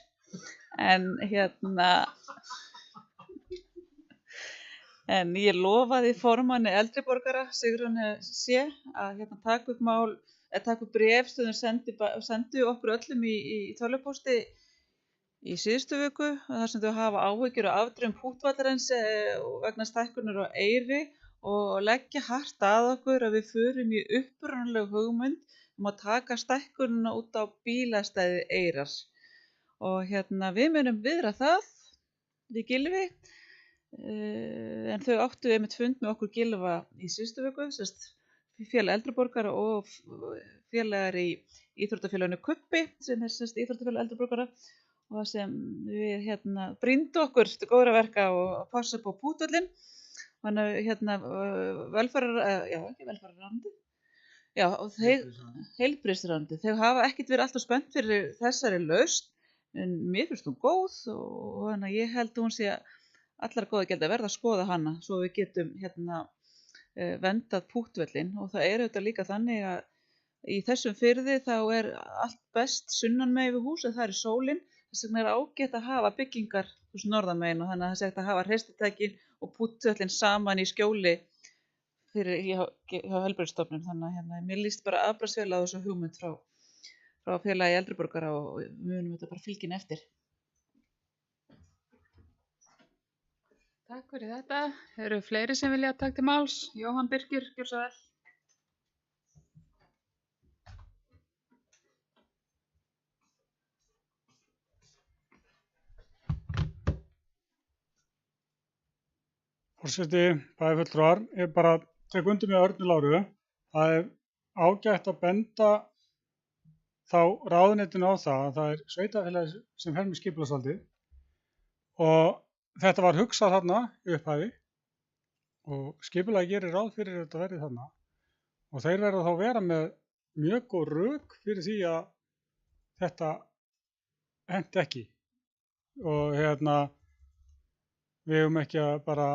[SPEAKER 2] En ég lofaði formanni eldri borgara, Sigrúnu C, að taka upp mál, taka upp bréf sem þau sendu okkur öllum í tölvupósti í síðustu viku, þar sem þau hafa áhyggjur af afdrifum Púttvallarins vegna stækkunar á Eyri og leggja hart að okkur að við förum í upprunalegu hugmynd að taka stækkunina út á bílastæði Eyrar. Og við munum viðra það, við Gylfi, en þau áttu einmitt fund með okkur Gylfa í síðustu viku, félag eldri borgara og félagar í íþróttafélaginu Kubbi, sem er íþróttafélag eldri borgara, og sem við brýndu okkur til góðra verka og passa upp á Púttvallinn. Þannig heilbrigðisráðuneytið, þau hafa ekkert verið alltaf spennt fyrir þessari lausn, en mér finnst hún góð og ég held hún sé allar góða gildi að verða að skoða hana svo við getum vendað Púttvöllin. Og það er auðvitað líka þannig að í þessum firði þá er allt best sunnan megin við hús, það er sólin, þess vegna er ágætt að hafa byggingar norðanmegin og þannig að það sé hægt að hafa hreystitækin og Púttvöllin saman í skjóli hjá heilbrigðisstofnun. Þannig að mér líst bara afbragðsvel á þessu hugmynd frá félagi eldri borgara og við munum þetta bara fylgja eftir.
[SPEAKER 1] Takk fyrir þetta. Eru fleiri sem vilja taka til máls? Jóhann Birkir, gjör svo vel.
[SPEAKER 4] Forseti, bæjarfulltrúar, ég bara tek undir með Örnu Láru. Það er ágætt að benda þá ráðuneytinu á það að það er sveitarfélagið sem fer með skipulagsvaldið og þetta var hugsað þarna í upphafi og skipulagið gerir ráð fyrir þetta verið þarna og þeir verða þá vera með mjög góð rök fyrir því að þetta henti ekki og við höfum ekki að bara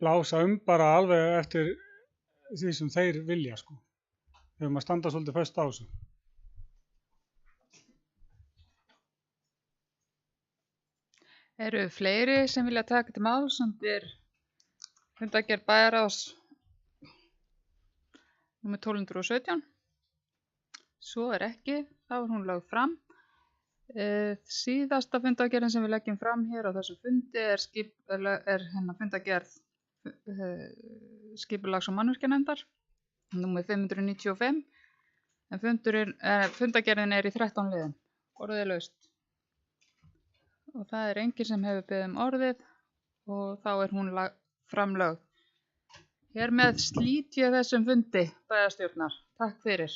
[SPEAKER 4] blása bara alveg eftir því sem þeir vilja sko. Við höfum að standa svolítið föst á þessu.
[SPEAKER 1] Eru fleiri sem vilja taka til máls undir fundargerð bæjarráðs nr. 1217? Svo er ekki, þá er hún lögð fram. Síðasta fundargerðin sem við leggjum fram hér á þessu fundi er fundargerð skipulags- og mannvirkjanefndar nr. 595 en fundargerðin er í 13 liðum. Orðið er laust. Og það er enginn sem hefur beðið orðið og þá er hún framlögð. Hér með slít ég þessum fundi bæjarstjórnar. Takk fyrir.